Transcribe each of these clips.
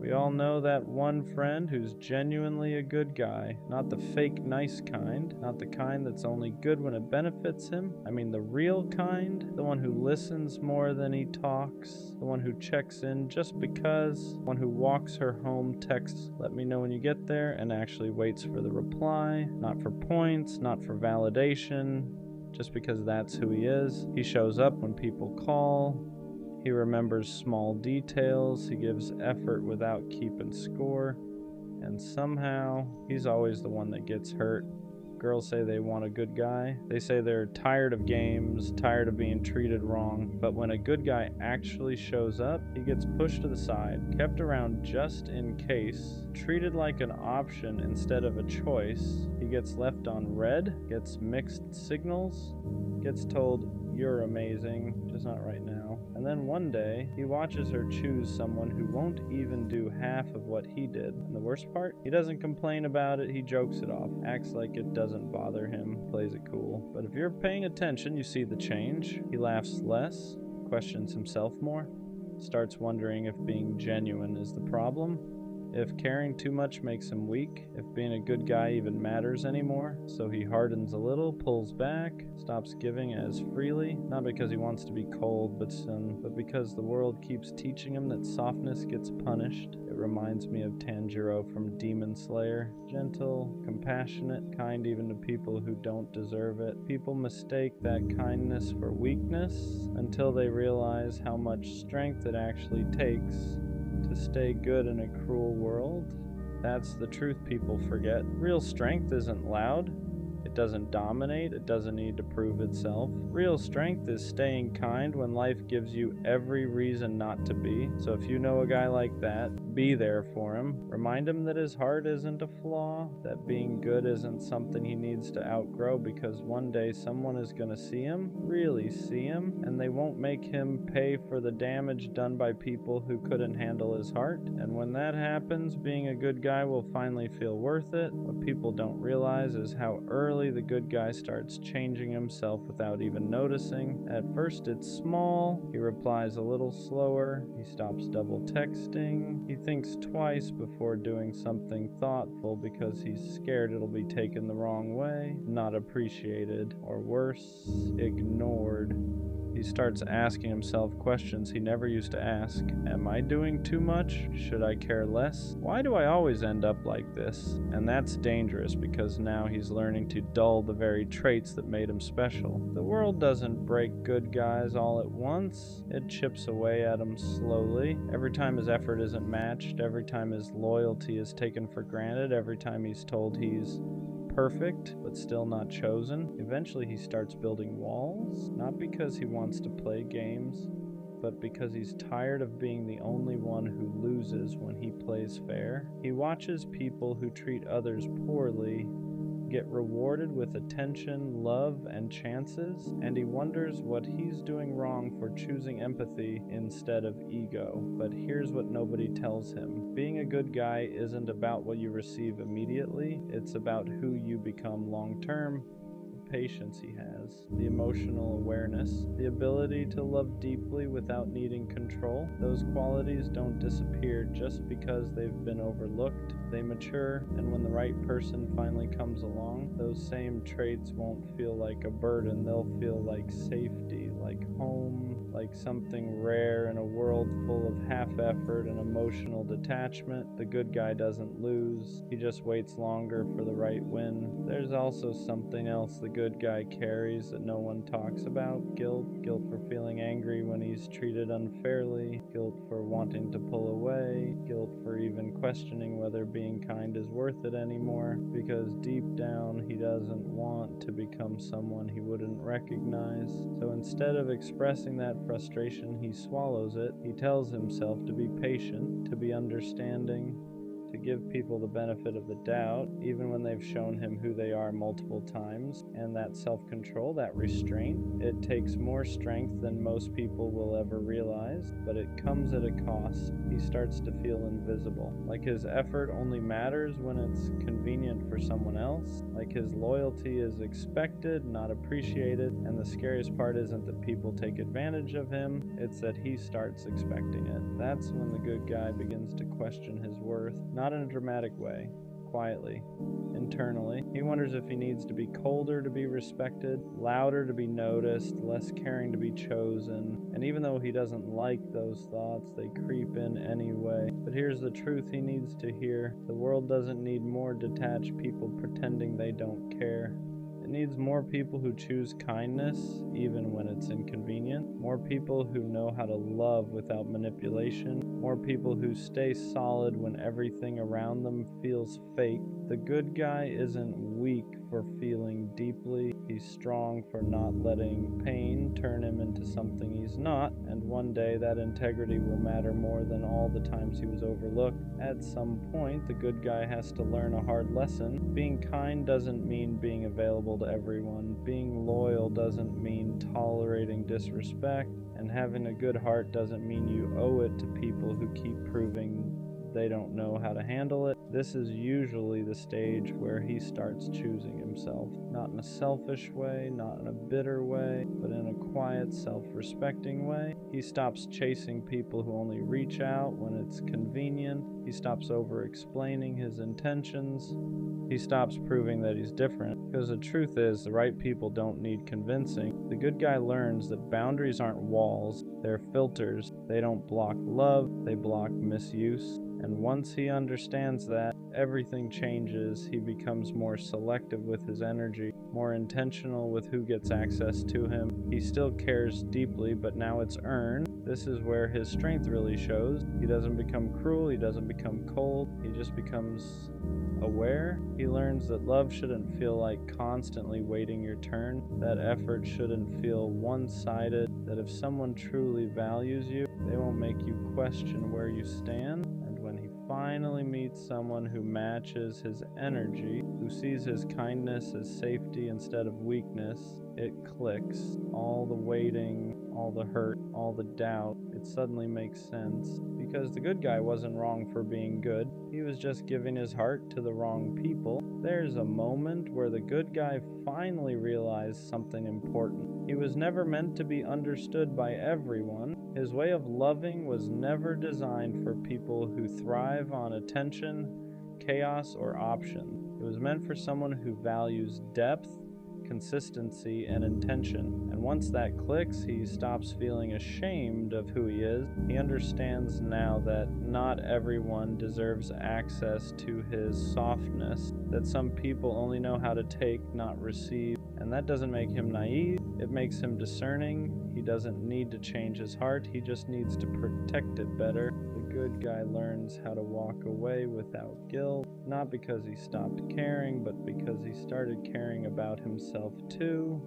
We all know that one friend who's genuinely a good guy. Not the fake nice kind, not the kind that's only good when it benefits him. I mean the real kind, the one who listens more than he talks, the one who checks in just because, the one who walks her home, texts, "Let me know when you get there," and actually waits for the reply, not for points, not for validation, just because that's who he is. He shows up when people call. He remembers small details. He gives effort without keeping score. And somehow, he's always the one that gets hurt. Girls say they want a good guy. They say they're tired of games, tired of being treated wrong. But when a good guy actually shows up, he gets pushed to the side, kept around just in case, treated like an option instead of a choice. He gets left on red, gets mixed signals, gets told, "You're amazing, just not right now." And then one day, he watches her choose someone who won't even do half of what he did. And the worst part? He doesn't complain about it, he jokes it off, acts like it doesn't bother him, plays it cool. But if you're paying attention, you see the change. He laughs less, questions himself more, starts wondering if being genuine is the problem. If caring too much makes him weak, if being a good guy even matters anymore, so he hardens a little, pulls back, stops giving as freely, not because he wants to be cold but because the world keeps teaching him that softness gets punished. It reminds me of Tanjiro from Demon Slayer. Gentle, compassionate, kind even to people who don't deserve it. People mistake that kindness for weakness until they realize how much strength it actually takes to stay good in a cruel world. That's the truth people forget. Real strength isn't loud. It doesn't dominate. It doesn't need to prove itself. Real strength is staying kind when life gives you every reason not to be. So if you know a guy like that, be there for him. Remind him that his heart isn't a flaw, that being good isn't something he needs to outgrow, because one day someone is going to see him, really see him, and they won't make him pay for the damage done by people who couldn't handle his heart. And when that happens, being a good guy will finally feel worth it. What people don't realize is how early the good guy starts changing himself without even noticing. At first it's small, he replies a little slower, he stops double texting, he thinks twice before doing something thoughtful because he's scared it'll be taken the wrong way, not appreciated, or worse, ignored. He starts asking himself questions he never used to ask. Am I doing too much? Should I care less? Why do I always end up like this? And that's dangerous, because now he's learning to dull the very traits that made him special. The world doesn't break good guys all at once. It chips away at him slowly. Every time his effort isn't matched, every time his loyalty is taken for granted, every time he's told he's perfect, but still not chosen. Eventually he starts building walls, not because he wants to play games, but because he's tired of being the only one who loses when he plays fair. He watches people who treat others poorly get rewarded with attention, love, and chances, and he wonders what he's doing wrong for choosing empathy instead of ego. But here's what nobody tells him. Being a good guy isn't about what you receive immediately, it's about who you become long-term. Patience he has, the emotional awareness, the ability to love deeply without needing control. Those qualities don't disappear just because they've been overlooked. They mature, and when the right person finally comes along, those same traits won't feel like a burden. They'll feel like safety, like home, like something rare in a world full of half-effort and emotional detachment. The good guy doesn't lose. He just waits longer for the right win. There's also something else the good guy carries that no one talks about. Guilt. Guilt for feeling angry when he's treated unfairly. Guilt for wanting to pull away. Guilt for even questioning whether being kind is worth it anymore. Because deep down, he doesn't want to become someone he wouldn't recognize. So instead of expressing that frustration, he swallows it. He tells himself to be patient, to be understanding, to give people the benefit of the doubt, even when they've shown him who they are multiple times. And that self-control, that restraint, it takes more strength than most people will ever realize, but it comes at a cost. He starts to feel invisible, like his effort only matters when it's convenient for someone else, like his loyalty is expected, not appreciated, and the scariest part isn't that people take advantage of him, it's that he starts expecting it. That's when the good guy begins to question his worth, not in a dramatic way, quietly, internally. He wonders if he needs to be colder to be respected, louder to be noticed, less caring to be chosen. And even though he doesn't like those thoughts, they creep in anyway. But here's the truth he needs to hear. The world doesn't need more detached people pretending they don't care. It needs more people who choose kindness, even when it's inconvenient. More people who know how to love without manipulation. More people who stay solid when everything around them feels fake. The good guy isn't weak for feeling deeply. He's strong for not letting pain turn him into something he's not. And one day that integrity will matter more than all the times he was overlooked. At some point, the good guy has to learn a hard lesson. Being kind doesn't mean being available to everyone. Being loyal doesn't mean tolerating disrespect. And having a good heart doesn't mean you owe it to people who keep proving they don't know how to handle it. This is usually the stage where he starts choosing himself. Not in a selfish way, not in a bitter way, but in a quiet, self-respecting way. He stops chasing people who only reach out when it's convenient. He stops over-explaining his intentions. He stops proving that he's different. Because the truth is, the right people don't need convincing. The good guy learns that boundaries aren't walls, they're filters. They don't block love, they block misuse. And once he understands that, everything changes. He becomes more selective with his energy, more intentional with who gets access to him. He still cares deeply, but now it's earned. This is where his strength really shows. He doesn't become cruel, he doesn't become cold, he just becomes aware. He learns that love shouldn't feel like constantly waiting your turn, that effort shouldn't feel one-sided, that if someone truly values you, they won't make you question where you stand. And when he finally meets someone who matches his energy, who sees his kindness as safety instead of weakness, it clicks. All the waiting, all the hurt, all the doubt, it suddenly makes sense. Because the good guy wasn't wrong for being good. He was just giving his heart to the wrong people. There's a moment where the good guy finally realized something important. He was never meant to be understood by everyone. His way of loving was never designed for people who thrive on attention, chaos, or option. It was meant for someone who values depth, consistency, and intention. And once that clicks, he stops feeling ashamed of who he is. He understands now that not everyone deserves access to his softness, that some people only know how to take, not receive. And that doesn't make him naive, it makes him discerning. He doesn't need to change his heart, he just needs to protect it better. The good guy learns how to walk away without guilt, not because he stopped caring, but because he started caring about himself too.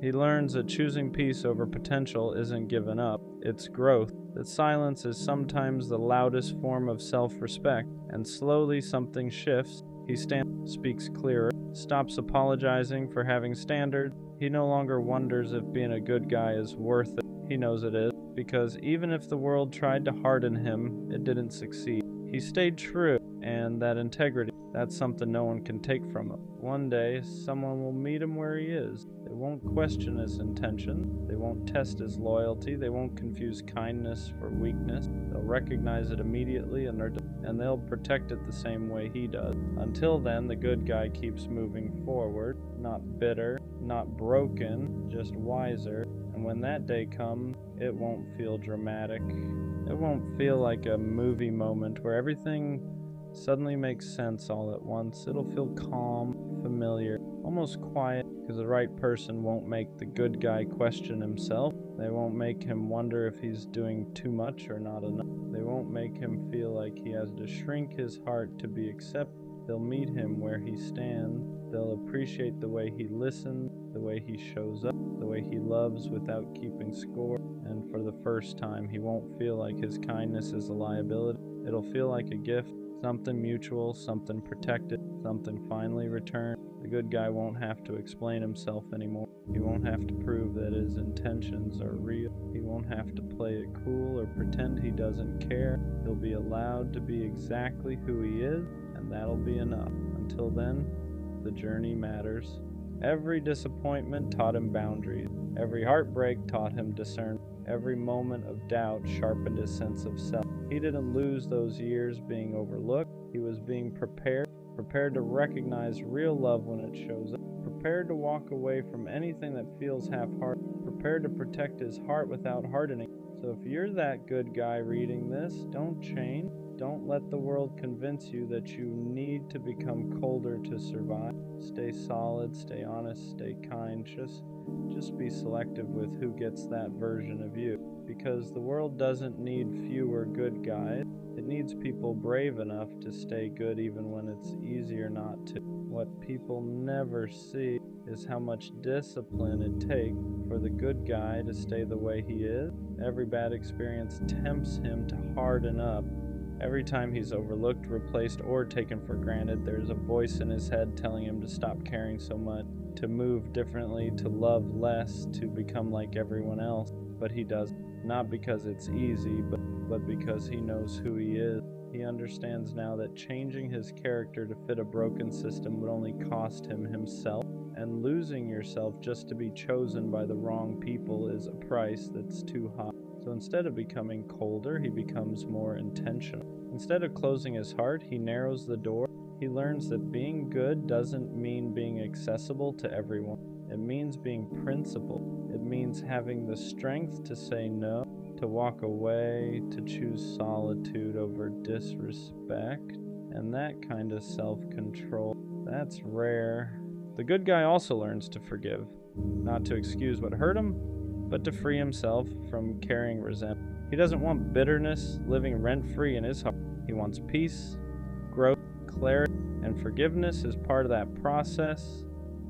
He learns that choosing peace over potential isn't given up, it's growth. That silence is sometimes the loudest form of self-respect, and slowly something shifts. He speaks clearer, stops apologizing for having standards. He no longer wonders if being a good guy is worth it. He knows it is, because even if the world tried to harden him, it didn't succeed. He stayed true, and that integrity, that's something no one can take from him. One day, someone will meet him where he is. They won't question his intention. They won't test his loyalty. They won't confuse kindness for weakness. They'll recognize it immediately, and they'll protect it the same way he does. Until then, the good guy keeps moving forward, not bitter, not broken, just wiser. And when that day comes, it won't feel dramatic. It won't feel like a movie moment where everything suddenly makes sense all at once. It'll feel calm, familiar, almost quiet, because the right person won't make the good guy question himself. They won't make him wonder if he's doing too much or not enough. They won't make him feel like he has to shrink his heart to be accepted. They'll meet him where he stands. They'll appreciate the way he listens, the way he shows up, the way he loves without keeping score. And for the first time, he won't feel like his kindness is a liability. It'll feel like a gift, Something mutual, something protected, something finally returned. The good guy won't have to explain himself anymore. He won't have to prove that his intentions are real. He won't have to play it cool or pretend he doesn't care. He'll be allowed to be exactly who he is, and that'll be enough. Until then, the journey matters. Every disappointment taught him boundaries. Every heartbreak taught him discernment. Every moment of doubt sharpened his sense of self. He didn't lose those years being overlooked. He was being prepared to recognize real love when it shows up, prepared to walk away from anything that feels half-hearted, prepared to protect his heart without hardening. So if you're that good guy reading this, don't change. Don't let the world convince you that you need to become colder to survive. Stay solid, stay honest, stay kind. Just be selective with who gets that version of you. Because the world doesn't need fewer good guys. It needs people brave enough to stay good even when it's easier not to. What people never see is how much discipline it takes for the good guy to stay the way he is. Every bad experience tempts him to harden up. Every time he's overlooked, replaced, or taken for granted, there's a voice in his head telling him to stop caring so much, to move differently, to love less, to become like everyone else. But he doesn't. Not because it's easy, but because he knows who he is. He understands now that changing his character to fit a broken system would only cost him himself, and losing yourself just to be chosen by the wrong people is a price that's too high. So instead of becoming colder, he becomes more intentional. Instead of closing his heart, he narrows the door. He learns that being good doesn't mean being accessible to everyone. It means being principled. It means having the strength to say no, to walk away, to choose solitude over disrespect. And that kind of self-control, that's rare. The good guy also learns to forgive, not to excuse what hurt him, but to free himself from carrying resentment. He doesn't want bitterness living rent-free in his heart. He wants peace, growth, clarity, and forgiveness is part of that process.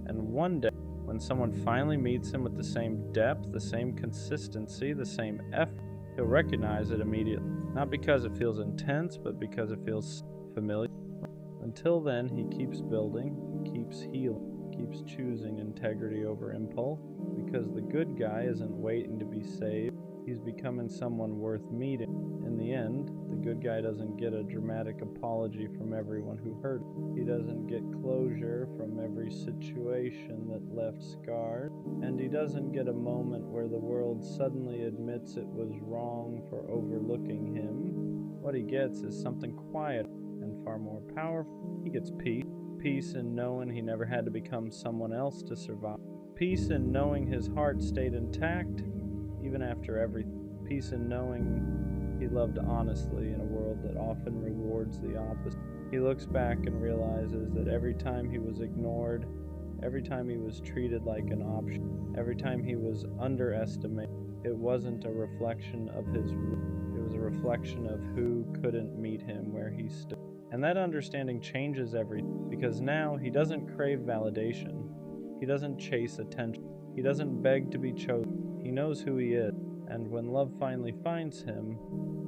And one day, when someone finally meets him with the same depth, the same consistency, the same effort, he'll recognize it immediately. Not because it feels intense, but because it feels familiar. Until then, he keeps building, keeps healing, keeps choosing integrity over impulse, because the good guy isn't waiting to be saved. He's becoming someone worth meeting. In the end, the good guy doesn't get a dramatic apology from everyone who hurt him. He doesn't get closure from every situation that left scars. And he doesn't get a moment where the world suddenly admits it was wrong for overlooking him. What he gets is something quiet and far more powerful. He gets peace. Peace in knowing he never had to become someone else to survive. Peace in knowing his heart stayed intact even after everything. Peace in knowing he loved honestly in a world that often rewards the opposite. He looks back and realizes that every time he was ignored, every time he was treated like an option, every time he was underestimated, it wasn't a reflection of his worth. It was a reflection of who couldn't meet him where he stood. And that understanding changes everything, because now he doesn't crave validation. He doesn't chase attention. He doesn't beg to be chosen. He knows who he is. And when love finally finds him,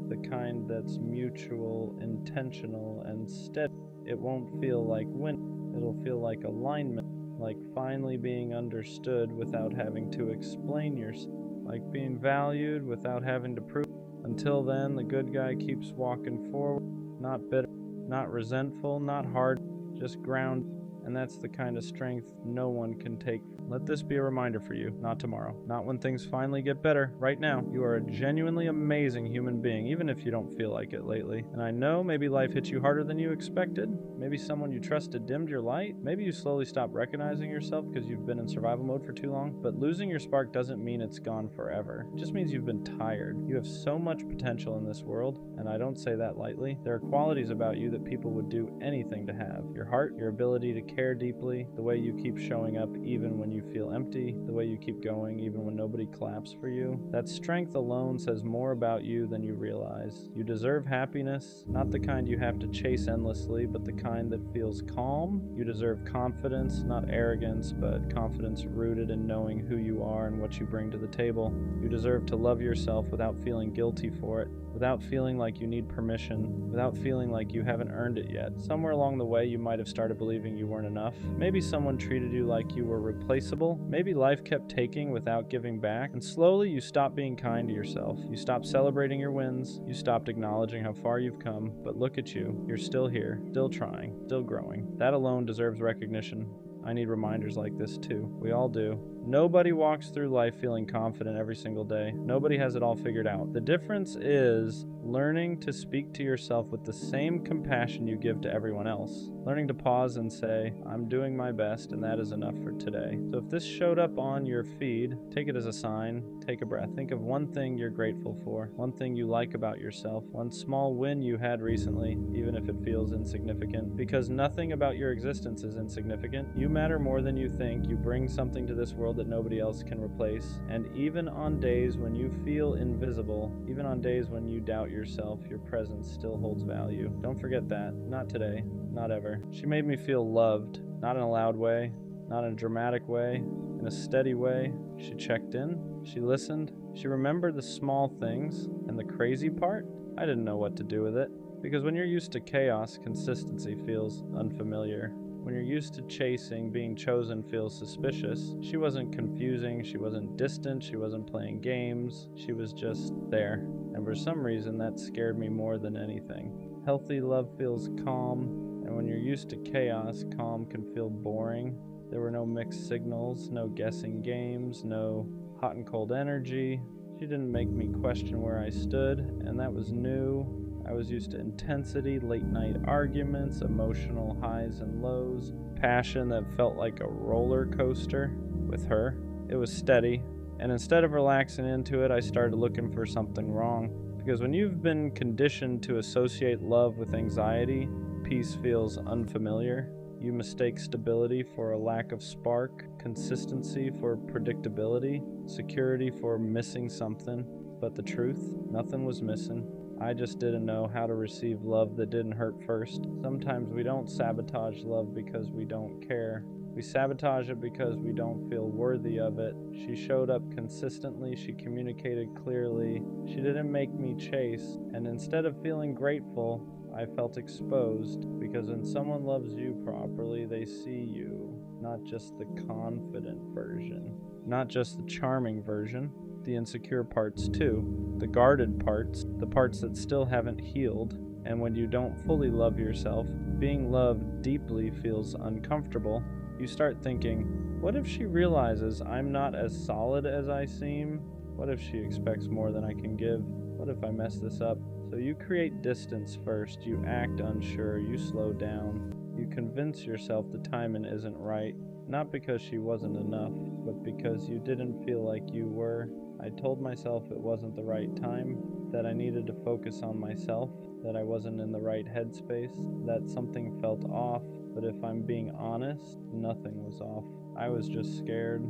the kind that's mutual, intentional, and steady, it won't feel like winning. It'll feel like alignment, like finally being understood without having to explain yourself, like being valued without having to prove. Until then, the good guy keeps walking forward, not bitter, not resentful, not hard, just grounded. And that's the kind of strength no one can take. Let this be a reminder for you, not tomorrow, not when things finally get better. Right now, you are a genuinely amazing human being, even if you don't feel like it lately. And I know maybe life hit you harder than you expected. Maybe someone you trusted dimmed your light. Maybe you slowly stopped recognizing yourself because you've been in survival mode for too long. But losing your spark doesn't mean it's gone forever. It just means you've been tired. You have so much potential in this world, and I don't say that lightly. There are qualities about you that people would do anything to have. Your heart, your ability to care deeply, the way you keep showing up even when you feel empty, the way you keep going even when nobody claps for you. That strength alone says more about you than you realize. You deserve happiness, not the kind you have to chase endlessly, but the kind that feels calm. You deserve confidence, not arrogance, but confidence rooted in knowing who you are and what you bring to the table. You deserve to love yourself without feeling guilty for it, without feeling like you need permission, without feeling like you haven't earned it yet. Somewhere along the way, you might have started believing you weren't enough. Maybe someone treated you like you were replaceable. Maybe life kept taking without giving back. And slowly, you stopped being kind to yourself. You stopped celebrating your wins. You stopped acknowledging how far you've come. But look at you. You're still here, still trying, still growing. That alone deserves recognition. I need reminders like this too. We all do. Nobody walks through life feeling confident every single day. Nobody has it all figured out. The difference is learning to speak to yourself with the same compassion you give to everyone else. Learning to pause and say, I'm doing my best and that is enough for today. So if this showed up on your feed, take it as a sign. Take a breath. Think of one thing you're grateful for, one thing you like about yourself, one small win you had recently, even if it feels insignificant. Because nothing about your existence is insignificant. You matter more than you think. You bring something to this world that nobody else can replace. And even on days when you feel invisible, even on days when you doubt yourself, your presence still holds value. Don't forget that. Not today. Not ever. She made me feel loved, not in a loud way, not in a dramatic way, in a steady way. She checked in. She listened. She remembered the small things. And the crazy part? I didn't know what to do with it. Because when you're used to chaos, consistency feels unfamiliar. When you're used to chasing, being chosen feels suspicious. She wasn't confusing, she wasn't distant, she wasn't playing games. She was just there. And for some reason, that scared me more than anything. Healthy love feels calm, and when you're used to chaos, calm can feel boring. There were no mixed signals, no guessing games, no hot and cold energy. She didn't make me question where I stood, and that was new. I was used to intensity, late-night arguments, emotional highs and lows, passion that felt like a roller coaster. With her, it was steady, and instead of relaxing into it, I started looking for something wrong. Because when you've been conditioned to associate love with anxiety, peace feels unfamiliar. You mistake stability for a lack of spark, consistency for predictability, security for missing something. But the truth, nothing was missing. I just didn't know how to receive love that didn't hurt first. Sometimes we don't sabotage love because we don't care. We sabotage it because we don't feel worthy of it. She showed up consistently. She communicated clearly. She didn't make me chase. And instead of feeling grateful, I felt exposed. Because when someone loves you properly, they see you. Not just the confident version. Not just the charming version. The insecure parts too, the guarded parts, the parts that still haven't healed. And when you don't fully love yourself, being loved deeply feels uncomfortable. You start thinking, what if she realizes I'm not as solid as I seem? What if she expects more than I can give? What if I mess this up? So you create distance first, you act unsure, you slow down, you convince yourself the timing isn't right, not because she wasn't enough, but because you didn't feel like you were. I told myself it wasn't the right time, that I needed to focus on myself, that I wasn't in the right headspace, that something felt off, but if I'm being honest, nothing was off. I was just scared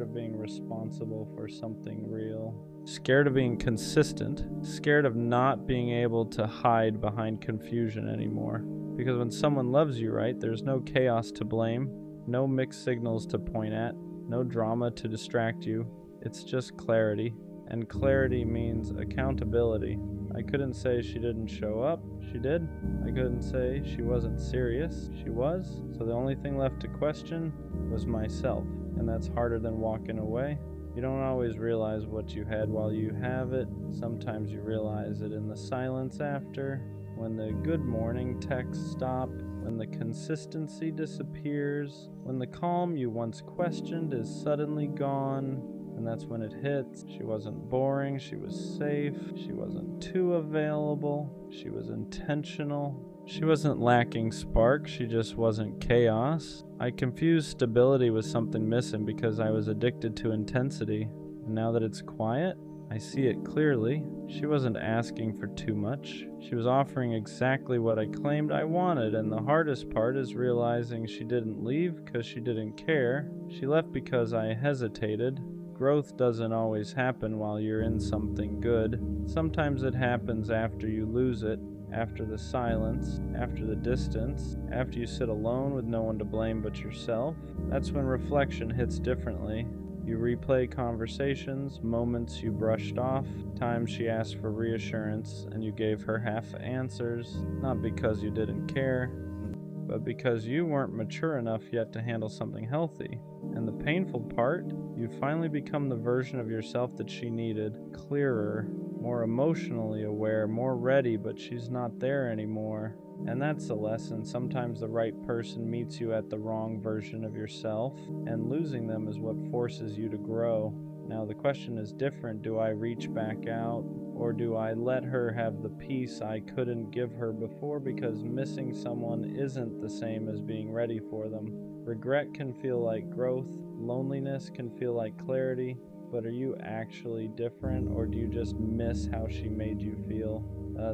of being responsible for something real, scared of being consistent, scared of not being able to hide behind confusion anymore. Because when someone loves you right, there's no chaos to blame, no mixed signals to point at, no drama to distract you. It's just clarity, and clarity means accountability. I couldn't say she didn't show up. She did. I couldn't say she wasn't serious. She was. So the only thing left to question was myself, and that's harder than walking away. You don't always realize what you had while you have it. Sometimes you realize it in the silence after, when the good morning texts stop, when the consistency disappears, when the calm you once questioned is suddenly gone. And that's when it hits. She wasn't boring, she was safe, she wasn't too available, she was intentional. She wasn't lacking spark, she just wasn't chaos. I confused stability with something missing because I was addicted to intensity. And now that it's quiet, I see it clearly. She wasn't asking for too much. She was offering exactly what I claimed I wanted, and the hardest part is realizing she didn't leave because she didn't care. She left because I hesitated. Growth doesn't always happen while you're in something good. Sometimes it happens after you lose it, after the silence, after the distance, after you sit alone with no one to blame but yourself. That's when reflection hits differently. You replay conversations, moments you brushed off, times she asked for reassurance and you gave her half answers, not because you didn't care, but because you weren't mature enough yet to handle something healthy. And the painful part, you finally become the version of yourself that she needed, clearer, more emotionally aware, more ready, but she's not there anymore. And that's the lesson. Sometimes the right person meets you at the wrong version of yourself, and losing them is what forces you to grow. Now the question is different. Do I reach back out, or do I let her have the peace I couldn't give her before because missing someone isn't the same as being ready for them? Regret can feel like growth, loneliness can feel like clarity, but are you actually different, or do you just miss how she made you feel?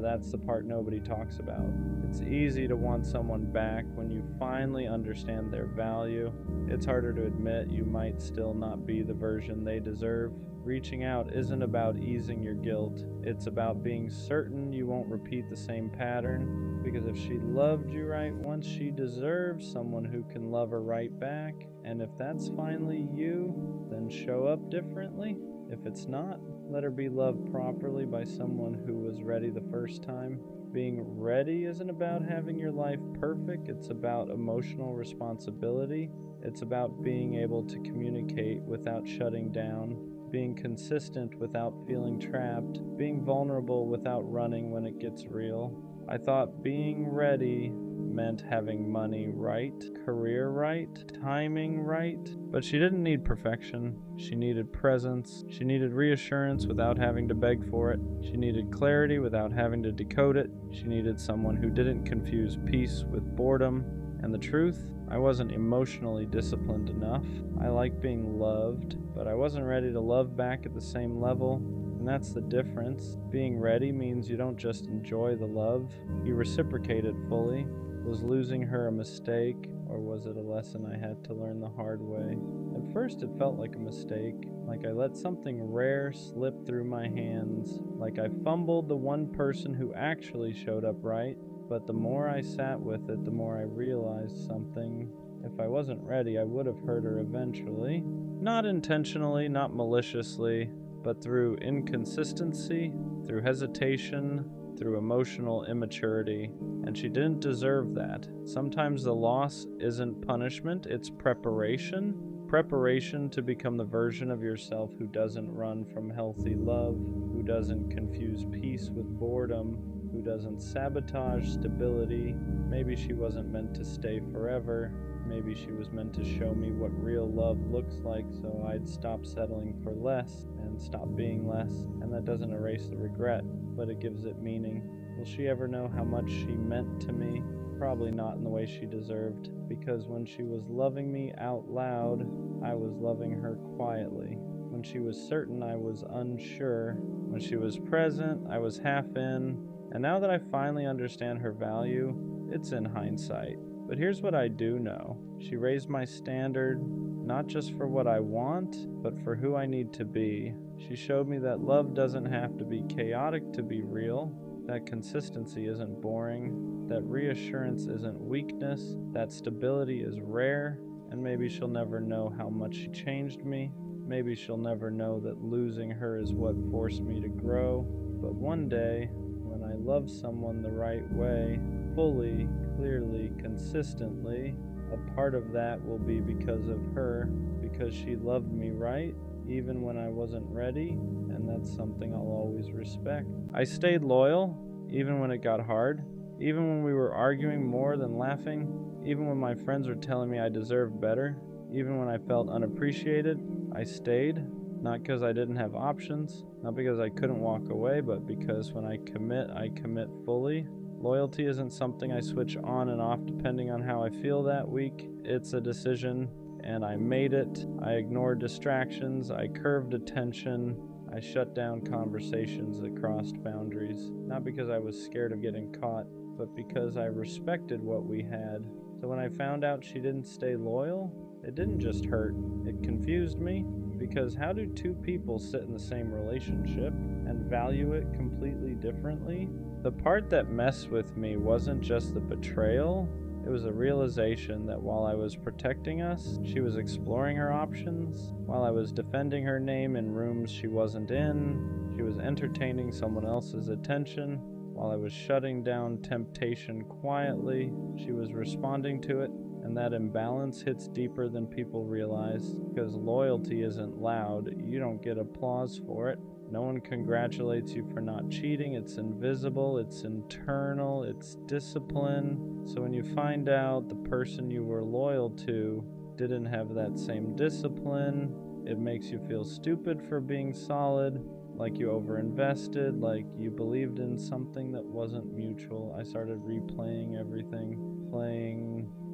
That's the part nobody talks about. It's easy to want someone back when you finally understand their value. It's harder to admit you might still not be the version they deserve. Reaching out isn't about easing your guilt. It's about being certain you won't repeat the same pattern. Because if she loved you right once, she deserves someone who can love her right back. And if that's finally you, then show up differently. If it's not, let her be loved properly by someone who was ready the first time. Being ready isn't about having your life perfect. It's about emotional responsibility. It's about being able to communicate without shutting down, being consistent without feeling trapped, being vulnerable without running when it gets real. I thought being ready meant having money right, career right, timing right, but she didn't need perfection. She needed presence. She needed reassurance without having to beg for it. She needed clarity without having to decode it. She needed someone who didn't confuse peace with boredom. And the truth, I wasn't emotionally disciplined enough. I like being loved, but I wasn't ready to love back at the same level. And that's the difference. Being ready means you don't just enjoy the love, you reciprocate it fully. Was losing her a mistake, or was it a lesson I had to learn the hard way? At first it felt like a mistake, like I let something rare slip through my hands, like I fumbled the one person who actually showed up right. But the more I sat with it, the more I realized something. If I wasn't ready, I would have hurt her eventually. Not intentionally, not maliciously, but through inconsistency, through hesitation, through emotional immaturity. And she didn't deserve that. Sometimes the loss isn't punishment, it's preparation. Preparation to become the version of yourself who doesn't run from healthy love, who doesn't confuse peace with boredom, who doesn't sabotage stability. Maybe she wasn't meant to stay forever. Maybe she was meant to show me what real love looks like, so I'd stop settling for less and stop being less. And that doesn't erase the regret, but it gives it meaning. Will she ever know how much she meant to me? Probably not in the way she deserved, because when she was loving me out loud, I was loving her quietly. When she was certain, I was unsure. When she was present, I was half in. And now that I finally understand her value, it's in hindsight. But here's what I do know. She raised my standard, not just for what I want, but for who I need to be. She showed me that love doesn't have to be chaotic to be real, that consistency isn't boring, that reassurance isn't weakness, that stability is rare, and maybe she'll never know how much she changed me. Maybe she'll never know that losing her is what forced me to grow. But one day, when I love someone the right way, fully, clearly, consistently, a part of that will be because of her, because she loved me right, even when I wasn't ready, and that's something I'll always respect. I stayed loyal, even when it got hard, even when we were arguing more than laughing, even when my friends were telling me I deserved better, even when I felt unappreciated. I stayed, not because I didn't have options, not because I couldn't walk away, but because when I commit fully. Loyalty isn't something I switch on and off depending on how I feel that week. It's a decision, and I made it. I ignored distractions. I curved attention. I shut down conversations that crossed boundaries, not because I was scared of getting caught, but because I respected what we had. So when I found out she didn't stay loyal, it didn't just hurt, it confused me, because how do two people sit in the same relationship and value it completely differently? The part that messed with me wasn't just the betrayal, it was a realization that while I was protecting us, she was exploring her options. While I was defending her name in rooms she wasn't in, she was entertaining someone else's attention. While I was shutting down temptation quietly, she was responding to it. And that imbalance hits deeper than people realize, because loyalty isn't loud. You don't get applause for it. No one congratulates you for not cheating. It's invisible, it's internal, it's discipline. So when you find out the person you were loyal to didn't have that same discipline, it makes you feel stupid for being solid, like you overinvested, like you believed in something that wasn't mutual. I started replaying everything,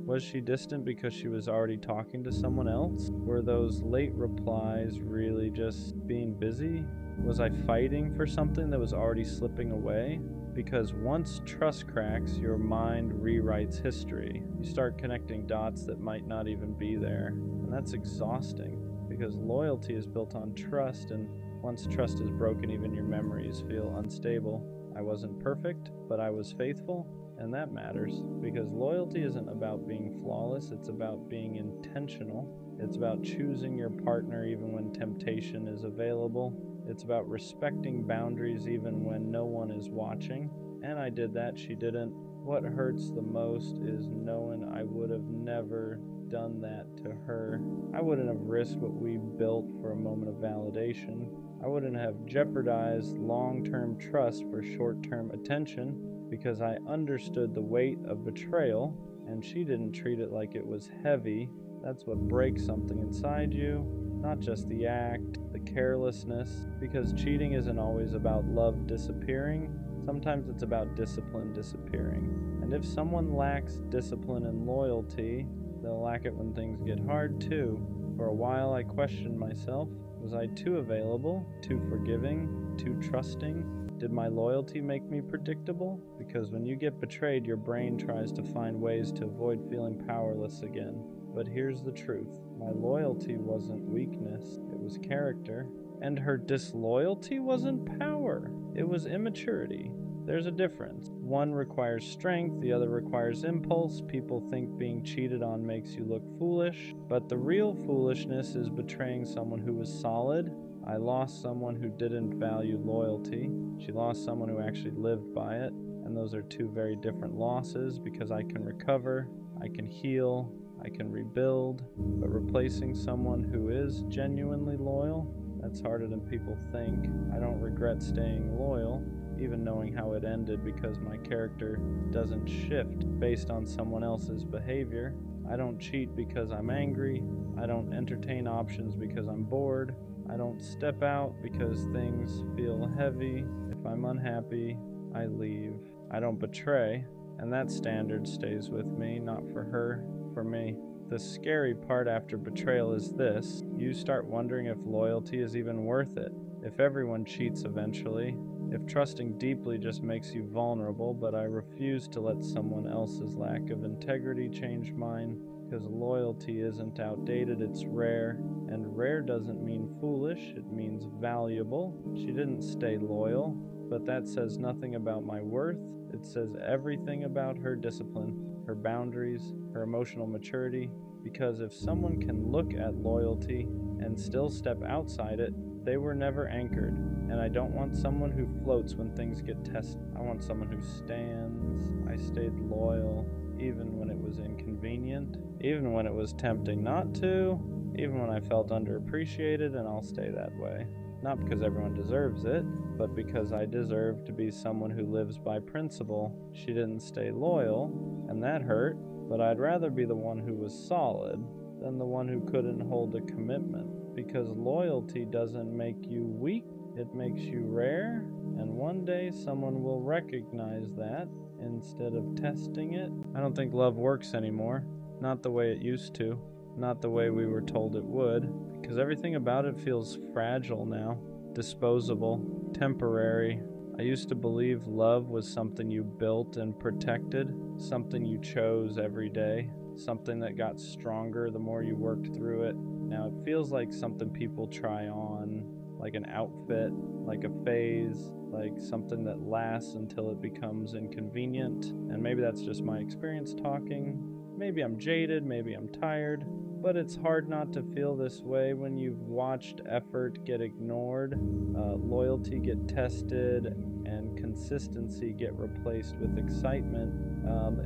was she distant because she was already talking to someone else? Were those late replies really just being busy? Was I fighting for something that was already slipping away? Because once trust cracks, your mind rewrites history. You start connecting dots that might not even be there. And that's exhausting, because loyalty is built on trust, and once trust is broken, even your memories feel unstable. I wasn't perfect, but I was faithful. And that matters, because loyalty isn't about being flawless, it's about being intentional. It's about choosing your partner even when temptation is available. It's about respecting boundaries even when no one is watching. And I did that, she didn't. What hurts the most is knowing I would have never done that to her. I wouldn't have risked what we built for a moment of validation. I wouldn't have jeopardized long-term trust for short-term attention, because I understood the weight of betrayal, and she didn't treat it like it was heavy. That's what breaks something inside you, not just the act, the carelessness, because cheating isn't always about love disappearing. Sometimes it's about discipline disappearing. And if someone lacks discipline and loyalty, they'll lack it when things get hard too. For a while I questioned myself. Was I too available, too forgiving, too trusting? Did my loyalty make me predictable? Because when you get betrayed, your brain tries to find ways to avoid feeling powerless again. But here's the truth. My loyalty wasn't weakness, it was character. And her disloyalty wasn't power, it was immaturity. There's a difference. One requires strength, the other requires impulse. People think being cheated on makes you look foolish, but the real foolishness is betraying someone who was solid. I lost someone who didn't value loyalty. She lost someone who actually lived by it. And those are two very different losses, because I can recover, I can heal, I can rebuild. But replacing someone who is genuinely loyal, that's harder than people think. I don't regret staying loyal, even knowing how it ended, because my character doesn't shift based on someone else's behavior. I don't cheat because I'm angry. I don't entertain options because I'm bored. I don't step out because things feel heavy. If I'm unhappy, I leave. I don't betray, and that standard stays with me, not for her, for me. The scary part after betrayal is this: you start wondering if loyalty is even worth it, if everyone cheats eventually, if trusting deeply just makes you vulnerable. But I refuse to let someone else's lack of integrity change mine, because loyalty isn't outdated, it's rare. And rare doesn't mean foolish, it means valuable. She didn't stay loyal, but that says nothing about my worth. It says everything about her discipline, her boundaries, her emotional maturity. Because if someone can look at loyalty and still step outside it, they were never anchored. And I don't want someone who floats when things get tested. I want someone who stands. I stayed loyal, even when it was inconvenient, even when it was tempting not to, even when I felt underappreciated, and I'll stay that way. Not because everyone deserves it, but because I deserve to be someone who lives by principle. She didn't stay loyal, and that hurt, but I'd rather be the one who was solid than the one who couldn't hold a commitment. Because loyalty doesn't make you weak, it makes you rare, and one day someone will recognize that instead of testing it. I don't think love works anymore, not the way it used to, not the way we were told it would, because everything about it feels fragile now. disposable, temporary. I used to believe love was something you built and protected, something you chose every day, something that got stronger the more you worked through it. Now it feels like something people try on, like an outfit, like a phase, like something that lasts until it becomes inconvenient. And maybe that's just my experience talking. Maybe I'm jaded, maybe I'm tired, but it's hard not to feel this way when you've watched effort get ignored, loyalty get tested, and consistency get replaced with excitement.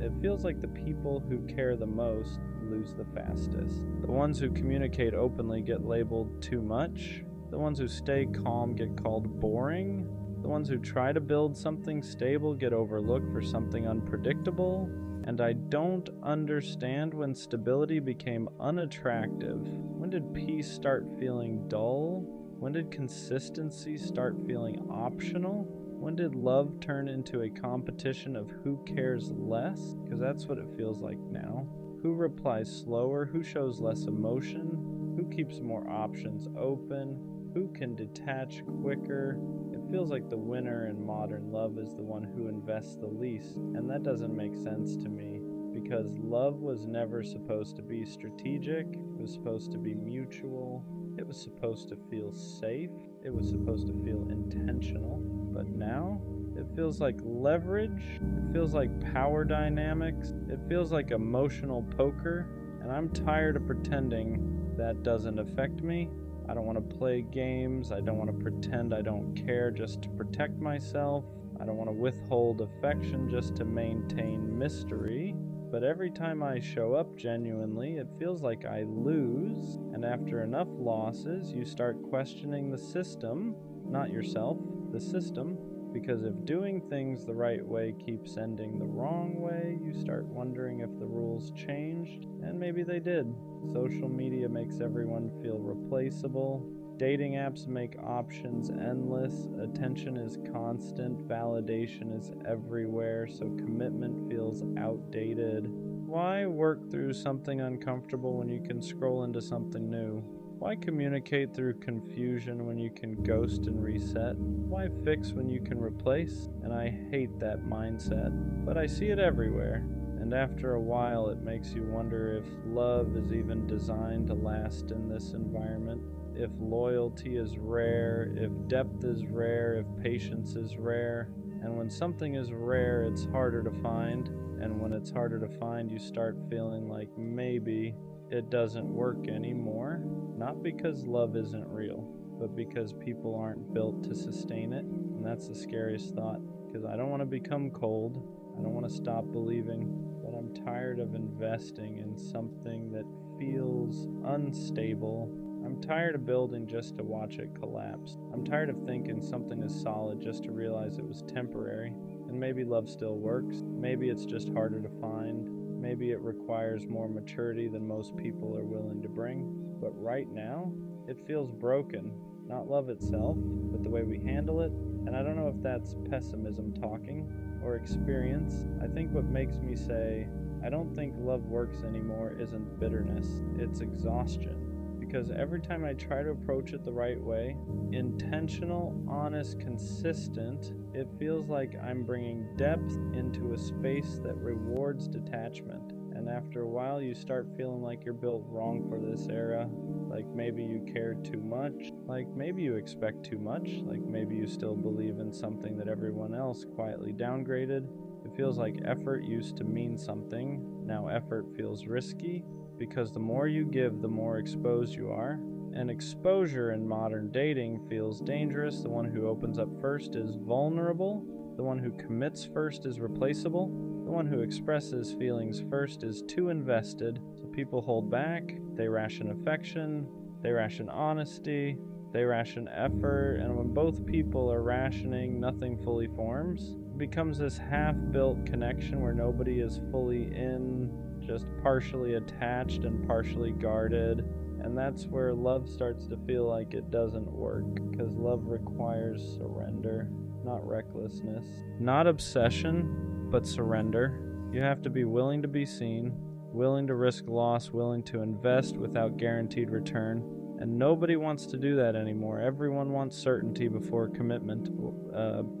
It feels like the people who care the most lose the fastest. The ones who communicate openly get labeled too much. The ones who stay calm get called boring. The ones who try to build something stable get overlooked for something unpredictable. And I don't understand when stability became unattractive. When did peace start feeling dull? When did consistency start feeling optional? When did love turn into a competition of who cares less? Because that's what it feels like now. Who replies slower? Who shows less emotion? Who keeps more options open? Who can detach quicker? It feels like the winner in modern love is the one who invests the least, and that doesn't make sense to me, because love was never supposed to be strategic. It was supposed to be mutual. It was supposed to feel safe. It was supposed to feel intentional. But now, it feels like leverage. It feels like power dynamics. It feels like emotional poker, and I'm tired of pretending that doesn't affect me. I don't want to play games. I don't want to pretend I don't care just to protect myself. I don't want to withhold affection just to maintain mystery. But every time I show up genuinely, it feels like I lose. And after enough losses, you start questioning the system, not yourself, the system. Because if doing things the right way keeps ending the wrong way, you start wondering if the rules changed, and maybe they did. Social media makes everyone feel replaceable. Dating apps make options endless. Attention is constant. Validation is everywhere, so commitment feels outdated. Why work through something uncomfortable when you can scroll into something new? Why communicate through confusion when you can ghost and reset? Why fix when you can replace? And I hate that mindset, but I see it everywhere. And after a while, it makes you wonder if love is even designed to last in this environment. If loyalty is rare, if depth is rare, if patience is rare. And when something is rare, it's harder to find. And when it's harder to find, you start feeling like maybe it doesn't work anymore. Not because love isn't real, but because people aren't built to sustain it. And that's the scariest thought, because I don't want to become cold. I don't want to stop believing, but I'm tired of investing in something that feels unstable. I'm tired of building just to watch it collapse. I'm tired of thinking something is solid just to realize it was temporary. And maybe love still works. Maybe it's just harder to find. Maybe it requires more maturity than most people are willing to bring. But right now, it feels broken. Not love itself, but the way we handle it. And I don't know if that's pessimism talking or experience. I think what makes me say, I don't think love works anymore isn't bitterness, it's exhaustion. Because every time I try to approach it the right way, intentional, honest, consistent, it feels like I'm bringing depth into a space that rewards detachment. And after a while, you start feeling like you're built wrong for this era. Like maybe you care too much. Like maybe you expect too much. Like maybe you still believe in something that everyone else quietly downgraded. It feels like effort used to mean something. Now effort feels risky. Because the more you give, the more exposed you are. And exposure in modern dating feels dangerous. The one who opens up first is vulnerable. The one who commits first is replaceable. The one who expresses feelings first is too invested. So people hold back, they ration affection, they ration honesty, they ration effort. And when both people are rationing, nothing fully forms. It becomes this half-built connection where nobody is fully in, just partially attached and partially guarded. And that's where love starts to feel like it doesn't work, because love requires surrender, not recklessness. Not obsession, but surrender. You have to be willing to be seen, willing to risk loss, willing to invest without guaranteed return. And nobody wants to do that anymore. Everyone wants certainty before commitment,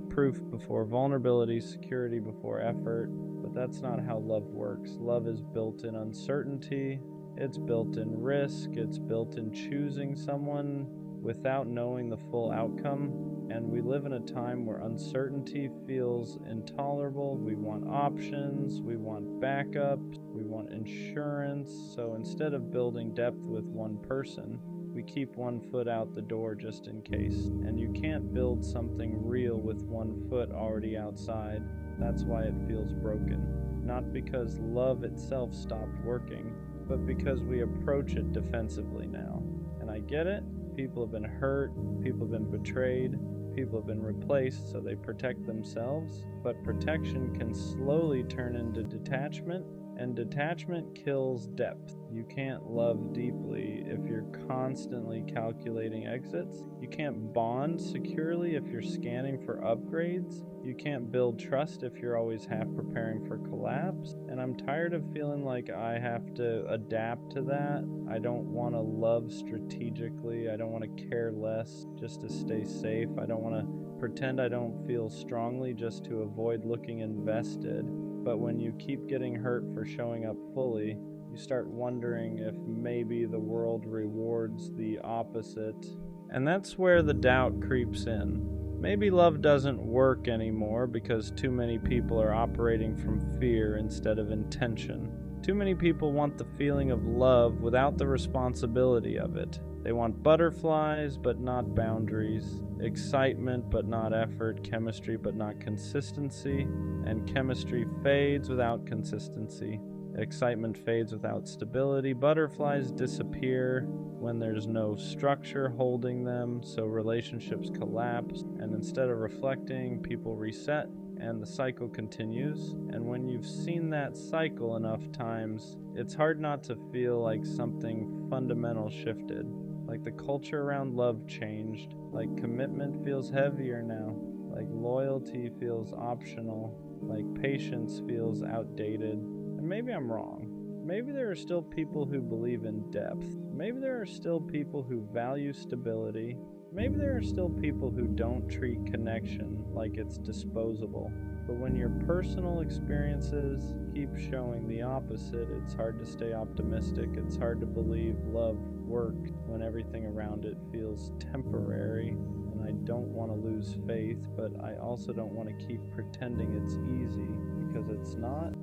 proof before vulnerability, security before effort. But that's not how love works. Love is built in uncertainty, it's built in risk, it's built in choosing someone without knowing the full outcome. And we live in a time where uncertainty feels intolerable. We want options, we want backups, we want insurance. So instead of building depth with one person, we keep one foot out the door just in case. And you can't build something real with one foot already outside. That's why it feels broken. Not because love itself stopped working, but because we approach it defensively now. And I get it. People have been hurt, people have been betrayed, people have been replaced, so they protect themselves. But protection can slowly turn into detachment, and detachment kills depth. You can't love deeply if you're constantly calculating exits. You can't bond securely if you're scanning for upgrades. You can't build trust if you're always half preparing for collapse. And I'm tired of feeling like I have to adapt to that. I don't want to love strategically. I don't want to care less just to stay safe. I don't want to pretend I don't feel strongly just to avoid looking invested. But when you keep getting hurt for showing up fully, you start wondering if maybe the world rewards the opposite. And that's where the doubt creeps in. Maybe love doesn't work anymore because too many people are operating from fear instead of intention. Too many people want the feeling of love without the responsibility of it. They want butterflies but not boundaries, excitement but not effort, chemistry but not consistency, and chemistry fades without consistency. Excitement fades without stability. Butterflies disappear when there's no structure holding them, so relationships collapse, and instead of reflecting, people reset, and the cycle continues. And when you've seen that cycle enough times, it's hard not to feel like something fundamental shifted. Like the culture around love changed. Like commitment feels heavier now. Like loyalty feels optional. Like patience feels outdated. And maybe I'm wrong. Maybe there are still people who believe in depth. Maybe there are still people who value stability. Maybe there are still people who don't treat connection like it's disposable. But when your personal experiences keep showing the opposite, it's hard to stay optimistic. It's hard to believe love worked when everything around it feels temporary. And I don't want to lose faith, but I also don't want to keep pretending it's easy, because it's not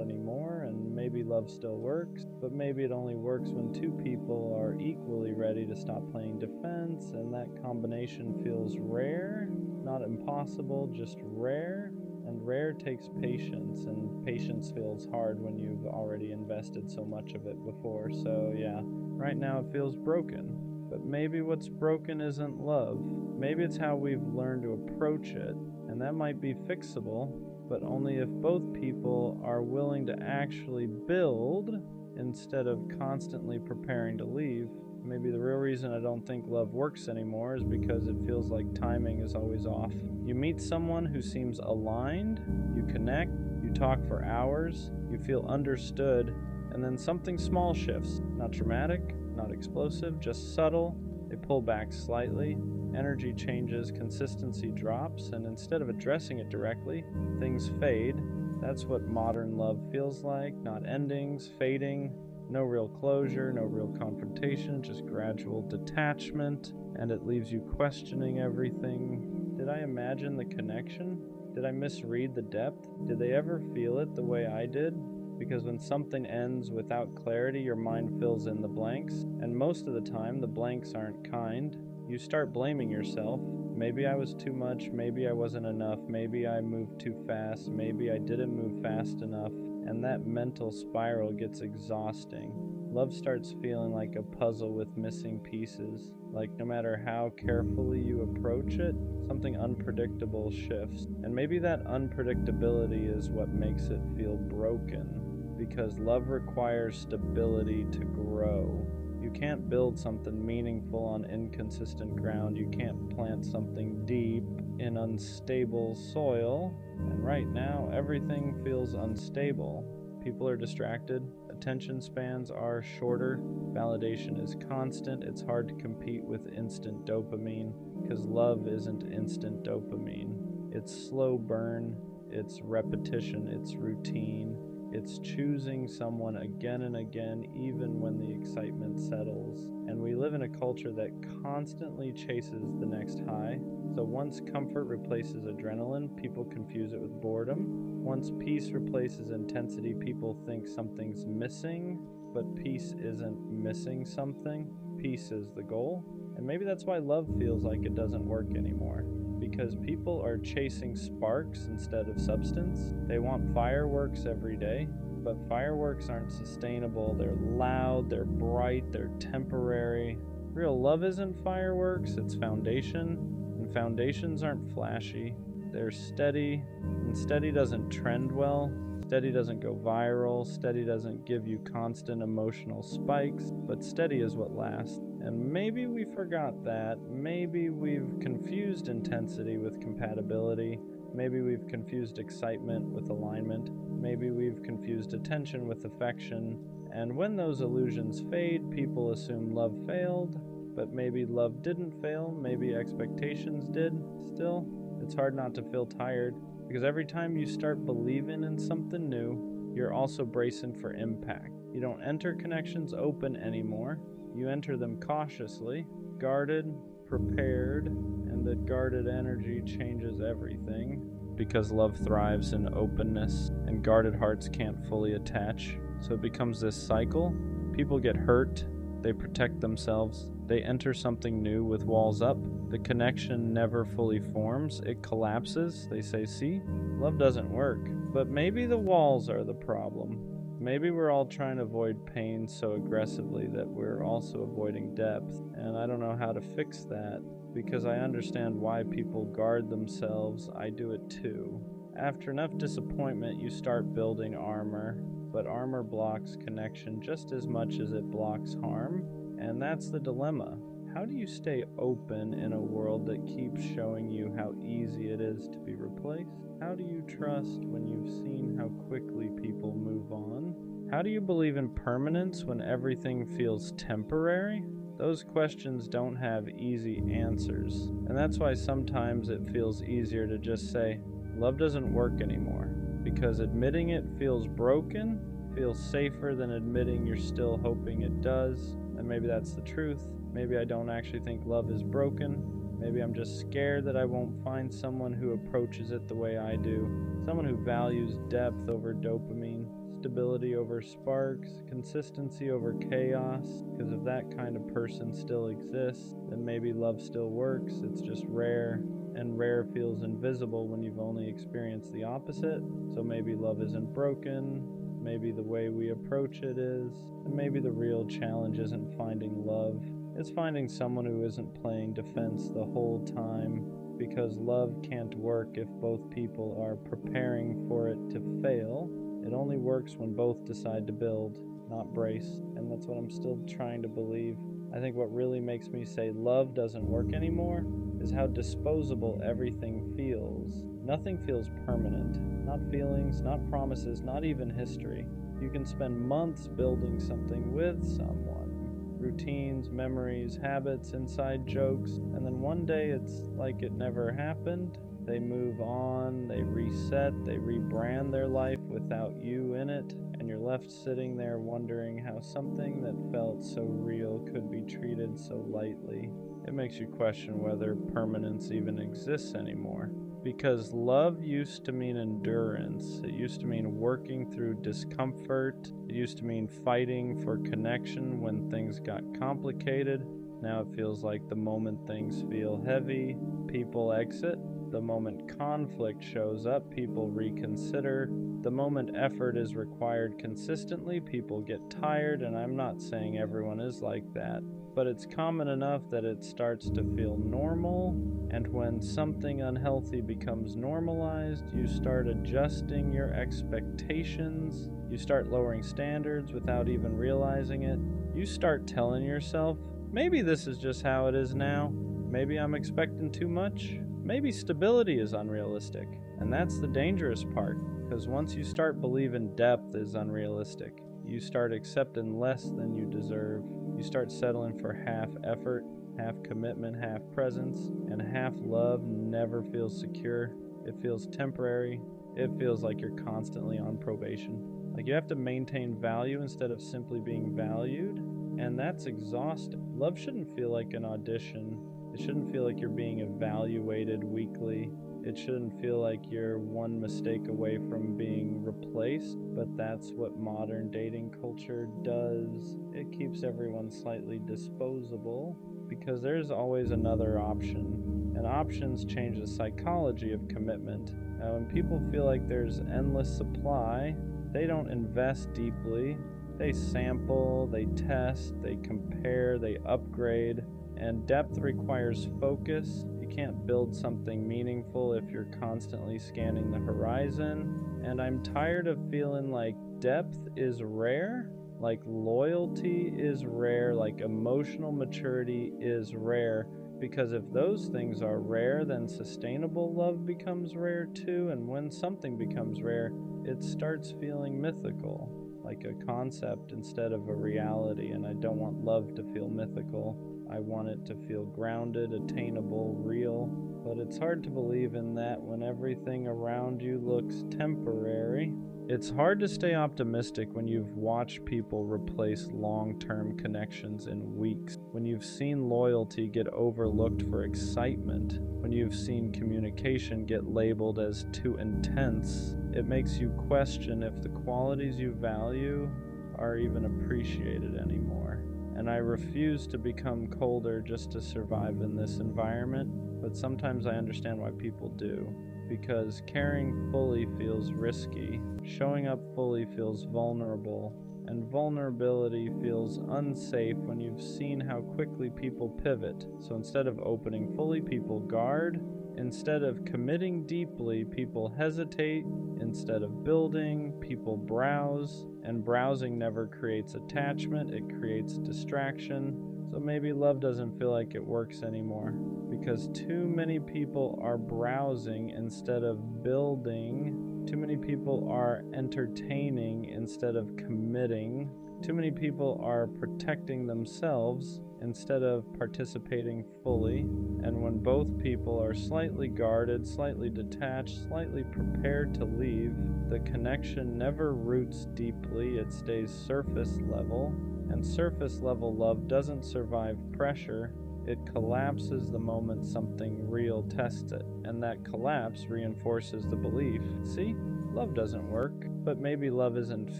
anymore. And maybe love still works, but maybe it only works when two people are equally ready to stop playing defense, and that combination feels rare, not impossible, just rare. And rare takes patience, and patience feels hard when you've already invested so much of it before. So yeah, right now it feels broken. But maybe what's broken isn't love. Maybe it's how we've learned to approach it, and that might be fixable, but only if both people are willing to actually build instead of constantly preparing to leave. Maybe the real reason I don't think love works anymore is because it feels like timing is always off. You meet someone who seems aligned, you connect, you talk for hours, you feel understood, and then something small shifts. Not dramatic, not explosive, just subtle. They pull back slightly, energy changes, consistency drops, and instead of addressing it directly, things fade. That's what modern love feels like. Not endings, fading, no real closure, no real confrontation, just gradual detachment, and it leaves you questioning everything. Did I imagine the connection? Did I misread the depth? Did they ever feel it the way I did? Because when something ends without clarity, your mind fills in the blanks, and most of the time the blanks aren't kind. You start blaming yourself. Maybe I was too much, maybe I wasn't enough, maybe I moved too fast, maybe I didn't move fast enough, and that mental spiral gets exhausting. Love starts feeling like a puzzle with missing pieces. Like no matter how carefully you approach it, something unpredictable shifts. And maybe that unpredictability is what makes it feel broken, because love requires stability to grow. You can't build something meaningful on inconsistent ground. You can't plant something deep in unstable soil. And right now, everything feels unstable. People are distracted. Attention spans are shorter. Validation is constant. It's hard to compete with instant dopamine because love isn't instant dopamine. It's slow burn. It's repetition. It's routine. It's choosing someone again and again, even when the excitement settles. And we live in a culture that constantly chases the next high. So once comfort replaces adrenaline, people confuse it with boredom. Once peace replaces intensity, people think something's missing, but peace isn't missing something. Peace is the goal. And maybe that's why love feels like it doesn't work anymore. Because people are chasing sparks instead of substance. They want fireworks every day, but fireworks aren't sustainable. They're loud, they're bright, they're temporary. Real love isn't fireworks, it's foundation, and foundations aren't flashy. They're steady, and steady doesn't trend well. Steady doesn't go viral. Steady doesn't give you constant emotional spikes, but steady is what lasts. And maybe we forgot that. Maybe we've confused intensity with compatibility. Maybe we've confused excitement with alignment. Maybe we've confused attention with affection. And when those illusions fade, people assume love failed. But maybe love didn't fail. Maybe expectations did. Still, it's hard not to feel tired. Because every time you start believing in something new, you're also bracing for impact. You don't enter connections open anymore. You enter them cautiously, guarded, prepared, and that guarded energy changes everything. Because love thrives in openness, and guarded hearts can't fully attach. So it becomes this cycle. People get hurt. They protect themselves. They enter something new with walls up. The connection never fully forms. It collapses. They say, see, love doesn't work. But maybe the walls are the problem. Maybe we're all trying to avoid pain so aggressively that we're also avoiding depth. And I don't know how to fix that because I understand why people guard themselves. I do it too. After enough disappointment, you start building armor. But armor blocks connection just as much as it blocks harm. And that's the dilemma. How do you stay open in a world that keeps showing you how easy it is to be replaced? How do you trust when you've seen how quickly people move on? How do you believe in permanence when everything feels temporary? Those questions don't have easy answers. And that's why sometimes it feels easier to just say, love doesn't work anymore. Because admitting it feels broken, feels safer than admitting you're still hoping it does. And maybe that's the truth. Maybe I don't actually think love is broken. Maybe I'm just scared that I won't find someone who approaches it the way I do. Someone who values depth over dopamine, stability over sparks, consistency over chaos. Because if that kind of person still exists, then maybe love still works. It's just rare. And rare feels invisible when you've only experienced the opposite. So maybe love isn't broken. Maybe the way we approach it is. And maybe the real challenge isn't finding love. It's finding someone who isn't playing defense the whole time. Because love can't work if both people are preparing for it to fail. It only works when both decide to build, not brace. And that's what I'm still trying to believe. I think what really makes me say love doesn't work anymore is how disposable everything feels. Nothing feels permanent. Not feelings, not promises, not even history. You can spend months building something with someone. Routines, memories, habits, inside jokes, and then one day it's like it never happened. They move on, they reset, they rebrand their life without you in it, and you're left sitting there wondering how something that felt so real could be treated so lightly. It makes you question whether permanence even exists anymore. Because love used to mean endurance. It used to mean working through discomfort. It used to mean fighting for connection when things got complicated. Now it feels like the moment things feel heavy, people exit. The moment conflict shows up, people reconsider. The moment effort is required consistently, people get tired, and I'm not saying everyone is like that. But it's common enough that it starts to feel normal, and when something unhealthy becomes normalized, you start adjusting your expectations, you start lowering standards without even realizing it. You start telling yourself, maybe this is just how it is now, maybe I'm expecting too much, maybe stability is unrealistic, and that's the dangerous part. Because once you start believing depth is unrealistic, you start accepting less than you deserve. You start settling for half effort, half commitment, half presence, and half love never feels secure. It feels temporary. It feels like you're constantly on probation. Like you have to maintain value instead of simply being valued, and that's exhausting. Love shouldn't feel like an audition. It shouldn't feel like you're being evaluated weekly. It shouldn't feel like you're one mistake away from being replaced, but that's what modern dating culture does. It keeps everyone slightly disposable because there's always another option, and options change the psychology of commitment. Now, when people feel like there's endless supply, they don't invest deeply. They sample, they test, they compare, they upgrade, and depth requires focus. You can't build something meaningful if you're constantly scanning the horizon. And I'm tired of feeling like depth is rare, like loyalty is rare, like emotional maturity is rare. Because if those things are rare, then sustainable love becomes rare too. And when something becomes rare, it starts feeling mythical, like a concept instead of a reality. And I don't want love to feel mythical. I want it to feel grounded, attainable, real. But it's hard to believe in that when everything around you looks temporary. It's hard to stay optimistic when you've watched people replace long-term connections in weeks, when you've seen loyalty get overlooked for excitement, when you've seen communication get labeled as too intense. It makes you question if the qualities you value are even appreciated anymore. And I refuse to become colder just to survive in this environment, but sometimes I understand why people do. Because caring fully feels risky, showing up fully feels vulnerable, and vulnerability feels unsafe when you've seen how quickly people pivot. So instead of opening fully, people guard. Instead of committing deeply, people hesitate. Instead of building, people browse. And browsing never creates attachment, it creates distraction. So maybe love doesn't feel like it works anymore, because too many people are browsing instead of building. Too many people are entertaining instead of committing. Too many people are protecting themselves instead of participating fully. And when both people are slightly guarded, slightly detached, slightly prepared to leave, the connection never roots deeply, it stays surface level. And surface level love doesn't survive pressure. It collapses the moment something real tests it. And that collapse reinforces the belief, see, love doesn't work. But maybe love isn't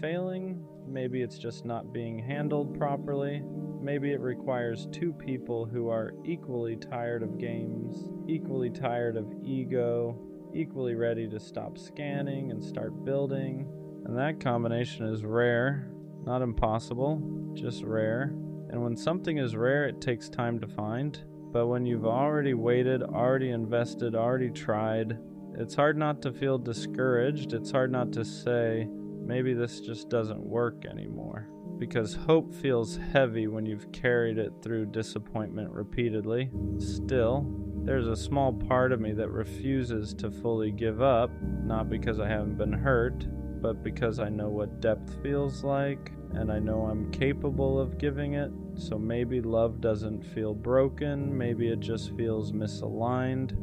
failing. Maybe it's just not being handled properly. Maybe it requires two people who are equally tired of games, equally tired of ego, equally ready to stop scanning and start building. And that combination is rare. Not impossible, just rare. And when something is rare, it takes time to find. But when you've already waited, already invested, already tried, it's hard not to feel discouraged. It's hard not to say, maybe this just doesn't work anymore. Because hope feels heavy when you've carried it through disappointment repeatedly. Still, there's a small part of me that refuses to fully give up, not because I haven't been hurt, but because I know what depth feels like, and I know I'm capable of giving it. So maybe love doesn't feel broken, maybe it just feels misaligned.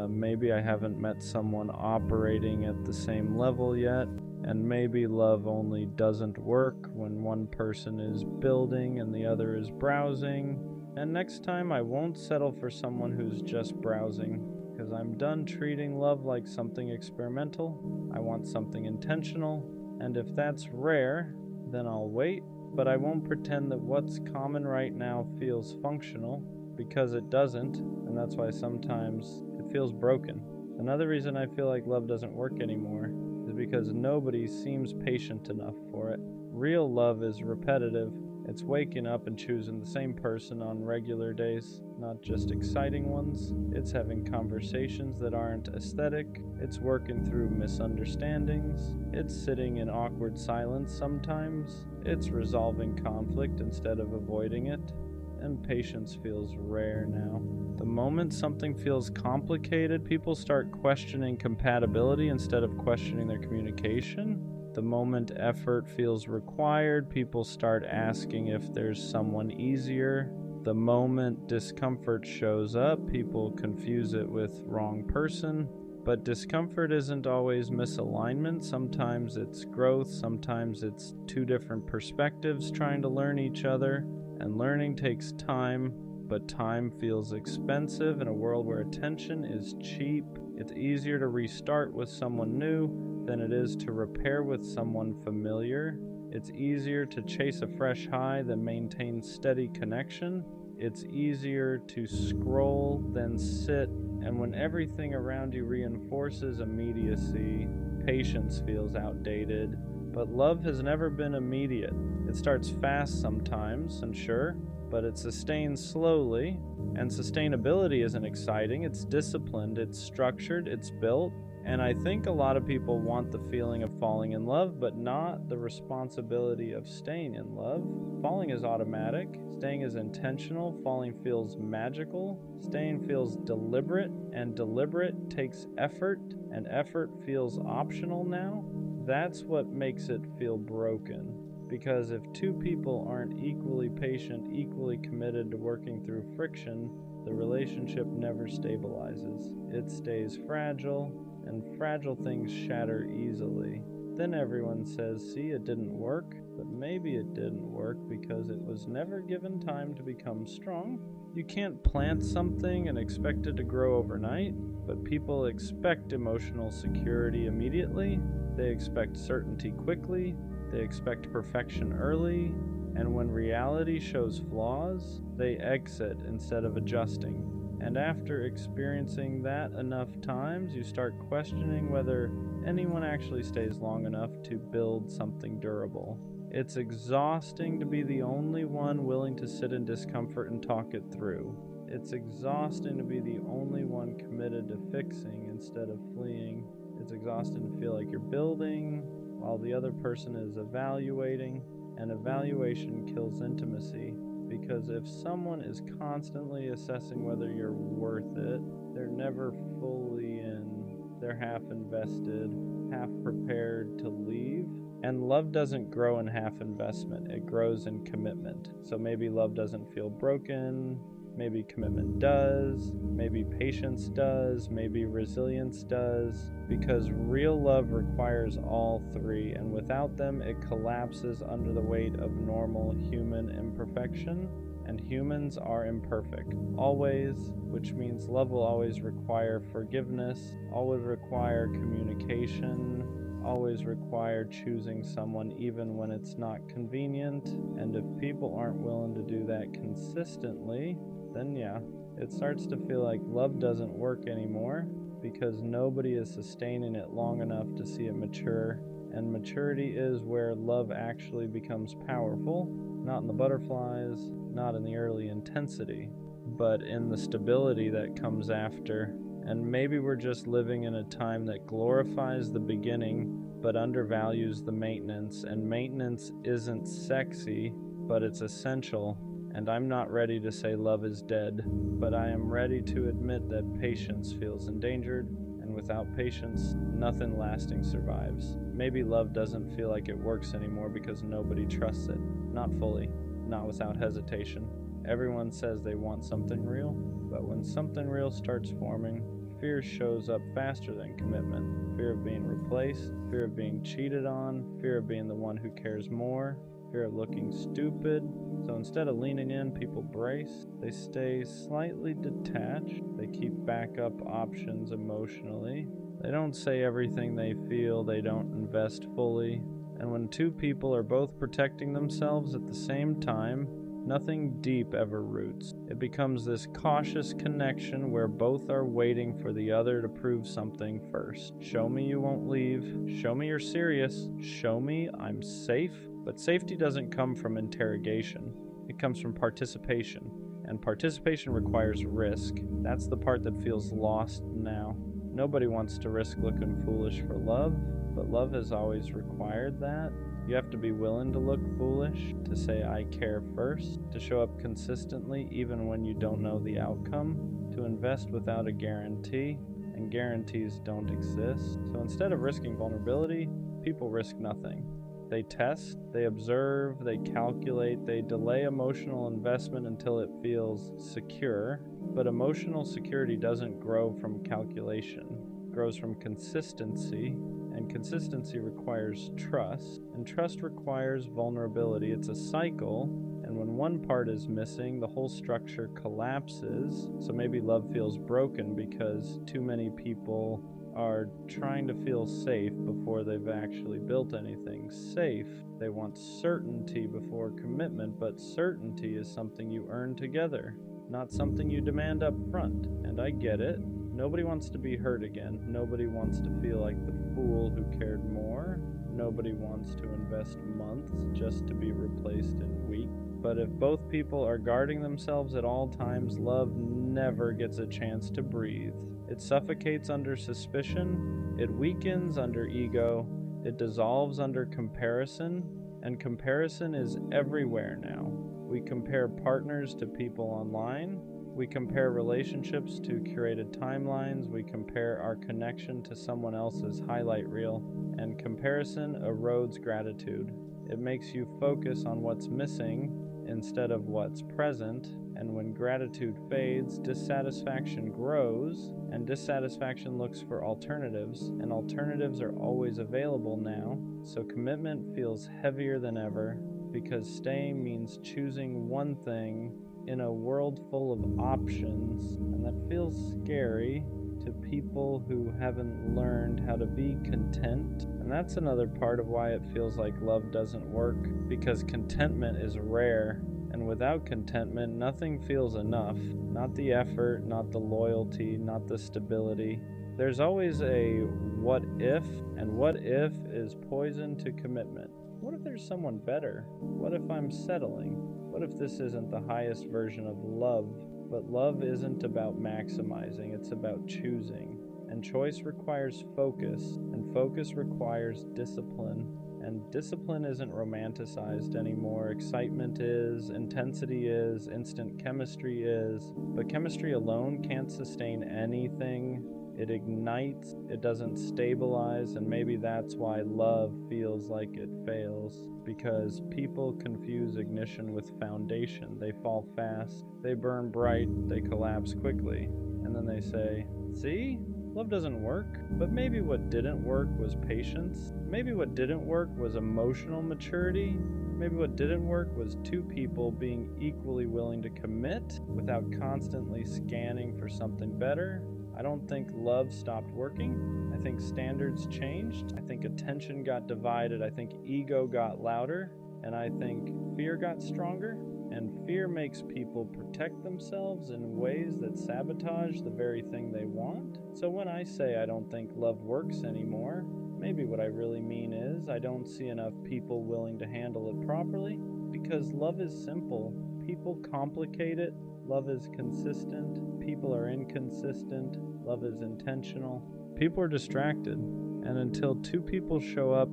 Maybe I haven't met someone operating at the same level yet, and maybe love only doesn't work when one person is building and the other is browsing. And next time I won't settle for someone who's just browsing, because I'm done treating love like something experimental. I want something intentional, and if that's rare, then I'll wait, but I won't pretend that what's common right now feels functional, because it doesn't, and that's why sometimes it feels broken. Another reason I feel like love doesn't work anymore is because nobody seems patient enough for it. Real love is repetitive. It's waking up and choosing the same person on regular days, not just exciting ones. It's having conversations that aren't aesthetic. It's working through misunderstandings. It's sitting in awkward silence sometimes. It's resolving conflict instead of avoiding it. and patience feels rare now. The moment something feels complicated, people start questioning compatibility instead of questioning their communication. The moment effort feels required, people start asking if there's someone easier. The moment discomfort shows up, people confuse it with wrong person. But discomfort isn't always misalignment. Sometimes it's growth, sometimes it's two different perspectives trying to learn each other. And learning takes time, but time feels expensive in a world where attention is cheap. It's easier to restart with someone new than it is to repair with someone familiar. It's easier to chase a fresh high than maintain steady connection. It's easier to scroll than sit, and when everything around you reinforces immediacy, patience feels outdated. But love has never been immediate. It starts fast sometimes, and sure, but it sustains slowly, and sustainability isn't exciting. It's disciplined, it's structured, it's built, and I think a lot of people want the feeling of falling in love, but not the responsibility of staying in love. Falling is automatic, staying is intentional, falling feels magical, staying feels deliberate, and deliberate takes effort, and effort feels optional now. That's what makes it feel broken. Because if two people aren't equally patient, equally committed to working through friction, the relationship never stabilizes. It stays fragile, and fragile things shatter easily. Then everyone says, see, it didn't work, but maybe it didn't work because it was never given time to become strong. You can't plant something and expect it to grow overnight, but people expect emotional security immediately. They expect certainty quickly. They expect perfection early, and when reality shows flaws, they exit instead of adjusting. And after experiencing that enough times, you start questioning whether anyone actually stays long enough to build something durable. It's exhausting to be the only one willing to sit in discomfort and talk it through. It's exhausting to be the only one committed to fixing instead of fleeing. It's exhausting to feel like you're building while the other person is evaluating, and evaluation kills intimacy, because if someone is constantly assessing whether you're worth it, they're never fully in. They're half invested, half prepared to leave. And love doesn't grow in half investment, it grows in commitment. So maybe love doesn't feel broken, maybe commitment does, maybe patience does, maybe resilience does, because real love requires all three, and without them it collapses under the weight of normal human imperfection, and humans are imperfect, always, which means love will always require forgiveness, always require communication, always require choosing someone even when it's not convenient, and if people aren't willing to do that consistently, then yeah, it starts to feel like love doesn't work anymore because nobody is sustaining it long enough to see it mature, and maturity is where love actually becomes powerful, not in the butterflies, not in the early intensity, but in the stability that comes after. And maybe we're just living in a time that glorifies the beginning but undervalues the maintenance, and maintenance isn't sexy, but it's essential. And I'm not ready to say love is dead, but I am ready to admit that patience feels endangered, and without patience, nothing lasting survives. Maybe love doesn't feel like it works anymore because nobody trusts it. Not fully, not without hesitation. Everyone says they want something real, but when something real starts forming, fear shows up faster than commitment. Fear of being replaced, fear of being cheated on, fear of being the one who cares more, fear of looking stupid. So instead of leaning in, people brace. They stay slightly detached. They keep backup options emotionally. They don't say everything they feel. They don't invest fully. And when two people are both protecting themselves at the same time, nothing deep ever roots. It becomes this cautious connection where both are waiting for the other to prove something first. Show me you won't leave. Show me you're serious. Show me I'm safe. But safety doesn't come from interrogation. It comes from participation. And participation requires risk. That's the part that feels lost now. Nobody wants to risk looking foolish for love, but love has always required that. You have to be willing to look foolish, to say I care first, to show up consistently even when you don't know the outcome, to invest without a guarantee, and guarantees don't exist. So instead of risking vulnerability, people risk nothing. They test, they observe, they calculate, they delay emotional investment until it feels secure. But emotional security doesn't grow from calculation. It grows from consistency, and consistency requires trust, and trust requires vulnerability. It's a cycle, and when one part is missing, the whole structure collapses. So maybe love feels broken because too many people are trying to feel safe before they've actually built anything safe. They want certainty before commitment, but certainty is something you earn together, not something you demand up front. And I get it. Nobody wants to be hurt again. Nobody wants to feel like the fool who cared more. Nobody wants to invest months just to be replaced in weeks. But if both people are guarding themselves at all times, love never gets a chance to breathe. It suffocates under suspicion, it weakens under ego, it dissolves under comparison, and comparison is everywhere now. We compare partners to people online, we compare relationships to curated timelines, we compare our connection to someone else's highlight reel, and comparison erodes gratitude. It makes you focus on what's missing instead of what's present, and when gratitude fades, dissatisfaction grows, and dissatisfaction looks for alternatives, and alternatives are always available now, so commitment feels heavier than ever, because staying means choosing one thing in a world full of options, and that feels scary to people who haven't learned how to be content. And that's another part of why it feels like love doesn't work, because contentment is rare, and without contentment nothing feels enough. Not the effort, not the loyalty, not the stability. There's always a what if, and what if is poison to commitment. What if there's someone better? What if I'm settling? What if this isn't the highest version of love? But love isn't about maximizing, it's about choosing. And choice requires focus, and focus requires discipline. And discipline isn't romanticized anymore. Excitement is, intensity is, instant chemistry is. But chemistry alone can't sustain anything. It ignites, it doesn't stabilize, and maybe that's why love feels like it fails. Because people confuse ignition with foundation. They fall fast, they burn bright, they collapse quickly. And then they say, see? Love doesn't work. But maybe what didn't work was patience. Maybe what didn't work was emotional maturity. Maybe what didn't work was two people being equally willing to commit without constantly scanning for something better. I don't think love stopped working. I think standards changed. I think attention got divided. I think ego got louder. And I think fear got stronger. And fear makes people protect themselves in ways that sabotage the very thing they want. So when I say I don't think love works anymore, maybe what I really mean is I don't see enough people willing to handle it properly. Because love is simple. People complicate it. Love is consistent. People are inconsistent. Love is intentional. People are distracted. And until two people show up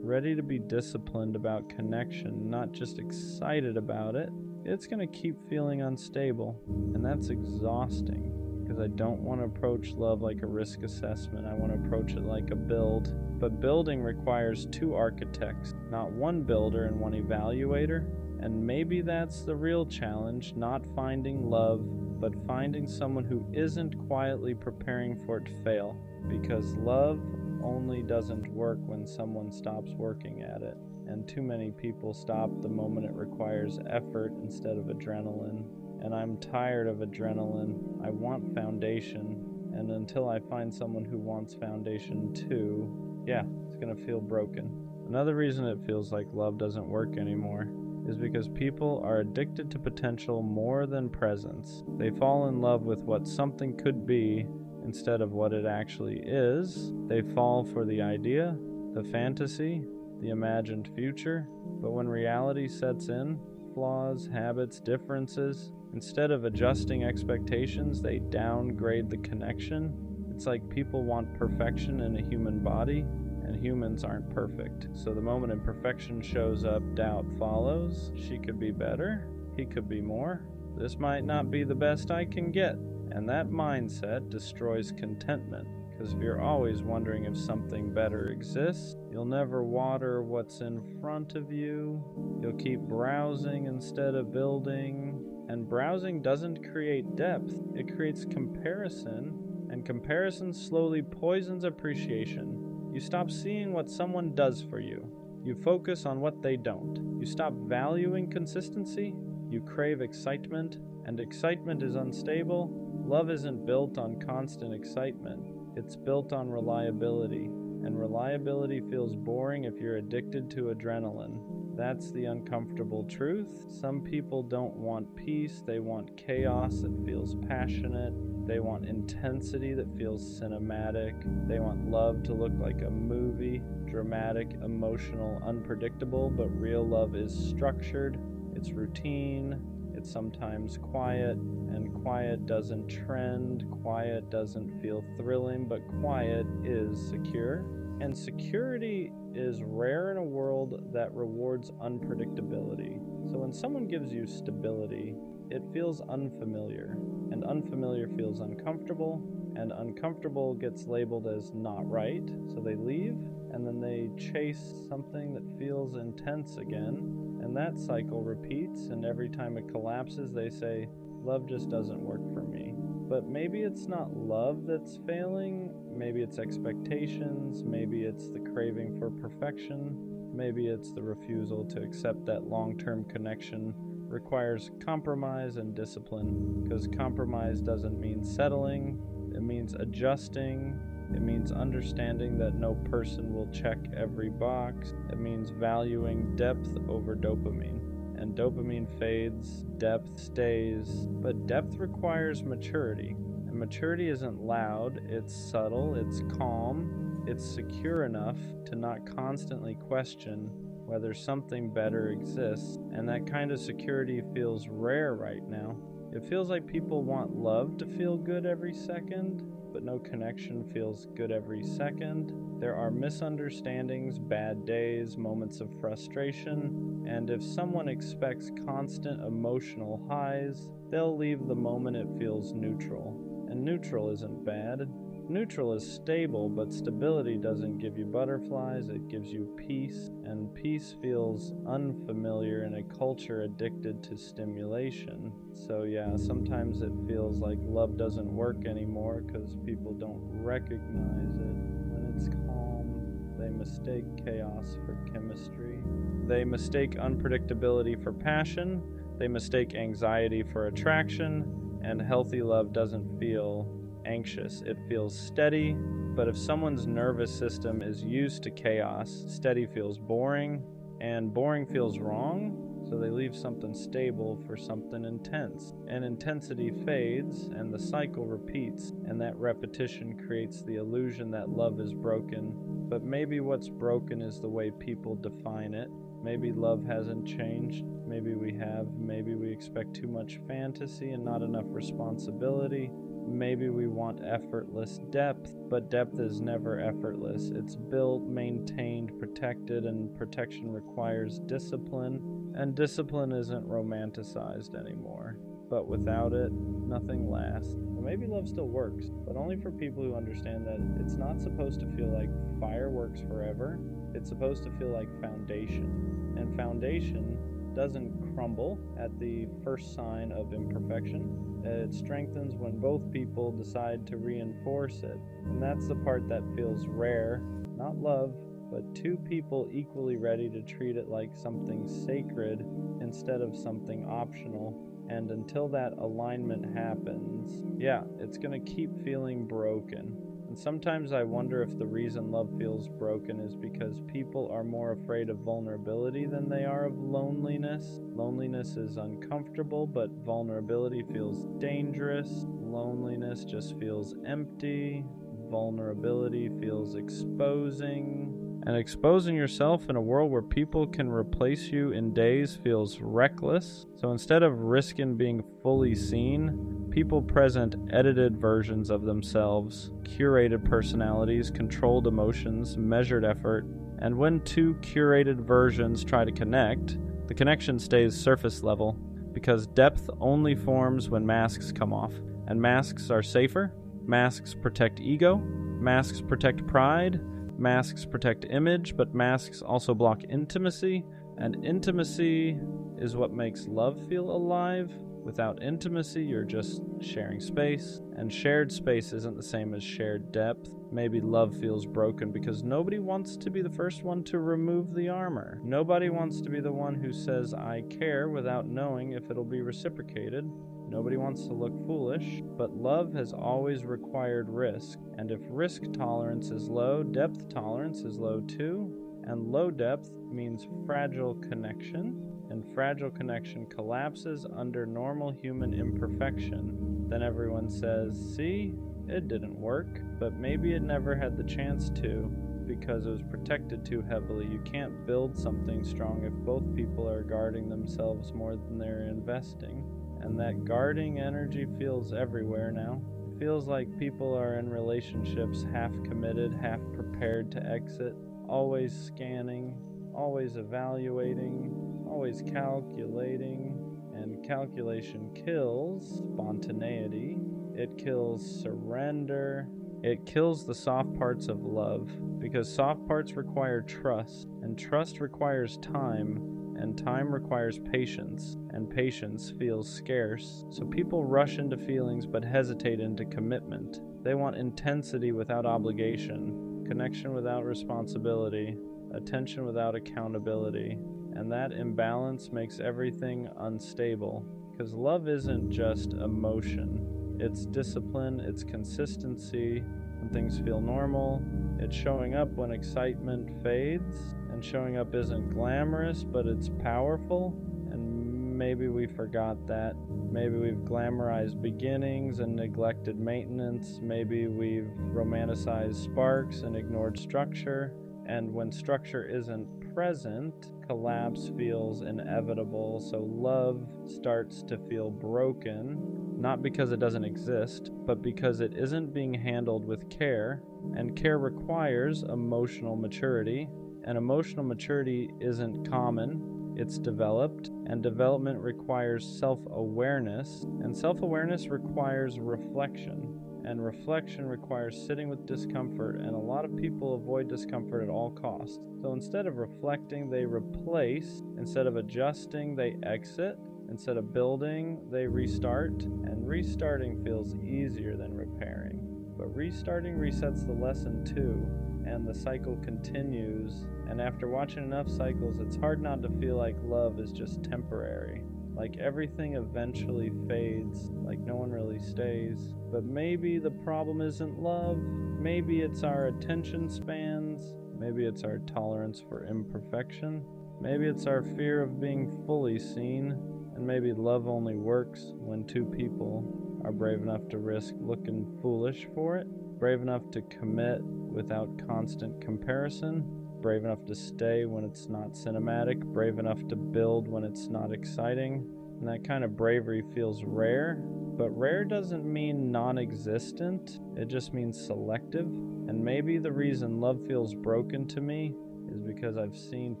ready to be disciplined about connection, not just excited about it, it's going to keep feeling unstable. And that's exhausting, because I don't want to approach love like a risk assessment. I want to approach it like a build. But building requires two architects, not one builder and one evaluator. And maybe that's the real challenge, not finding love, but finding someone who isn't quietly preparing for it to fail. Because love only doesn't work when someone stops working at it. And too many people stop the moment it requires effort instead of adrenaline. And I'm tired of adrenaline. I want foundation. And until I find someone who wants foundation too, yeah, it's gonna feel broken. Another reason it feels like love doesn't work anymore is because people are addicted to potential more than presence. They fall in love with what something could be instead of what it actually is. They fall for the idea, the fantasy, the imagined future. But when reality sets in, flaws, habits, differences, instead of adjusting expectations, they downgrade the connection. It's like people want perfection in a human body, and humans aren't perfect. So the moment imperfection shows up, doubt follows. She could be better, he could be more. This might not be the best I can get. And that mindset destroys contentment, because if you're always wondering if something better exists, you'll never water what's in front of you. You'll keep browsing instead of building. And browsing doesn't create depth, it creates comparison, and comparison slowly poisons appreciation. You stop seeing what someone does for you. You focus on what they don't. You stop valuing consistency. You crave excitement, and excitement is unstable. Love isn't built on constant excitement. It's built on reliability, and reliability feels boring if you're addicted to adrenaline. That's the uncomfortable truth. Some people don't want peace, they want chaos that feels passionate. They want intensity that feels cinematic. They want love to look like a movie, dramatic, emotional, unpredictable, but real love is structured, it's routine, it's sometimes quiet, and quiet doesn't trend, quiet doesn't feel thrilling, but quiet is secure. And security is rare in a world that rewards unpredictability. So when someone gives you stability, it feels unfamiliar, and unfamiliar feels uncomfortable, and uncomfortable gets labeled as not right, so they leave, and then they chase something that feels intense again, and that cycle repeats, and every time it collapses, they say, love just doesn't work for me. But maybe it's not love that's failing, maybe it's expectations, maybe it's the craving for perfection, maybe it's the refusal to accept that long-term connection requires compromise and discipline, because compromise doesn't mean settling, it means adjusting, it means understanding that no person will check every box, it means valuing depth over dopamine. And dopamine fades, depth stays, but depth requires maturity. And maturity isn't loud, it's subtle, it's calm, it's secure enough to not constantly question whether something better exists. And that kind of security feels rare right now. It feels like people want love to feel good every second, but no connection feels good every second. There are misunderstandings, bad days, moments of frustration, and if someone expects constant emotional highs, they'll leave the moment it feels neutral. And neutral isn't bad. Neutral is stable, but stability doesn't give you butterflies, it gives you peace, and peace feels unfamiliar in a culture addicted to stimulation. So yeah, sometimes it feels like love doesn't work anymore because people don't recognize it. When it's calm, they mistake chaos for chemistry. They mistake unpredictability for passion, they mistake anxiety for attraction, and healthy love doesn't feel anxious, it feels steady. But if someone's nervous system is used to chaos, steady feels boring, and boring feels wrong, so they leave something stable for something intense. And intensity fades, and the cycle repeats, and that repetition creates the illusion that love is broken. But maybe what's broken is the way people define it. Maybe love hasn't changed, maybe we have, maybe we expect too much fantasy and not enough responsibility. Maybe we want effortless depth, but depth is never effortless. It's built, maintained, protected, and protection requires discipline, and discipline isn't romanticized anymore. But without it, nothing lasts. Well, maybe love still works, but only for people who understand that it's not supposed to feel like fireworks forever. It's supposed to feel like foundation. And foundation doesn't crumble at the first sign of imperfection. It strengthens when both people decide to reinforce it. And that's the part that feels rare, not love, but two people equally ready to treat it like something sacred instead of something optional. And until that alignment happens, yeah, it's gonna keep feeling broken. And sometimes I wonder if the reason love feels broken is because people are more afraid of vulnerability than they are of loneliness. Loneliness is uncomfortable, but vulnerability feels dangerous. Loneliness just feels empty. Vulnerability feels exposing. And exposing yourself in a world where people can replace you in days feels reckless. So instead of risking being fully seen, people present edited versions of themselves, curated personalities, controlled emotions, measured effort. And when two curated versions try to connect, the connection stays surface level, because depth only forms when masks come off. And masks are safer. Masks protect ego. Masks protect pride. Masks protect image, but masks also block intimacy, and intimacy is what makes love feel alive. Without intimacy, you're just sharing space, and shared space isn't the same as shared depth. Maybe love feels broken because nobody wants to be the first one to remove the armor. Nobody wants to be the one who says, I care, without knowing if it'll be reciprocated. Nobody wants to look foolish, but love has always required risk. And if risk tolerance is low, depth tolerance is low too. And low depth means fragile connection, and fragile connection collapses under normal human imperfection. Then everyone says, see, it didn't work, but maybe it never had the chance to, because it was protected too heavily. You can't build something strong if both people are guarding themselves more than they're investing. And that guarding energy feels everywhere now. It feels like people are in relationships half committed, half prepared to exit, always scanning, always evaluating, always calculating. And calculation kills spontaneity. It kills surrender. It kills the soft parts of love, because soft parts require trust, and trust requires time, and time requires patience, and patience feels scarce. So people rush into feelings but hesitate into commitment. They want intensity without obligation, connection without responsibility, attention without accountability. And that imbalance makes everything unstable, because love isn't just emotion. It's discipline, it's consistency when things feel normal, it's showing up when excitement fades, and showing up isn't glamorous, but it's powerful. And maybe we forgot that. Maybe we've glamorized beginnings and neglected maintenance. Maybe we've romanticized sparks and ignored structure. And when structure isn't present, collapse feels inevitable. So love starts to feel broken, not because it doesn't exist, but because it isn't being handled with care. And care requires emotional maturity. And emotional maturity isn't common, it's developed. And development requires self-awareness. And self-awareness requires reflection. And reflection requires sitting with discomfort, and a lot of people avoid discomfort at all costs. So instead of reflecting, they replace. Instead of adjusting, they exit. Instead of building, they restart. And restarting feels easier than repairing. But restarting resets the lesson too, and the cycle continues. And after watching enough cycles, it's hard not to feel like love is just temporary. Like everything eventually fades, like no one really stays. But maybe the problem isn't love. Maybe it's our attention spans. Maybe it's our tolerance for imperfection. Maybe it's our fear of being fully seen. And maybe love only works when two people are brave enough to risk looking foolish for it, brave enough to commit without constant comparison, brave enough to stay when it's not cinematic, brave enough to build when it's not exciting. And that kind of bravery feels rare, but rare doesn't mean non-existent, it just means selective. And maybe the reason love feels broken to me is because I've seen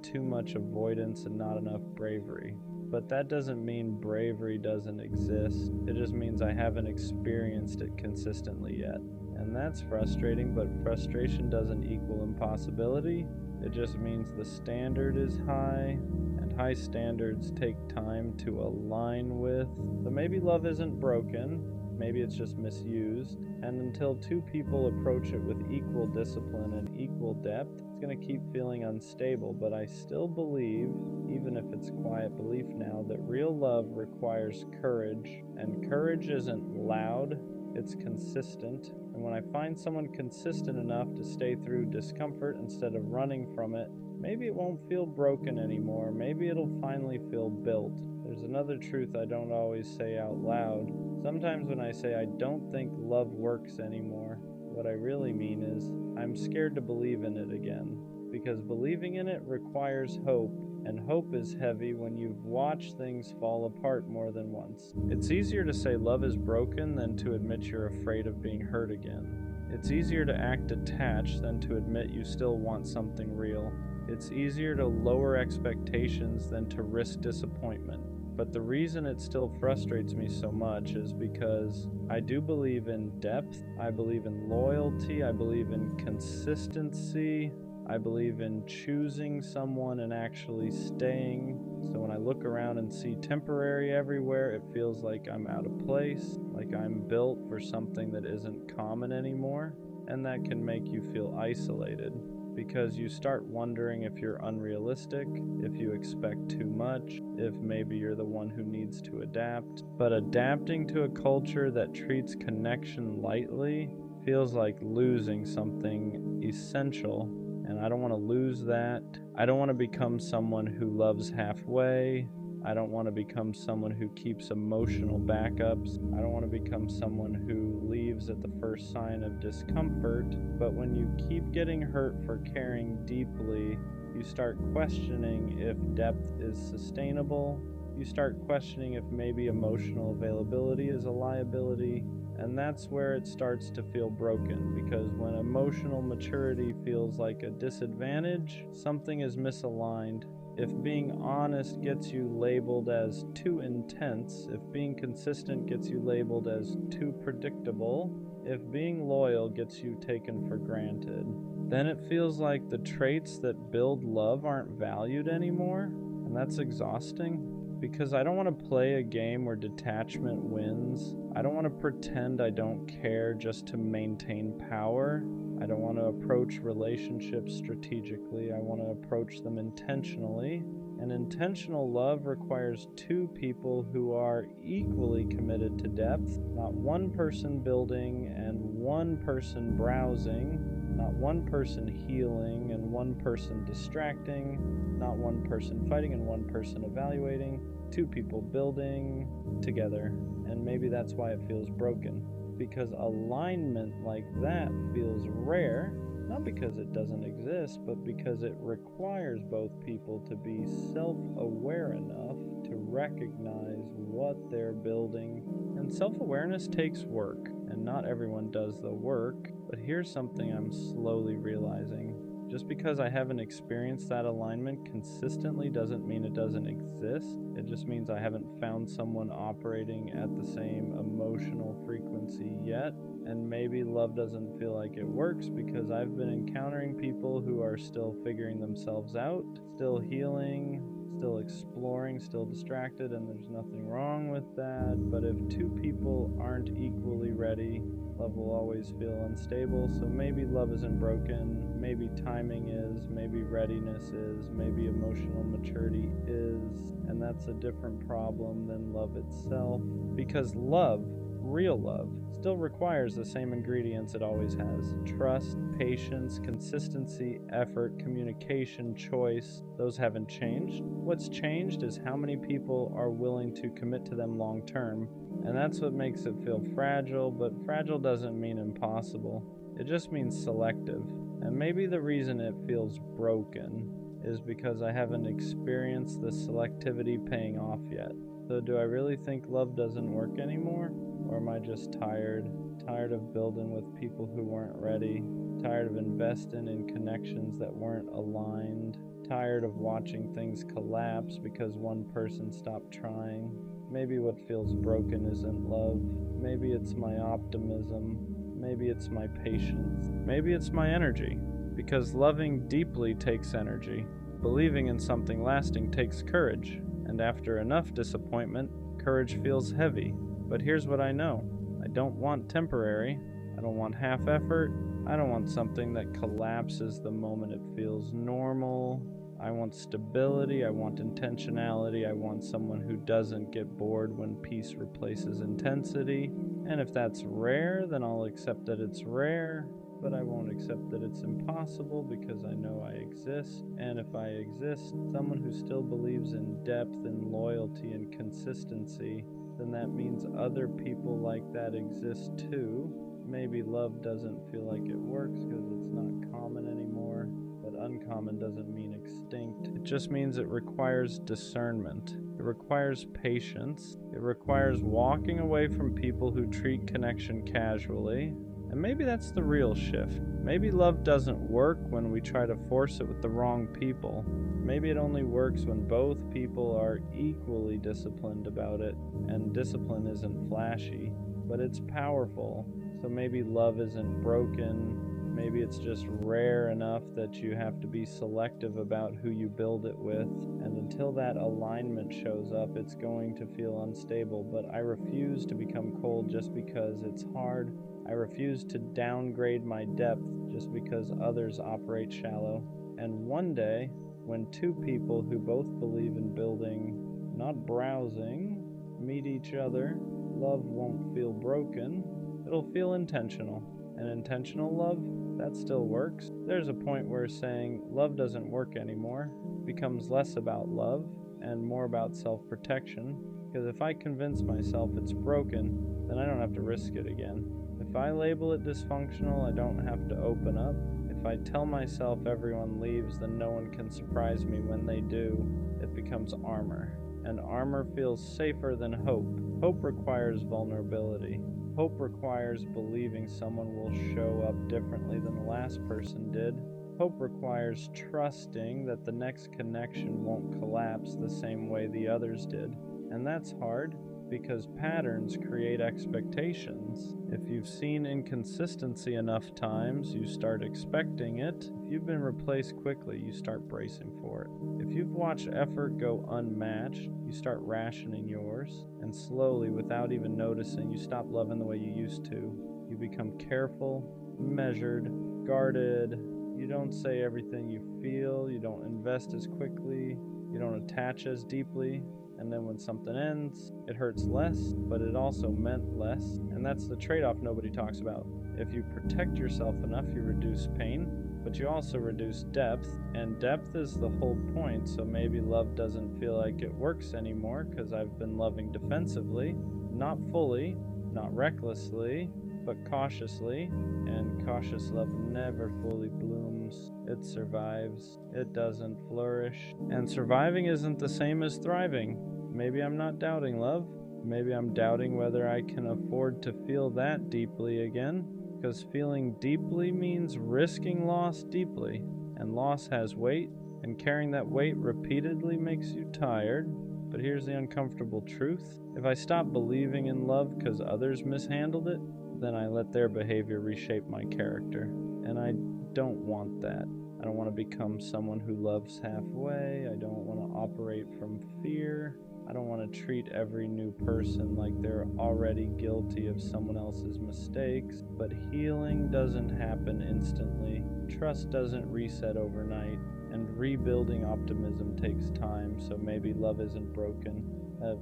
too much avoidance and not enough bravery. But that doesn't mean bravery doesn't exist, it just means I haven't experienced it consistently yet. And that's frustrating, but frustration doesn't equal impossibility. It just means the standard is high, and high standards take time to align with. So maybe love isn't broken, maybe it's just misused. And until two people approach it with equal discipline and equal depth, it's going to keep feeling unstable. But I still believe, even if it's quiet belief now, that real love requires courage. And courage isn't loud, it's consistent. And when I find someone consistent enough to stay through discomfort instead of running from it, maybe it won't feel broken anymore. Maybe it'll finally feel built. There's another truth I don't always say out loud. Sometimes when I say I don't think love works anymore, what I really mean is I'm scared to believe in it again. because believing in it requires hope, and hope is heavy when you've watched things fall apart more than once. It's easier to say love is broken than to admit you're afraid of being hurt again. It's easier to act detached than to admit you still want something real. It's easier to lower expectations than to risk disappointment. But the reason it still frustrates me so much is because I do believe in depth, I believe in loyalty, I believe in consistency, I believe in choosing someone and actually staying. So when I look around and see temporary everywhere, it feels like I'm out of place, like I'm built for something that isn't common anymore, and that can make you feel isolated. Because you start wondering if you're unrealistic, if you expect too much, if maybe you're the one who needs to adapt. But adapting to a culture that treats connection lightly feels like losing something essential, and I don't want to lose that. I don't want to become someone who loves halfway. I don't want to become someone who keeps emotional backups. I don't want to become someone who leaves at the first sign of discomfort. But when you keep getting hurt for caring deeply, you start questioning if depth is sustainable. You start questioning if maybe emotional availability is a liability. And that's where it starts to feel broken, because when emotional maturity feels like a disadvantage, something is misaligned. If being honest gets you labeled as too intense, if being consistent gets you labeled as too predictable, if being loyal gets you taken for granted, then it feels like the traits that build love aren't valued anymore, and that's exhausting. Because I don't want to play a game where detachment wins. I don't want to pretend I don't care just to maintain power. I don't want to approach relationships strategically. I want to approach them intentionally. And intentional love requires two people who are equally committed to depth, not one person building and one person browsing, not one person healing and one person distracting, not one person fighting and one person evaluating, two people building together. And maybe that's why it feels broken, because alignment like that feels rare, not because it doesn't exist, but because it requires both people to be self-aware enough to recognize what they're building. And self-awareness takes work, and not everyone does the work. But here's something I'm slowly realizing. Just because I haven't experienced that alignment consistently doesn't mean it doesn't exist. It just means I haven't found someone operating at the same emotional frequency yet. And maybe love doesn't feel like it works because I've been encountering people who are still figuring themselves out, still healing, still exploring, still distracted, and there's nothing wrong with that. But if two people aren't equally ready, love will always feel unstable. So maybe love isn't broken, maybe timing is, maybe readiness is, maybe emotional maturity is, and that's a different problem than love itself. Because love, real love, still requires the same ingredients it always has: trust, patience, consistency, effort, communication, choice. Those haven't changed. What's changed is how many people are willing to commit to them long term. And that's what makes it feel fragile, but fragile doesn't mean impossible. It just means selective. And maybe the reason it feels broken is because I haven't experienced the selectivity paying off yet. So do I really think love doesn't work anymore? Or am I just tired? Tired of building with people who weren't ready? Tired of investing in connections that weren't aligned? Tired of watching things collapse because one person stopped trying? Maybe what feels broken isn't love. Maybe it's my optimism. Maybe it's my patience. Maybe it's my energy. Because loving deeply takes energy. Believing in something lasting takes courage. And after enough disappointment, courage feels heavy. But here's what I know. I don't want temporary. I don't want half effort. I don't want something that collapses the moment it feels normal. I want stability. I want intentionality. I want someone who doesn't get bored when peace replaces intensity. And if that's rare, then I'll accept that it's rare. But I won't accept that it's impossible because I know I exist. And if I exist, someone who still believes in depth and loyalty and consistency, then that means other people like that exist too. Maybe love doesn't feel like it works because it's not common anymore, but uncommon doesn't mean extinct. It just means it requires discernment. It requires patience. It requires walking away from people who treat connection casually. And maybe that's the real shift. Maybe love doesn't work when we try to force it with the wrong people. Maybe it only works when both people are equally disciplined about it, and discipline isn't flashy, but it's powerful. So maybe love isn't broken. Maybe it's just rare enough that you have to be selective about who you build it with. And until that alignment shows up, it's going to feel unstable. But I refuse to become cold just because it's hard. I refuse to downgrade my depth just because others operate shallow. And one day, when two people who both believe in building, not browsing, meet each other, love won't feel broken. It'll feel intentional. And intentional love, that still works. There's a point where saying love doesn't work anymore becomes less about love and more about self-protection. Because if I convince myself it's broken, then I don't have to risk it again. If I label it dysfunctional, I don't have to open up. If I tell myself everyone leaves, then no one can surprise me when they do. It becomes armor. And armor feels safer than hope. Hope requires vulnerability. Hope requires believing someone will show up differently than the last person did. Hope requires trusting that the next connection won't collapse the same way the others did. And that's hard, because patterns create expectations. If you've seen inconsistency enough times, you start expecting it. If you've been replaced quickly, you start bracing for it. If you've watched effort go unmatched, you start rationing yours. And slowly, without even noticing, you stop loving the way you used to. You become careful, measured, guarded. You don't say everything you feel. You don't invest as quickly. You don't attach as deeply. And then when something ends, it hurts less, but it also meant less. And that's the trade-off nobody talks about. If you protect yourself enough, you reduce pain, but you also reduce depth. And depth is the whole point, so maybe love doesn't feel like it works anymore because I've been loving defensively. Not fully, not recklessly, but cautiously. And cautious love never fully blooms. It survives. It doesn't flourish. And surviving isn't the same as thriving. Maybe I'm not doubting love. Maybe I'm doubting whether I can afford to feel that deeply again. Because feeling deeply means risking loss deeply. And loss has weight. And carrying that weight repeatedly makes you tired. But here's the uncomfortable truth. If I stop believing in love because others mishandled it, then I let their behavior reshape my character. And I don't want that. I don't want to become someone who loves halfway. I don't want to operate from fear. I don't want to treat every new person like they're already guilty of someone else's mistakes. But healing doesn't happen instantly. Trust doesn't reset overnight. And rebuilding optimism takes time, so maybe love isn't broken.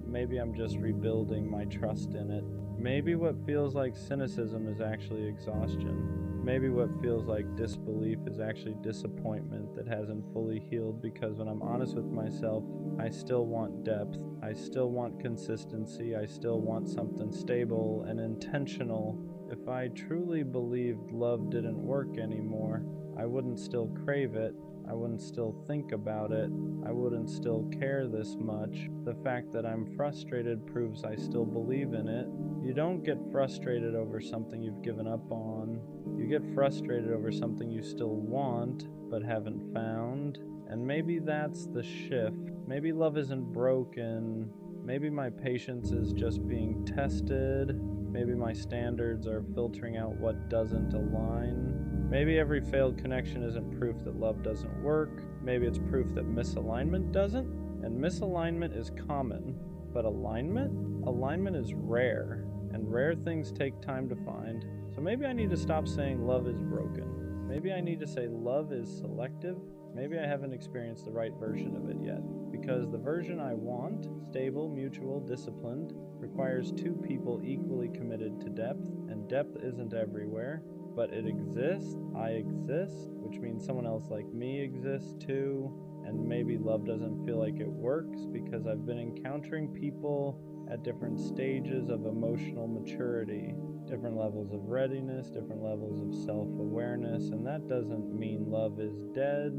Maybe I'm just rebuilding my trust in it. Maybe what feels like cynicism is actually exhaustion. Maybe what feels like disbelief is actually disappointment that hasn't fully healed, because when I'm honest with myself, I still want depth. I still want consistency. I still want something stable and intentional. If I truly believed love didn't work anymore, I wouldn't still crave it. I wouldn't still think about it. I wouldn't still care this much. The fact that I'm frustrated proves I still believe in it. You don't get frustrated over something you've given up on. You get frustrated over something you still want, but haven't found. And maybe that's the shift. Maybe love isn't broken. Maybe my patience is just being tested. Maybe my standards are filtering out what doesn't align. Maybe every failed connection isn't proof that love doesn't work. Maybe it's proof that misalignment doesn't. And misalignment is common, but alignment is rare. And rare things take time to find. So maybe I need to stop saying love is broken. Maybe I need to say love is selective. Maybe I haven't experienced the right version of it yet. Because the version I want, stable, mutual, disciplined, requires two people equally committed to depth. And depth isn't everywhere. But it exists, I exist, which means someone else like me exists too. And maybe love doesn't feel like it works because I've been encountering people at different stages of emotional maturity. different levels of readiness, different levels of self-awareness, and that doesn't mean love is dead.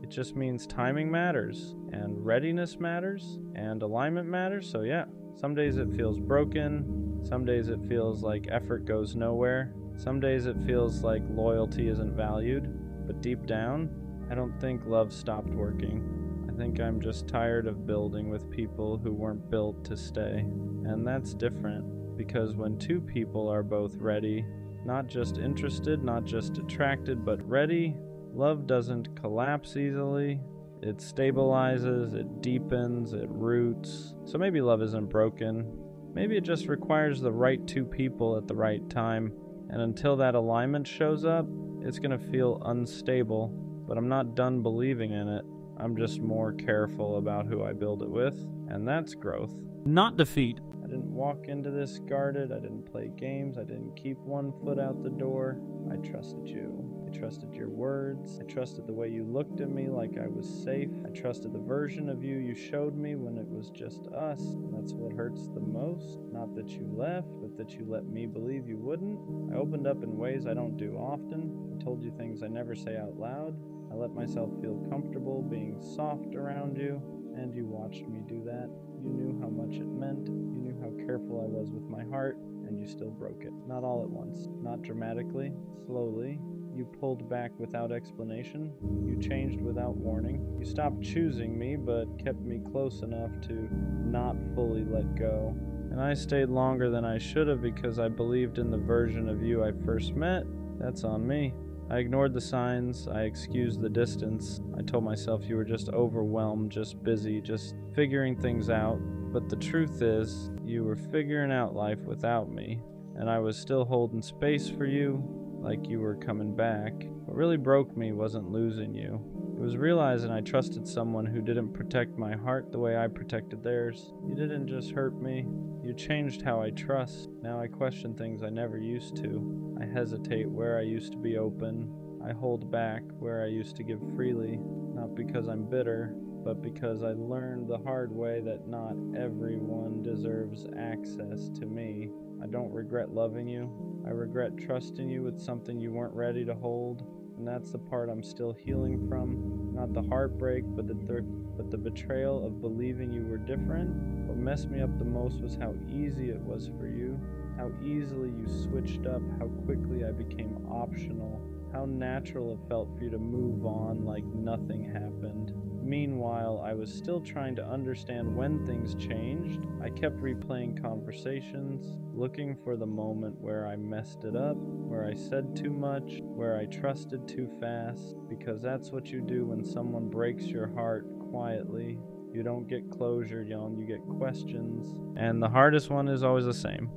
It just means timing matters, and readiness matters, and alignment matters. So yeah, some days it feels broken, some days it feels like effort goes nowhere, some days it feels like loyalty isn't valued, but deep down, I don't think love stopped working. I think I'm just tired of building with people who weren't built to stay. And that's different, because when two people are both ready, not just interested, not just attracted, but ready, love doesn't collapse easily. It stabilizes, it deepens, it roots. So maybe love isn't broken. Maybe it just requires the right two people at the right time. And until that alignment shows up, it's gonna feel unstable. But I'm not done believing in it. I'm just more careful about who I build it with, and that's growth. Not defeat. I didn't walk into this guarded, I didn't play games, I didn't keep one foot out the door. I trusted you. I trusted your words. I trusted the way you looked at me like I was safe. I trusted the version of you showed me when it was just us. And that's what hurts the most. Not that you left, but that you let me believe you wouldn't. I opened up in ways I don't do often. I told you things I never say out loud. I let myself feel comfortable being soft around you, and you watched me do that. You knew how much it meant, you knew how careful I was with my heart, and you still broke it. Not all at once, not dramatically, slowly. You pulled back without explanation, you changed without warning. You stopped choosing me, but kept me close enough to not fully let go. And I stayed longer than I should have because I believed in the version of you I first met. That's on me. I ignored the signs, I excused the distance. I told myself you were just overwhelmed, just busy, just figuring things out. But the truth is, you were figuring out life without me, and I was still holding space for you, like you were coming back. What really broke me wasn't losing you. It was realizing I trusted someone who didn't protect my heart the way I protected theirs. You didn't just hurt me, you changed how I trust. Now I question things I never used to. I hesitate where I used to be open. I hold back where I used to give freely, not because I'm bitter, but because I learned the hard way that not everyone deserves access to me. I don't regret loving you. I regret trusting you with something you weren't ready to hold. And that's the part I'm still healing from. Not the heartbreak, but the betrayal of believing you were different. What messed me up the most was how easy it was for you. How easily you switched up, how quickly I became optional, how natural it felt for you to move on like nothing happened. Meanwhile, I was still trying to understand when things changed. I kept replaying conversations, looking for the moment where I messed it up, where I said too much, where I trusted too fast, because that's what you do when someone breaks your heart quietly. You don't get closure, you get questions. And the hardest one is always the same.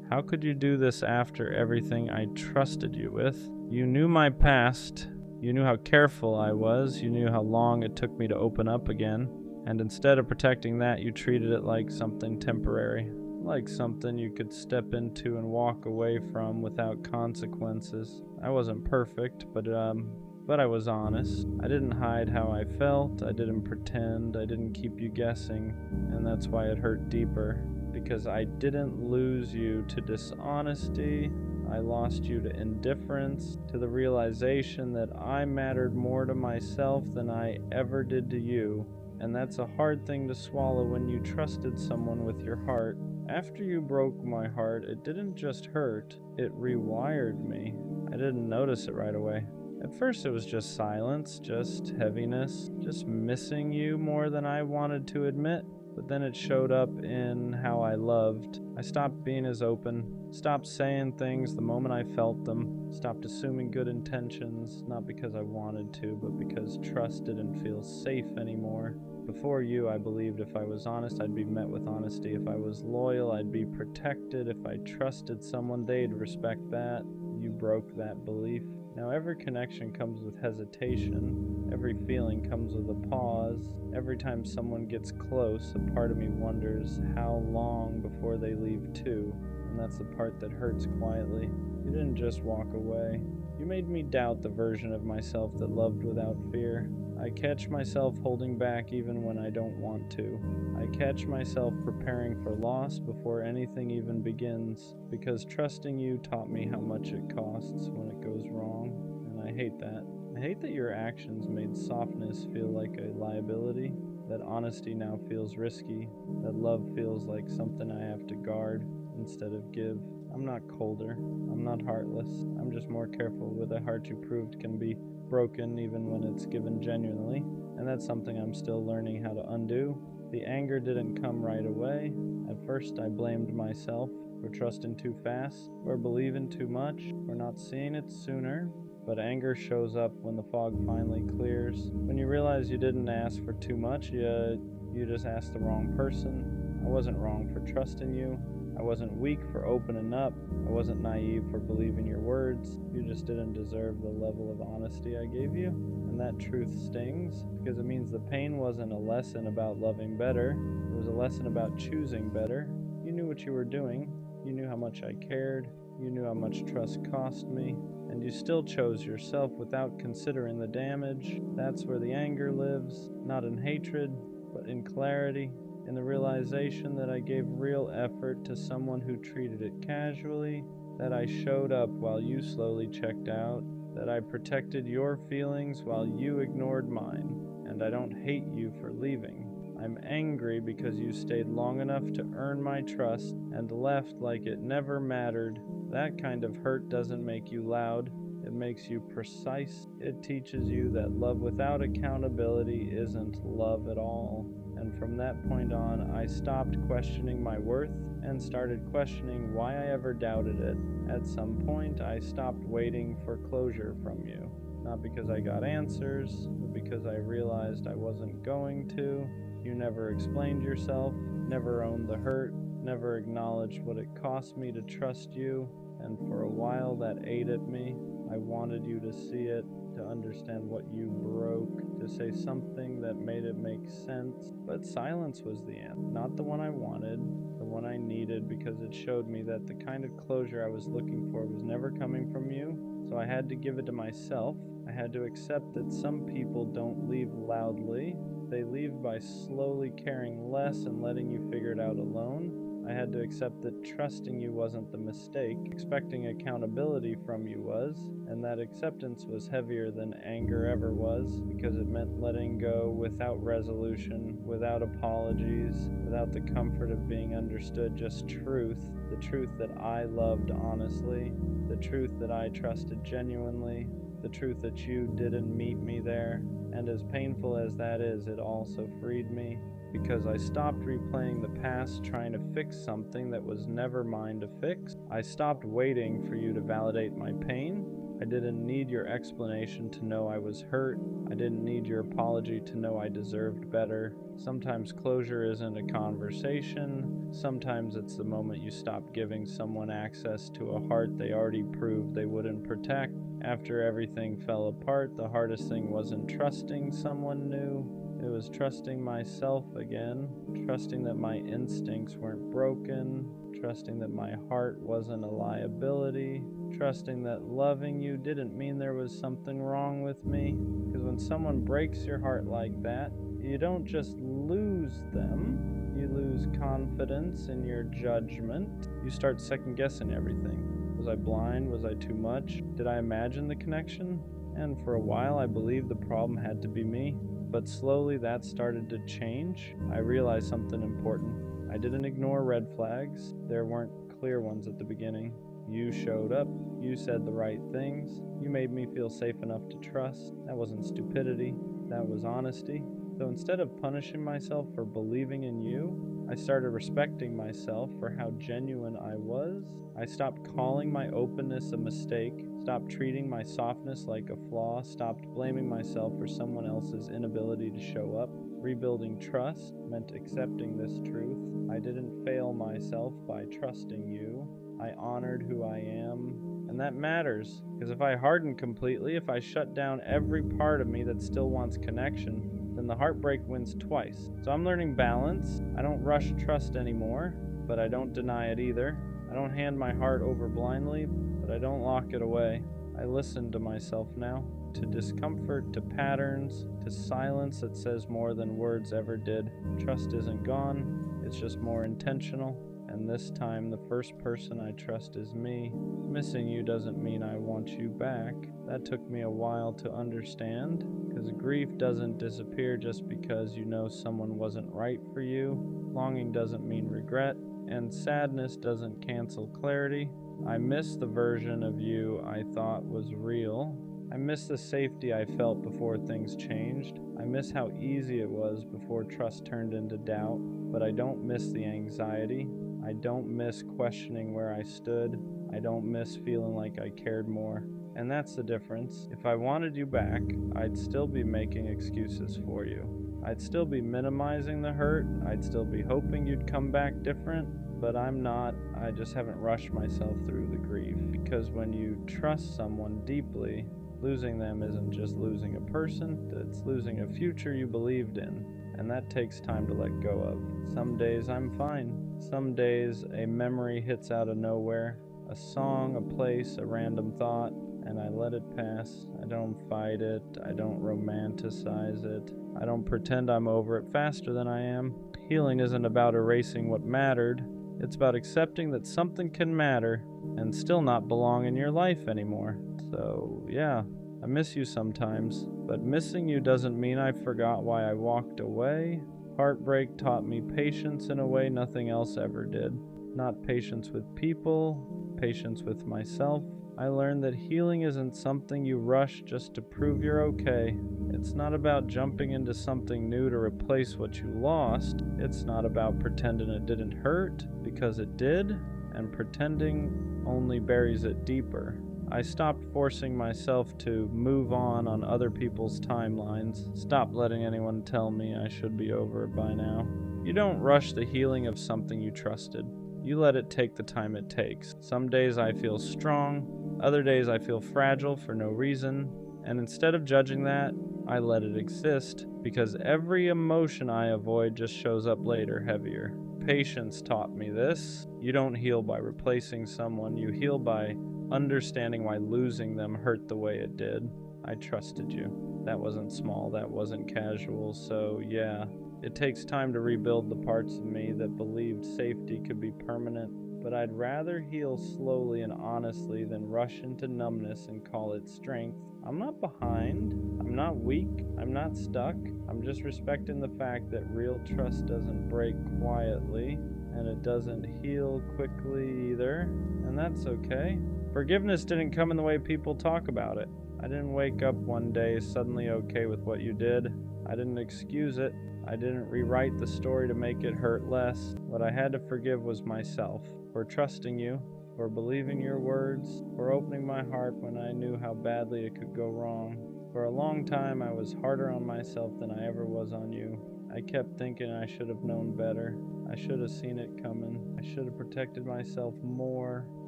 How could you do this after everything I trusted you with? You knew my past. You knew how careful I was. You knew how long it took me to open up again. And instead of protecting that, you treated it like something temporary. Like something you could step into and walk away from without consequences. I wasn't perfect, but I was honest. I didn't hide how I felt. I didn't pretend. I didn't keep you guessing. And that's why it hurt deeper. Because I didn't lose you to dishonesty. I lost you to indifference, to the realization that I mattered more to myself than I ever did to you. And that's a hard thing to swallow when you trusted someone with your heart. After you broke my heart, it didn't just hurt, it rewired me. I didn't notice it right away. At first it was just silence, just heaviness, just missing you more than I wanted to admit. But then it showed up in how I loved. I stopped being as open, stopped saying things the moment I felt them, stopped assuming good intentions, not because I wanted to, but because trust didn't feel safe anymore. Before you, I believed if I was honest, I'd be met with honesty. If I was loyal, I'd be protected. If I trusted someone, they'd respect that. You broke that belief. Now every connection comes with hesitation. Every feeling comes with a pause. Every time someone gets close, a part of me wonders how long before they leave too. And that's the part that hurts quietly. You didn't just walk away. You made me doubt the version of myself that loved without fear. I catch myself holding back even when I don't want to. I catch myself preparing for loss before anything even begins, because trusting you taught me how much it costs when it goes wrong, and I hate that. I hate that your actions made softness feel like a liability, that honesty now feels risky, that love feels like something I have to guard instead of give. I'm not colder, I'm not heartless, I'm just more careful with a heart you proved can be broken even when it's given genuinely, and that's something I'm still learning how to undo. The anger didn't come right away. At first I blamed myself for trusting too fast, for believing too much, for not seeing it sooner. But anger shows up when the fog finally clears, when you realize you didn't ask for too much, you just asked the wrong person. I wasn't wrong for trusting you. I wasn't weak for opening up. I wasn't naive for believing your words. You just didn't deserve the level of honesty I gave you. And that truth stings, because it means the pain wasn't a lesson about loving better. It was a lesson about choosing better. You knew what you were doing. You knew how much I cared. You knew how much trust cost me. And you still chose yourself without considering the damage. That's where the anger lives, not in hatred, but in clarity. In the realization that I gave real effort to someone who treated it casually, that I showed up while you slowly checked out, that I protected your feelings while you ignored mine, and I don't hate you for leaving. I'm angry because you stayed long enough to earn my trust and left like it never mattered. That kind of hurt doesn't make you loud, it makes you precise. It teaches you that love without accountability isn't love at all. And from that point on, I stopped questioning my worth and started questioning why I ever doubted it. At some point, I stopped waiting for closure from you. Not because I got answers, but because I realized I wasn't going to. You never explained yourself, never owned the hurt, never acknowledged what it cost me to trust you, and for a while that ate at me. I wanted you to see it, to understand what you broke, to say something that made it make sense. But silence was the answer, not the one I wanted, the one I needed, because it showed me that the kind of closure I was looking for was never coming from you. So I had to give it to myself. I had to accept that some people don't leave loudly. They leave by slowly caring less and letting you figure it out alone. I had to accept that trusting you wasn't the mistake, expecting accountability from you was, and that acceptance was heavier than anger ever was, because it meant letting go without resolution, without apologies, without the comfort of being understood, just truth, the truth that I loved honestly, the truth that I trusted genuinely, the truth that you didn't meet me there. And as painful as that is, it also freed me, because I stopped replaying the past trying to fix something that was never mine to fix. I stopped waiting for you to validate my pain. I didn't need your explanation to know I was hurt. I didn't need your apology to know I deserved better. Sometimes closure isn't a conversation. Sometimes it's the moment you stop giving someone access to a heart they already proved they wouldn't protect. After everything fell apart, the hardest thing wasn't trusting someone new. It was trusting myself again, trusting that my instincts weren't broken, trusting that my heart wasn't a liability, trusting that loving you didn't mean there was something wrong with me. Because when someone breaks your heart like that, you don't just lose them, you lose confidence in your judgment. You start second-guessing everything. Was I blind? Was I too much? Did I imagine the connection? And for a while I believed the problem had to be me. But slowly that started to change. I realized something important. I didn't ignore red flags. There weren't clear ones at the beginning. You showed up. You said the right things. You made me feel safe enough to trust. That wasn't stupidity. That was honesty. So instead of punishing myself for believing in you, I started respecting myself for how genuine I was. I stopped calling my openness a mistake, stopped treating my softness like a flaw, stopped blaming myself for someone else's inability to show up. Rebuilding trust meant accepting this truth. I didn't fail myself by trusting you. I honored who I am. And that matters, because if I harden completely, if I shut down every part of me that still wants connection, then the heartbreak wins twice. So I'm learning balance. I don't rush trust anymore, but I don't deny it either. I don't hand my heart over blindly, but I don't lock it away. I listen to myself now. to discomfort, to patterns, to silence that says more than words ever did. Trust isn't gone, it's just more intentional. And this time, the first person I trust is me. Missing you doesn't mean I want you back. That took me a while to understand, because grief doesn't disappear just because you know someone wasn't right for you. Longing doesn't mean regret, and sadness doesn't cancel clarity. I miss the version of you I thought was real. I miss the safety I felt before things changed. I miss how easy it was before trust turned into doubt, but I don't miss the anxiety. I don't miss questioning where I stood. I don't miss feeling like I cared more. And that's the difference. If I wanted you back, I'd still be making excuses for you. I'd still be minimizing the hurt. I'd still be hoping you'd come back different, but I'm not. I just haven't rushed myself through the grief. Because when you trust someone deeply, losing them isn't just losing a person, it's losing a future you believed in. And that takes time to let go of. Some days I'm fine. Some days a memory hits out of nowhere, a song, a place, a random thought, and I let it pass. I don't fight it. I don't romanticize it. I don't pretend I'm over it faster than I am. Healing isn't about erasing what mattered. It's about accepting that something can matter and still not belong in your life anymore. So, yeah, I miss you sometimes, but missing you doesn't mean I forgot why I walked away. Heartbreak taught me patience in a way nothing else ever did. Not patience with people, patience with myself. I learned that healing isn't something you rush just to prove you're okay. It's not about jumping into something new to replace what you lost. It's not about pretending it didn't hurt, because it did, and pretending only buries it deeper. I stopped forcing myself to move on other people's timelines. Stopped letting anyone tell me I should be over it by now. You don't rush the healing of something you trusted. You let it take the time it takes. Some days I feel strong, other days I feel fragile for no reason, and instead of judging that, I let it exist, because every emotion I avoid just shows up later heavier. Patience taught me this. You don't heal by replacing someone, you heal by understanding why losing them hurt the way it did. I trusted you. That wasn't small, that wasn't casual, so yeah. It takes time to rebuild the parts of me that believed safety could be permanent, but I'd rather heal slowly and honestly than rush into numbness and call it strength. I'm not behind, I'm not weak, I'm not stuck. I'm just respecting the fact that real trust doesn't break quietly, and it doesn't heal quickly either, and that's okay. Forgiveness didn't come in the way people talk about it. I didn't wake up one day suddenly okay with what you did. I didn't excuse it. I didn't rewrite the story to make it hurt less. What I had to forgive was myself, for trusting you, for believing your words, for opening my heart when I knew how badly it could go wrong. For a long time I was harder on myself than I ever was on you. I kept thinking I should have known better. I should have seen it coming. I should have protected myself more.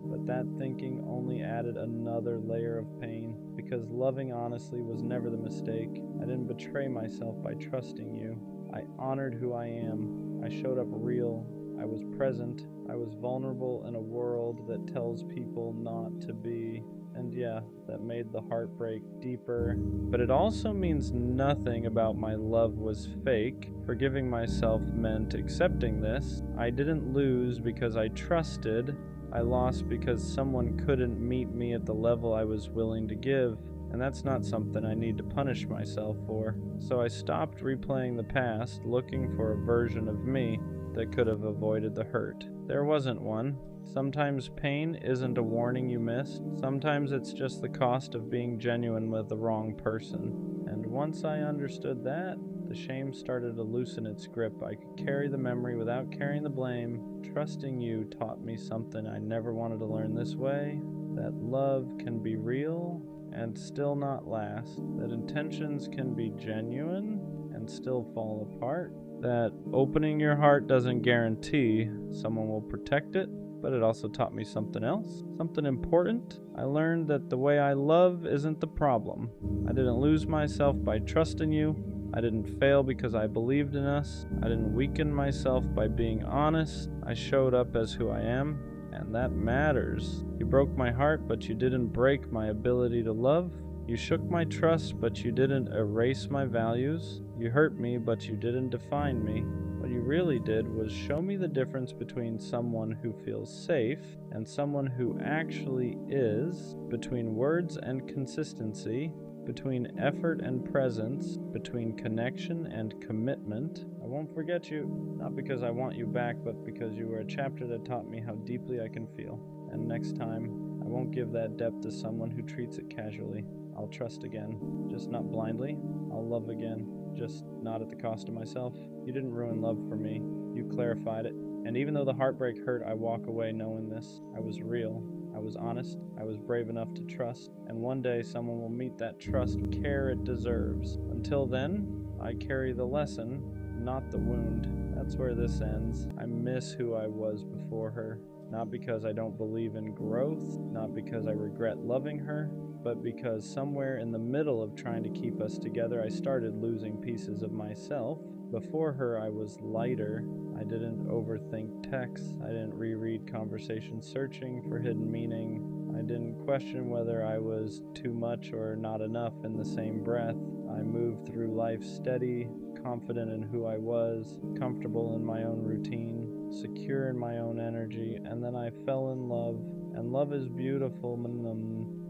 But that thinking only added another layer of pain, because loving honestly was never the mistake. I didn't betray myself by trusting you. I honored who I am. I showed up real. I was present. I was vulnerable in a world that tells people not to be. And yeah, that made the heartbreak deeper. But it also means nothing about my love was fake. Forgiving myself meant accepting this. I didn't lose because I trusted. I lost because someone couldn't meet me at the level I was willing to give. And that's not something I need to punish myself for. So I stopped replaying the past, looking for a version of me that could have avoided the hurt. There wasn't one. Sometimes pain isn't a warning you missed. Sometimes it's just the cost of being genuine with the wrong person. And once I understood that, the shame started to loosen its grip. I could carry the memory without carrying the blame. Trusting you taught me something I never wanted to learn this way. That love can be real and still not last. That intentions can be genuine and still fall apart. That opening your heart doesn't guarantee someone will protect it. But it also taught me something else, something important. I learned that the way I love isn't the problem. I didn't lose myself by trusting you. I didn't fail because I believed in us. I didn't weaken myself by being honest. I showed up as who I am, and that matters. You broke my heart, but you didn't break my ability to love. You shook my trust, but you didn't erase my values. You hurt me, but you didn't define me. What you really did was show me the difference between someone who feels safe and someone who actually is, between words and consistency, between effort and presence, between connection and commitment. I won't forget you, not because I want you back, but because you were a chapter that taught me how deeply I can feel. And next time, I won't give that depth to someone who treats it casually. I'll trust again, just not blindly. I'll love again, just not at the cost of myself. You didn't ruin love for me. You clarified it. And even though the heartbreak hurt, I walk away knowing this. I was real. I was honest. I was brave enough to trust. And one day someone will meet that trust care it deserves. Until then, I carry the lesson, not the wound. That's where this ends. I miss who I was before her. Not because I don't believe in growth, not because I regret loving her, but because somewhere in the middle of trying to keep us together, I started losing pieces of myself. Before her, I was lighter. I didn't overthink texts. I didn't reread conversations searching for hidden meaning. I didn't question whether I was too much or not enough in the same breath. I moved through life steady, confident in who I was, comfortable in my own routine, secure in my own energy, and then I fell in love. And love is beautiful,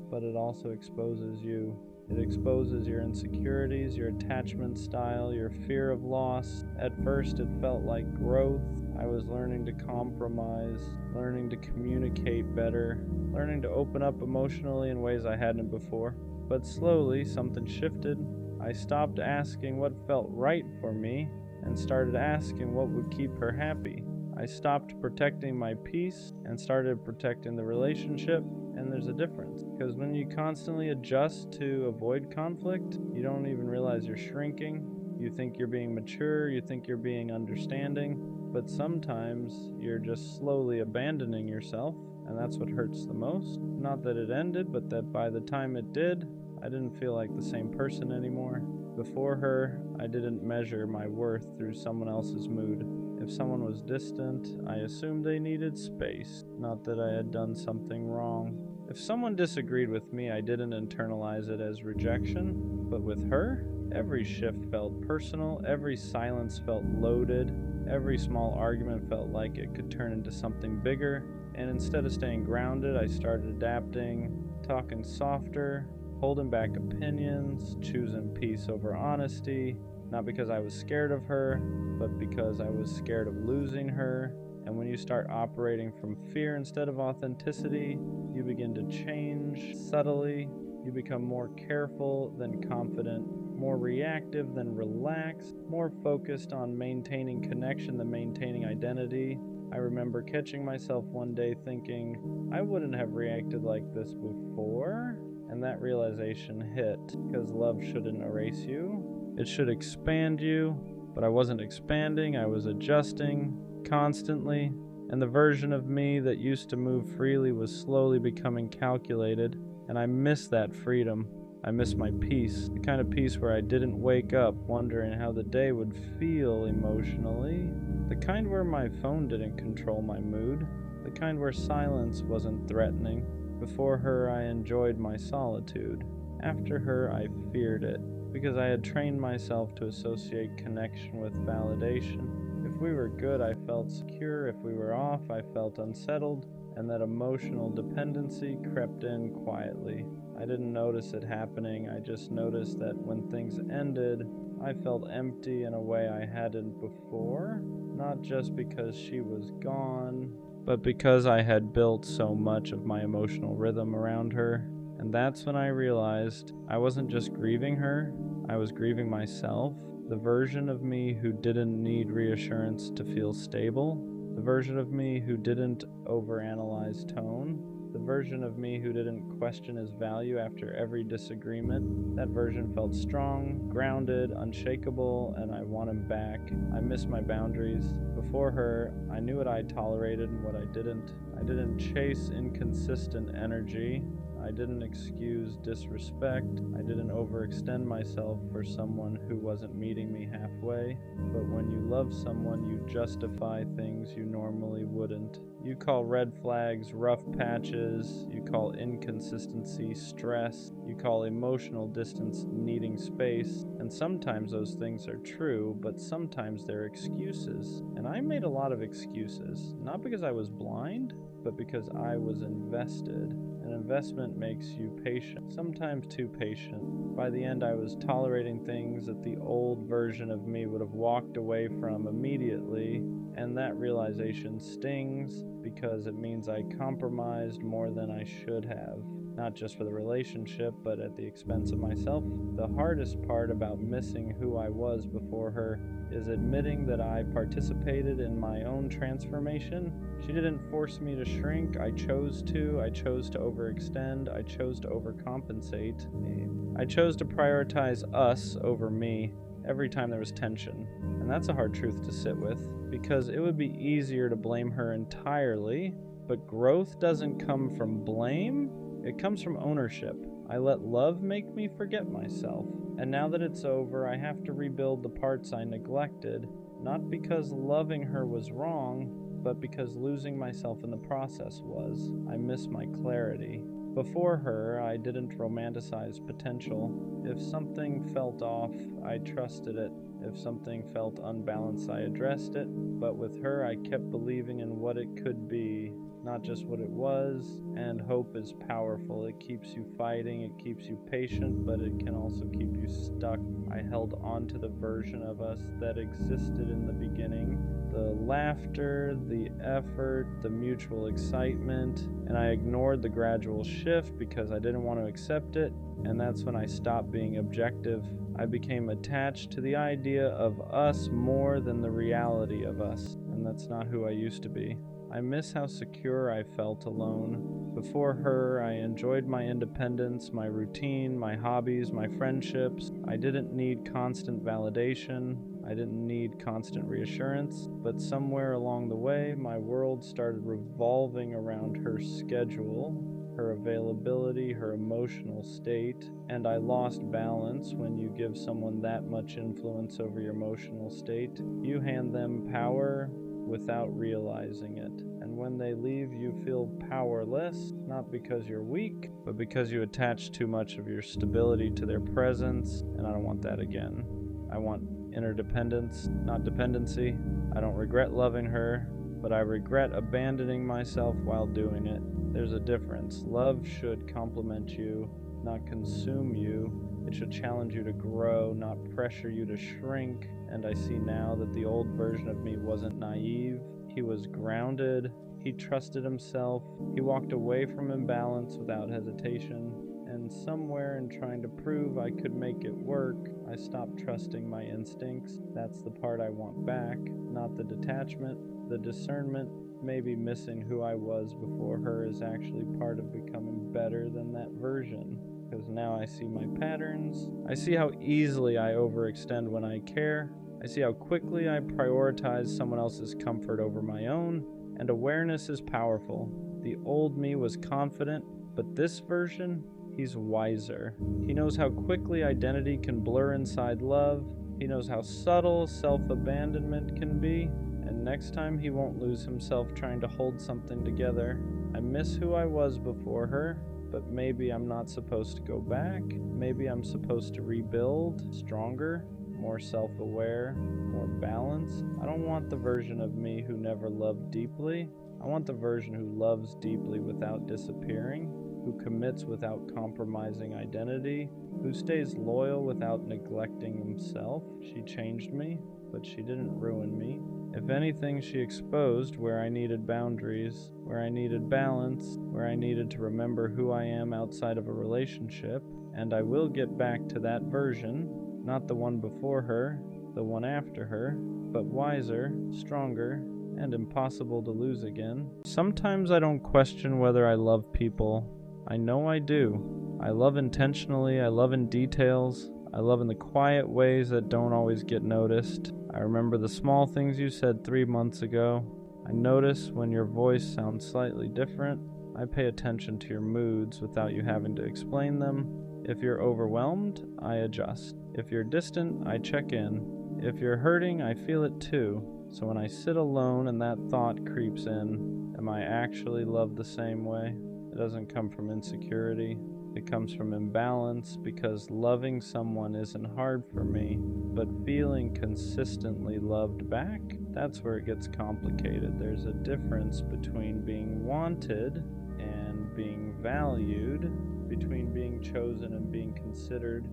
but it also exposes you. It exposes your insecurities, your attachment style, your fear of loss. At first, it felt like growth. I was learning to compromise, learning to communicate better, learning to open up emotionally in ways I hadn't before. But slowly, something shifted. I stopped asking what felt right for me and started asking what would keep her happy. I stopped protecting my peace and started protecting the relationship. And there's a difference, because when you constantly adjust to avoid conflict, you don't even realize you're shrinking. You think you're being mature, you think you're being understanding, but sometimes you're just slowly abandoning yourself, and that's what hurts the most. Not that it ended, but that by the time it did, I didn't feel like the same person anymore. Before her, I didn't measure my worth through someone else's mood. If someone was distant, I assumed they needed space, not that I had done something wrong. If someone disagreed with me, I didn't internalize it as rejection, but with her, every shift felt personal, every silence felt loaded, every small argument felt like it could turn into something bigger, and instead of staying grounded, I started adapting, talking softer, holding back opinions, choosing peace over honesty, not because I was scared of her, but because I was scared of losing her. And when you start operating from fear instead of authenticity, you begin to change subtly. You become more careful than confident, more reactive than relaxed, more focused on maintaining connection than maintaining identity. I remember catching myself one day thinking, I wouldn't have reacted like this before. And that realization hit, because love shouldn't erase you. It should expand you. But I wasn't expanding, I was adjusting constantly. And the version of me that used to move freely was slowly becoming calculated. And I miss that freedom. I miss my peace, the kind of peace where I didn't wake up wondering how the day would feel emotionally, the kind where my phone didn't control my mood, the kind where silence wasn't threatening. Before her, I enjoyed my solitude. After her, I feared it, because I had trained myself to associate connection with validation. If we were good, I felt secure. If we were off, I felt unsettled, and that emotional dependency crept in quietly. I didn't notice it happening. I just noticed that when things ended, I felt empty in a way I hadn't before, not just because she was gone, but because I had built so much of my emotional rhythm around her. And that's when I realized I wasn't just grieving her, I was grieving myself, the version of me who didn't need reassurance to feel stable, the version of me who didn't overanalyze tone, the version of me who didn't question his value after every disagreement. That version felt strong, grounded, unshakable, and I want him back. I miss my boundaries. Before her, I knew what I tolerated and what I didn't. I didn't chase inconsistent energy. I didn't excuse disrespect. I didn't overextend myself for someone who wasn't meeting me halfway. But when you love someone, you justify things you normally wouldn't. You call red flags rough patches, you call inconsistency stress, you call emotional distance needing space, and sometimes those things are true, but sometimes they're excuses. And I made a lot of excuses, not because I was blind, but because I was invested. An investment makes you patient, sometimes too patient. By the end, I was tolerating things that the old version of me would have walked away from immediately, and that realization stings because it means I compromised more than I should have. Not just for the relationship, but at the expense of myself. The hardest part about missing who I was before her is admitting that I participated in my own transformation. She didn't force me to shrink. I chose to overextend. I chose to overcompensate. I chose to prioritize us over me every time there was tension. And that's a hard truth to sit with, because it would be easier to blame her entirely, but growth doesn't come from blame. It comes from ownership. I let love make me forget myself. And now that it's over, I have to rebuild the parts I neglected, not because loving her was wrong, but because losing myself in the process was. I miss my clarity. Before her, I didn't romanticize potential. If something felt off, I trusted it. If something felt unbalanced, I addressed it. But with her, I kept believing in what it could be, not just what it was. And hope is powerful. It keeps you fighting, it keeps you patient, but it can also keep you stuck. I held on to the version of us that existed in the beginning. The laughter, the effort, the mutual excitement, and I ignored the gradual shift because I didn't want to accept it, and that's when I stopped being objective. I became attached to the idea of us more than the reality of us, and that's not who I used to be. I miss how secure I felt alone. Before her, I enjoyed my independence, my routine, my hobbies, my friendships. I didn't need constant validation. I didn't need constant reassurance. But somewhere along the way, my world started revolving around her schedule, her availability, her emotional state, and I lost balance. When you give someone that much influence over your emotional state, you hand them power without realizing it. And when they leave, you feel powerless, not because you're weak, but because you attach too much of your stability to their presence, and I don't want that again. I want interdependence, not dependency. I don't regret loving her, but I regret abandoning myself while doing it. There's a difference. Love should complement you, not consume you. It should challenge you to grow, not pressure you to shrink. And I see now that the old version of me wasn't naive. He was grounded. He trusted himself. He walked away from imbalance without hesitation. And somewhere in trying to prove I could make it work, I stopped trusting my instincts. That's the part I want back, not the detachment. The discernment, maybe missing who I was before her, is actually part of becoming better than that version. Because now I see my patterns. I see how easily I overextend when I care. I see how quickly I prioritize someone else's comfort over my own. And awareness is powerful. The old me was confident, but this version, he's wiser. He knows how quickly identity can blur inside love. He knows how subtle self-abandonment can be. And next time he won't lose himself trying to hold something together. I miss who I was before her, but maybe I'm not supposed to go back. Maybe I'm supposed to rebuild, stronger, more self-aware, more balanced. I don't want the version of me who never loved deeply. I want the version who loves deeply without disappearing, who commits without compromising identity, who stays loyal without neglecting himself. She changed me, but she didn't ruin me. If anything, she exposed where I needed boundaries, where I needed balance, where I needed to remember who I am outside of a relationship, and I will get back to that version, not the one before her, the one after her, but wiser, stronger, and impossible to lose again. Sometimes I don't question whether I love people. I know I do. I love intentionally, I love in details, I love in the quiet ways that don't always get noticed. I remember the small things you said 3 months ago. I notice when your voice sounds slightly different. I pay attention to your moods without you having to explain them. If you're overwhelmed, I adjust. If you're distant, I check in. If you're hurting, I feel it too. So when I sit alone and that thought creeps in, Am I actually loved the same way? It doesn't come from insecurity. It comes from imbalance, because loving someone isn't hard for me, but feeling consistently loved back, that's where it gets complicated. There's a difference between being wanted and being valued, between being chosen and being considered,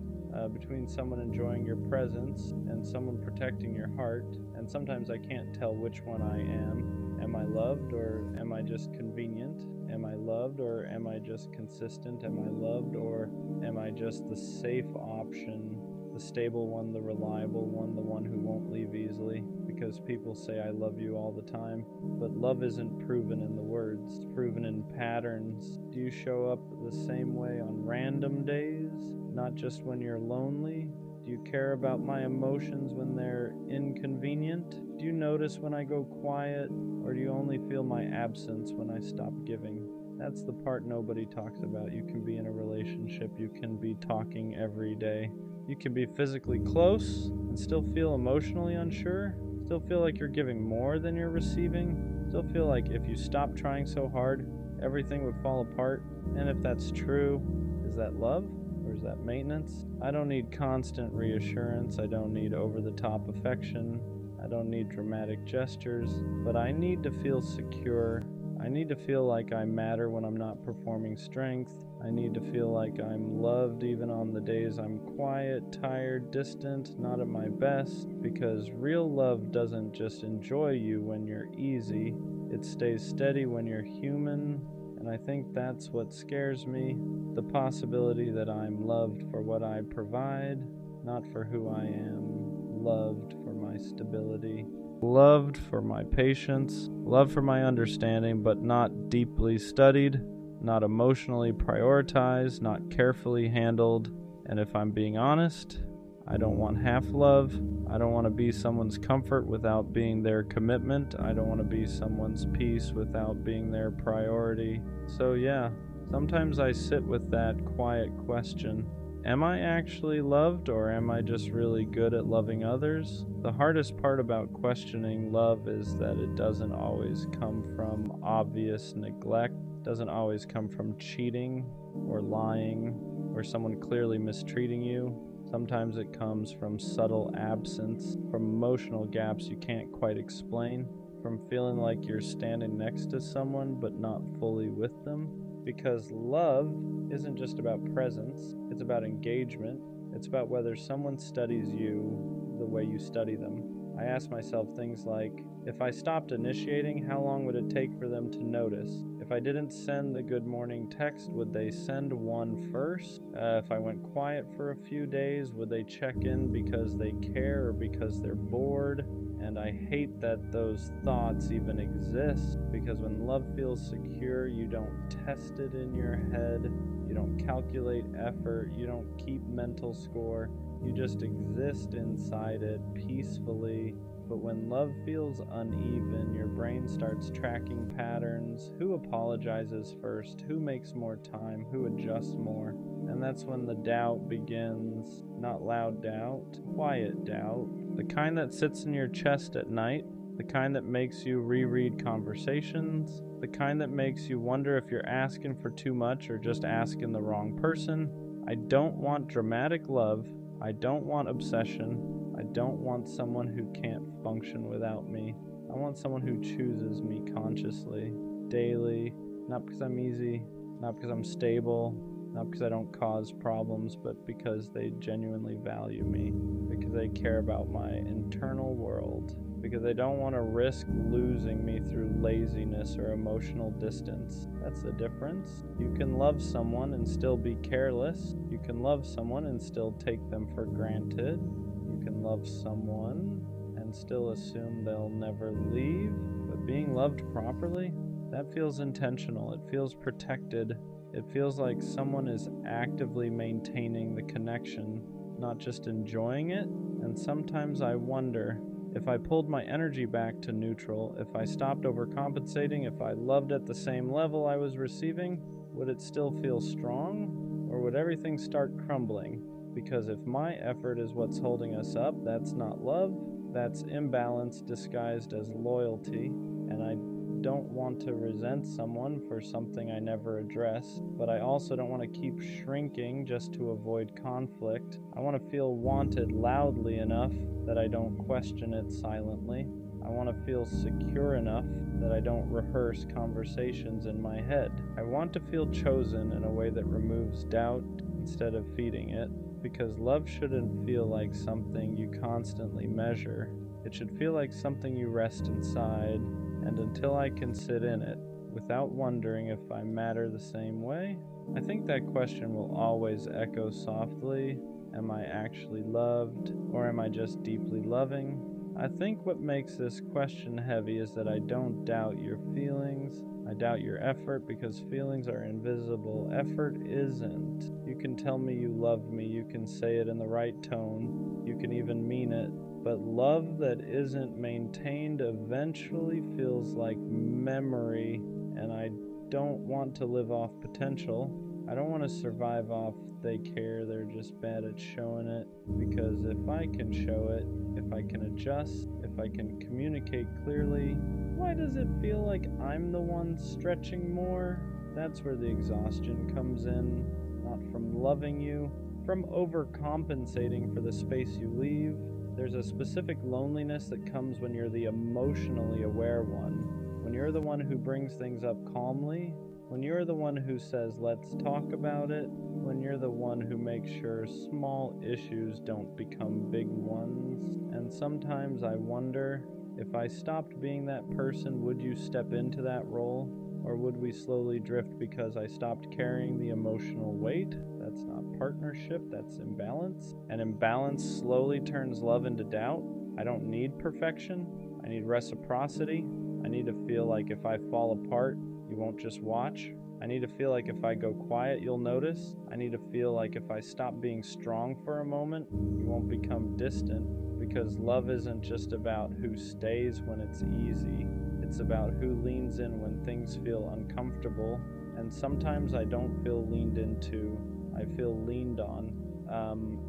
between someone enjoying your presence and someone protecting your heart. And sometimes I can't tell which one I am. Am I loved, or am I just convenient? Am I loved, or am I just consistent? Am I loved, or am I just the safe option, the stable one, the reliable one, the one who won't leave easily? Because people say I love you all the time, but love isn't proven in the words, it's proven in patterns. Do you show up the same way on random days, not just when you're lonely? Do you care about my emotions when they're inconvenient? Do you notice when I go quiet, or do you only feel my absence when I stop giving? That's the part nobody talks about. You can be in a relationship, you can be talking every day, you can be physically close and still feel emotionally unsure, still feel like you're giving more than you're receiving, still feel like if you stop trying so hard, everything would fall apart. And if that's true, is that love? Or is that maintenance? I don't need constant reassurance. I don't need over-the-top affection. I don't need dramatic gestures. But I need to feel secure. I need to feel like I matter when I'm not performing strength. I need to feel like I'm loved even on the days I'm quiet, tired, distant, not at my best. Because real love doesn't just enjoy you when you're easy. It stays steady when you're human. And I think that's what scares me, the possibility that I'm loved for what I provide, not for who I am, loved for my stability, loved for my patience, loved for my understanding, but not deeply studied, not emotionally prioritized, not carefully handled. And if I'm being honest, I don't want half love. I don't want to be someone's comfort without being their commitment. I don't want to be someone's peace without being their priority. So yeah, sometimes I sit with that quiet question. Am I actually loved, or am I just really good at loving others? The hardest part about questioning love is that it doesn't always come from obvious neglect, doesn't always come from cheating or lying or someone clearly mistreating you. Sometimes it comes from subtle absence, from emotional gaps you can't quite explain, from feeling like you're standing next to someone but not fully with them. Because love isn't just about presence, it's about engagement. It's about whether someone studies you the way you study them. I ask myself things like, if I stopped initiating, how long would it take for them to notice? If I didn't send the good morning text, would they send one first? If I went quiet for a few days, would they check in because they care or because they're bored? And I hate that those thoughts even exist, because when love feels secure, you don't test it in your head, you don't calculate effort, you don't keep mental score, you just exist inside it peacefully. But when love feels uneven, your brain starts tracking patterns. Who apologizes first? Who makes more time? Who adjusts more? And that's when the doubt begins. Not loud doubt, quiet doubt. The kind that sits in your chest at night. The kind that makes you reread conversations. The kind that makes you wonder if you're asking for too much or just asking the wrong person. I don't want dramatic love. I don't want obsession. I don't want someone who can't function without me. I want someone who chooses me consciously, daily, not because I'm easy, not because I'm stable, not because I don't cause problems, but because they genuinely value me, because they care about my internal world, because they don't want to risk losing me through laziness or emotional distance. That's the difference. You can love someone and still be careless. You can love someone and still take them for granted. You can love someone and still assume they'll never leave. But being loved properly, that feels intentional. It feels protected. It feels like someone is actively maintaining the connection, not just enjoying it. And sometimes I wonder, if I pulled my energy back to neutral, if I stopped overcompensating, if I loved at the same level I was receiving, would it still feel strong? Or would everything start crumbling? Because if my effort is what's holding us up, that's not love, that's imbalance disguised as loyalty. And I don't want to resent someone for something I never addressed, but I also don't want to keep shrinking just to avoid conflict. I want to feel wanted loudly enough that I don't question it silently. I want to feel secure enough that I don't rehearse conversations in my head. I want to feel chosen in a way that removes doubt instead of feeding it, because love shouldn't feel like something you constantly measure. It should feel like something you rest inside, and until I can sit in it, without wondering if I matter the same way, I think that question will always echo softly. Am I actually loved, or am I just deeply loving? I think what makes this question heavy is that I don't doubt your feelings. I doubt your effort because feelings are invisible. Effort isn't. You can tell me you love me, you can say it in the right tone, you can even mean it. But love that isn't maintained eventually feels like memory, and I don't want to live off potential. I don't want to survive off they care, they're just bad at showing it, because if I can show it, if I can adjust, if I can communicate clearly, why does it feel like I'm the one stretching more? That's where the exhaustion comes in, not from loving you, from overcompensating for the space you leave. There's a specific loneliness that comes when you're the emotionally aware one, when you're the one who brings things up calmly, when you're the one who says, let's talk about it, when you're the one who makes sure small issues don't become big ones. And sometimes I wonder, if I stopped being that person, would you step into that role? Or would we slowly drift because I stopped carrying the emotional weight? That's not partnership, that's imbalance. And imbalance slowly turns love into doubt. I don't need perfection, I need reciprocity. I need to feel like if I fall apart, you won't just watch. I need to feel like if I go quiet, you'll notice. I need to feel like if I stop being strong for a moment, you won't become distant. Because love isn't just about who stays when it's easy. It's about who leans in when things feel uncomfortable. And sometimes I don't feel leaned into, I feel leaned on.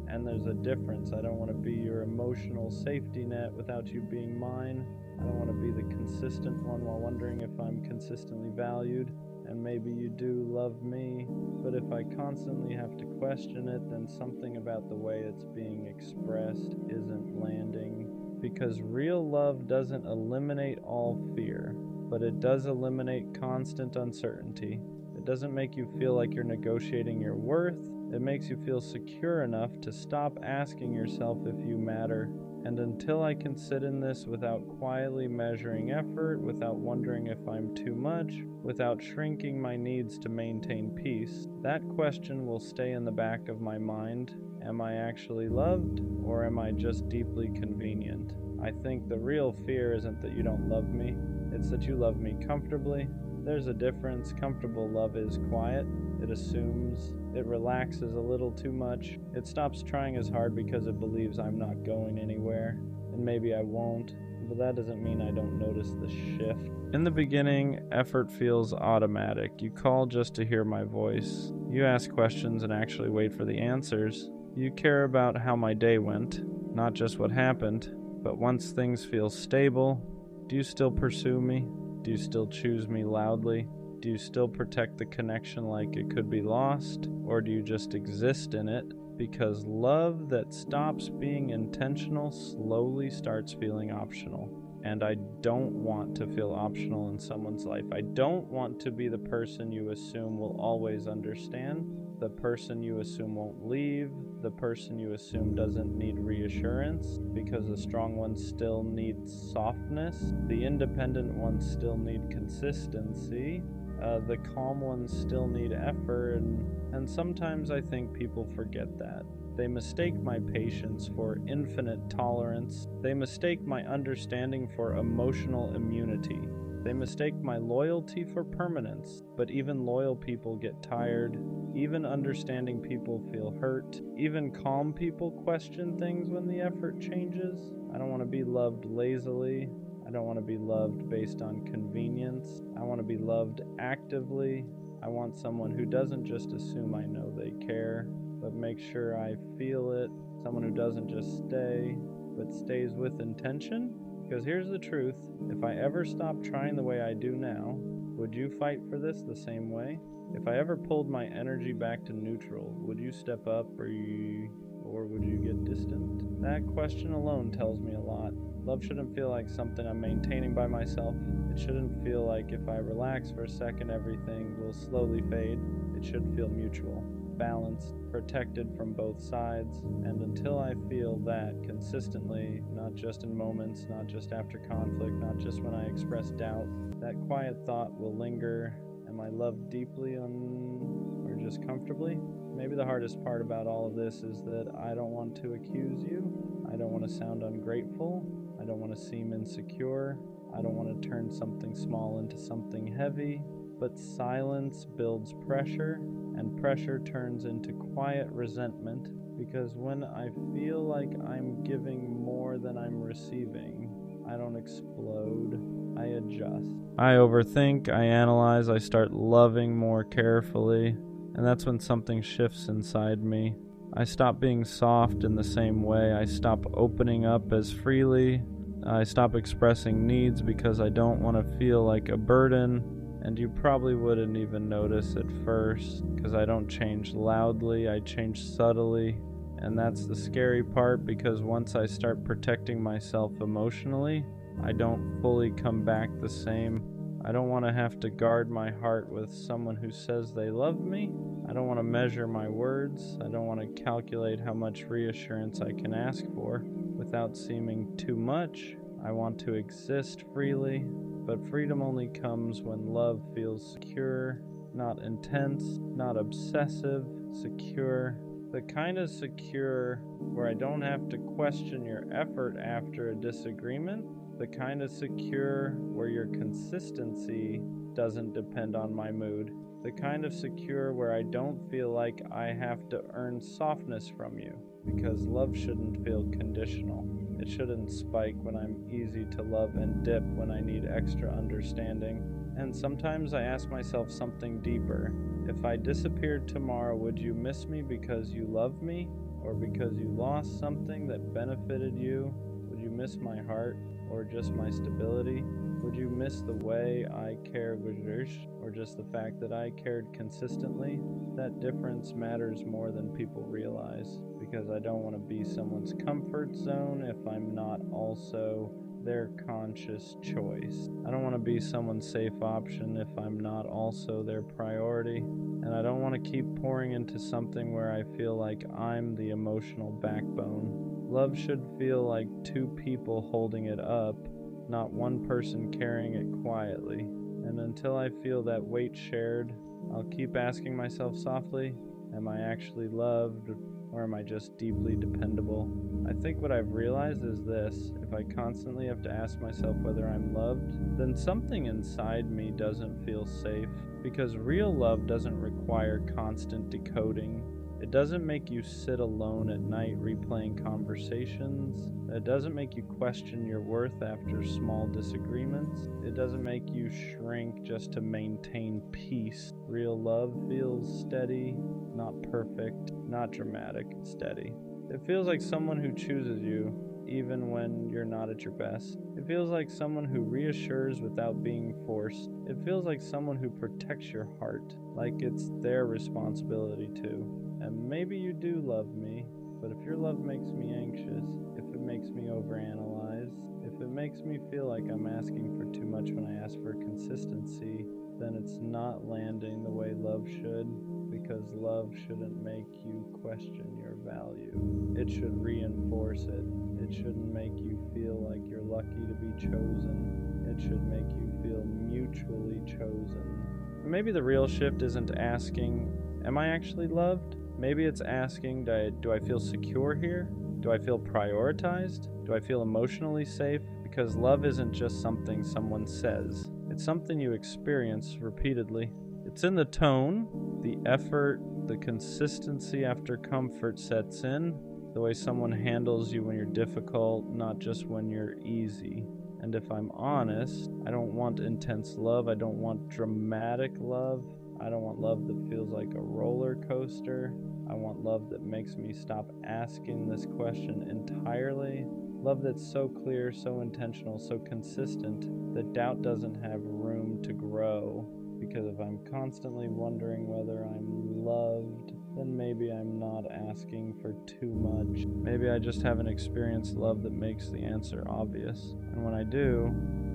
And there's a difference. I don't want to be your emotional safety net without you being mine. I don't want to be the consistent one while wondering if I'm consistently valued. And maybe you do love me, but if I constantly have to question it, then something about the way it's being expressed isn't landing. Because real love doesn't eliminate all fear, but it does eliminate constant uncertainty. It doesn't make you feel like you're negotiating your worth. It makes you feel secure enough to stop asking yourself if you matter. And until I can sit in this without quietly measuring effort, without wondering if I'm too much, without shrinking my needs to maintain peace, that question will stay in the back of my mind. Am I actually loved, or am I just deeply convenient? I think the real fear isn't that you don't love me, it's that you love me comfortably. There's a difference. Comfortable love is quiet. It assumes, it relaxes a little too much. It stops trying as hard because it believes I'm not going anywhere, and maybe I won't, but that doesn't mean I don't notice the shift. In the beginning, effort feels automatic. You call just to hear my voice. You ask questions and actually wait for the answers. You care about how my day went, not just what happened. But once things feel stable, do you still pursue me? Do you still choose me loudly? Do you still protect the connection like it could be lost? Or do you just exist in it? Because love that stops being intentional slowly starts feeling optional. And I don't want to feel optional in someone's life. I don't want to be the person you assume will always understand, the person you assume won't leave, the person you assume doesn't need reassurance, because the strong ones still need softness, the independent ones still need consistency, the calm ones still need effort, and sometimes I think people forget that. They mistake my patience for infinite tolerance. They mistake my understanding for emotional immunity. They mistake my loyalty for permanence. But even loyal people get tired. Even understanding people feel hurt. Even calm people question things when the effort changes. I don't want to be loved lazily. I don't want to be loved based on convenience. I want to be loved actively. I want someone who doesn't just assume I know they care, but make sure I feel it. Someone who doesn't just stay, but stays with intention. Because here's the truth, if I ever stopped trying the way I do now, would you fight for this the same way? If I ever pulled my energy back to neutral, would you step up or would you get distant? That question alone tells me a lot. Love shouldn't feel like something I'm maintaining by myself. It shouldn't feel like if I relax for a second, everything will slowly fade. It should feel mutual, balanced, protected from both sides. And until I feel that consistently, not just in moments, not just after conflict, not just when I express doubt, that quiet thought will linger. Am I loved deeply or just comfortably? Maybe the hardest part about all of this is that I don't want to accuse you. I don't want to sound ungrateful. I don't want to seem insecure. I don't want to turn something small into something heavy. But silence builds pressure, and pressure turns into quiet resentment, because when I feel like I'm giving more than I'm receiving, I don't explode, I adjust. I overthink, I analyze, I start loving more carefully, and that's when something shifts inside me. I stop being soft in the same way, I stop opening up as freely, I stop expressing needs because I don't want to feel like a burden. And you probably wouldn't even notice at first, because I don't change loudly, I change subtly. And that's the scary part, because once I start protecting myself emotionally, I don't fully come back the same. I don't want to have to guard my heart with someone who says they love me. I don't want to measure my words. I don't want to calculate how much reassurance I can ask for without seeming too much. I want to exist freely. But freedom only comes when love feels secure, not intense, not obsessive, secure. The kind of secure where I don't have to question your effort after a disagreement. The kind of secure where your consistency doesn't depend on my mood. The kind of secure where I don't feel like I have to earn softness from you. Because love shouldn't feel conditional. It shouldn't spike when I'm easy to love and dip when I need extra understanding. And sometimes I ask myself something deeper. If I disappeared tomorrow, would you miss me because you love me? Or because you lost something that benefited you? Would you miss my heart? Or just my stability? Would you miss the way I cared, or just the fact that I cared consistently? That difference matters more than people realize, because I don't want to be someone's comfort zone if I'm not also their conscious choice. I don't want to be someone's safe option if I'm not also their priority. And I don't want to keep pouring into something where I feel like I'm the emotional backbone. Love should feel like two people holding it up, not one person carrying it quietly. And until I feel that weight shared, I'll keep asking myself softly, am I actually loved, or am I just deeply dependable? I think what I've realized is this: if I constantly have to ask myself whether I'm loved, then something inside me doesn't feel safe, because real love doesn't require constant decoding. It doesn't make you sit alone at night replaying conversations. It doesn't make you question your worth after small disagreements. It doesn't make you shrink just to maintain peace. Real love feels steady, not perfect, not dramatic, steady. It feels like someone who chooses you, even when you're not at your best. It feels like someone who reassures without being forced. It feels like someone who protects your heart, like it's their responsibility too. And maybe you do love me, but if your love makes me anxious, if it makes me overanalyze, if it makes me feel like I'm asking for too much when I ask for consistency, then it's not landing the way love should, because love shouldn't make you question your value. It should reinforce it. It shouldn't make you feel like you're lucky to be chosen. It should make you feel mutually chosen. Maybe the real shift isn't asking, am I actually loved? Maybe it's asking, do I feel secure here? Do I feel prioritized? Do I feel emotionally safe? Because love isn't just something someone says. It's something you experience repeatedly. It's in the tone, the effort, the consistency after comfort sets in, the way someone handles you when you're difficult, not just when you're easy. And if I'm honest, I don't want intense love. I don't want dramatic love. I don't want love that feels like a roller coaster. I want love that makes me stop asking this question entirely Love that's so clear, so intentional, so consistent that doubt doesn't have room to grow. Because if I'm constantly wondering whether I'm loved, then maybe I'm not asking for too much. Maybe I just haven't experienced love that makes the answer obvious. And when I do,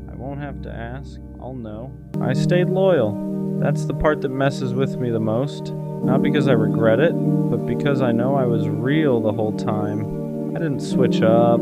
I won't have to ask, I'll know. I stayed loyal. That's the part that messes with me the most. Not because I regret it, but because I know I was real the whole time. I didn't switch up.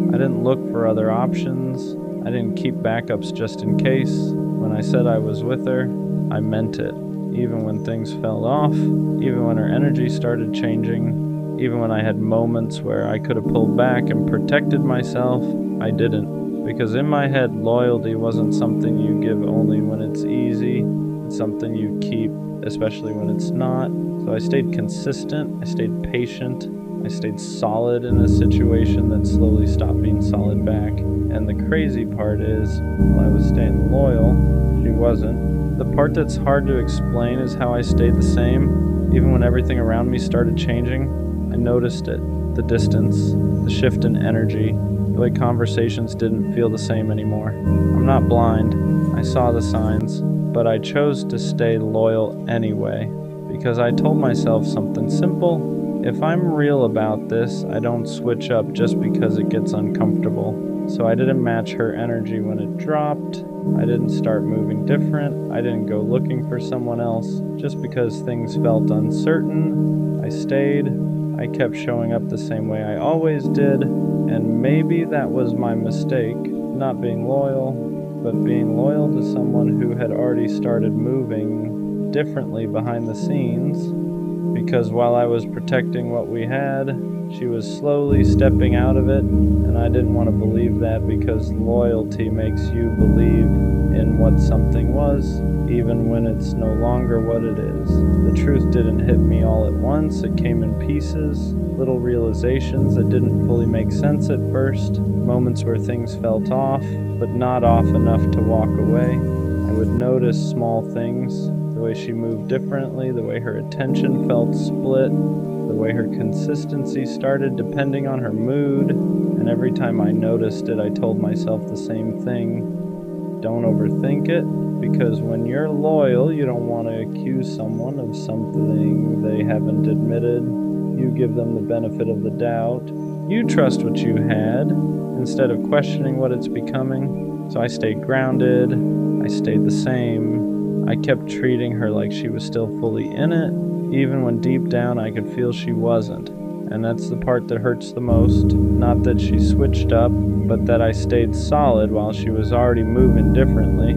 I didn't look for other options. I didn't keep backups just in case. When I said I was with her, I meant it. Even when things fell off, even when her energy started changing, even when I had moments where I could have pulled back and protected myself, I didn't. Because in my head, loyalty wasn't something you give only when it's easy. It's something you keep, especially when it's not. So I stayed consistent, I stayed patient, I stayed solid in a situation that slowly stopped being solid back. And the crazy part is, while I was staying loyal, she wasn't. The part that's hard to explain is how I stayed the same, even when everything around me started changing. I noticed it, the distance, the shift in energy, the way conversations didn't feel the same anymore. I'm not blind, I saw the signs, but I chose to stay loyal anyway, because I told myself something simple. If I'm real about this, I don't switch up just because it gets uncomfortable. So I didn't match her energy when it dropped. I didn't start moving different. I didn't go looking for someone else. Just because things felt uncertain, I stayed. I kept showing up the same way I always did. And maybe that was my mistake, not being loyal, but being loyal to someone who had already started moving differently behind the scenes. Because while I was protecting what we had, she was slowly stepping out of it, and I didn't want to believe that because loyalty makes you believe in what something was, even when it's no longer what it is. The truth didn't hit me all at once, it came in pieces, little realizations that didn't fully make sense at first, moments where things felt off, but not off enough to walk away. I would notice small things, the way she moved differently, the way her attention felt split, the way her consistency started depending on her mood, and every time I noticed it, I told myself the same thing. Don't overthink it, because when you're loyal, you don't want to accuse someone of something they haven't admitted. You give them the benefit of the doubt. You trust what you had, instead of questioning what it's becoming. So I stayed grounded, I stayed the same. I kept treating her like she was still fully in it, even when deep down I could feel she wasn't. And that's the part that hurts the most. Not that she switched up, but that I stayed solid while she was already moving differently.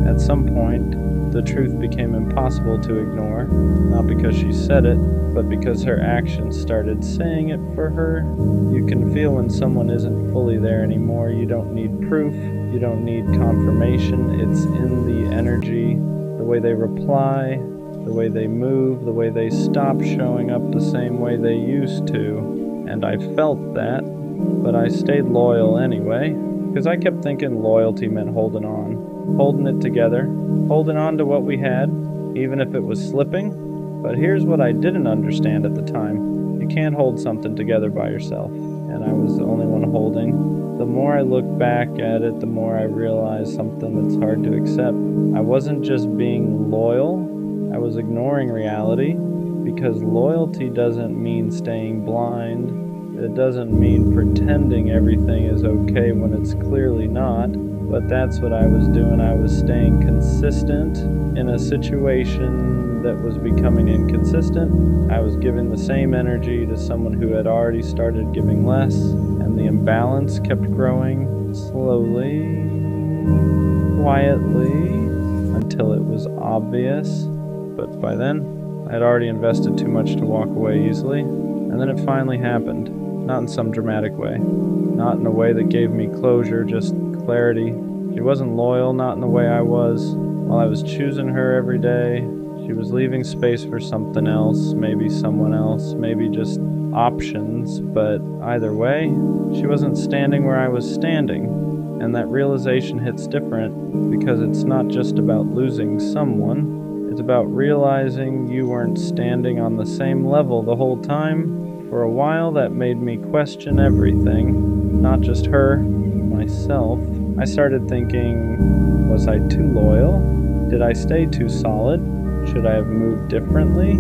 At some point, the truth became impossible to ignore, not because she said it, but because her actions started saying it for her. You can feel when someone isn't fully there anymore. You don't need proof, you don't need confirmation. It's in the energy, the way they reply, the way they move, the way they stop showing up the same way they used to. And I felt that, but I stayed loyal anyway, because I kept thinking loyalty meant holding on, holding it together, holding on to what we had, even if it was slipping. But here's what I didn't understand at the time. You can't hold something together by yourself, and I was the only one holding. The more I look back at it, the more I realize something that's hard to accept. I wasn't just being loyal, I was ignoring reality, because loyalty doesn't mean staying blind. It doesn't mean pretending everything is okay when it's clearly not. But that's what I was doing. I was staying consistent in a situation that was becoming inconsistent. I was giving the same energy to someone who had already started giving less, and the imbalance kept growing slowly, quietly, until it was obvious. But by then, I had already invested too much to walk away easily, and then it finally happened. Not in some dramatic way, not in a way that gave me closure, just clarity. She wasn't loyal, not in the way I was. While I was choosing her every day, she was leaving space for something else, maybe someone else, maybe just options. But either way, she wasn't standing where I was standing. And that realization hits different, because it's not just about losing someone. It's about realizing you weren't standing on the same level the whole time. For a while, that made me question everything. not just her, myself. I started thinking, was I too loyal? Did I stay too solid? Should I have moved differently?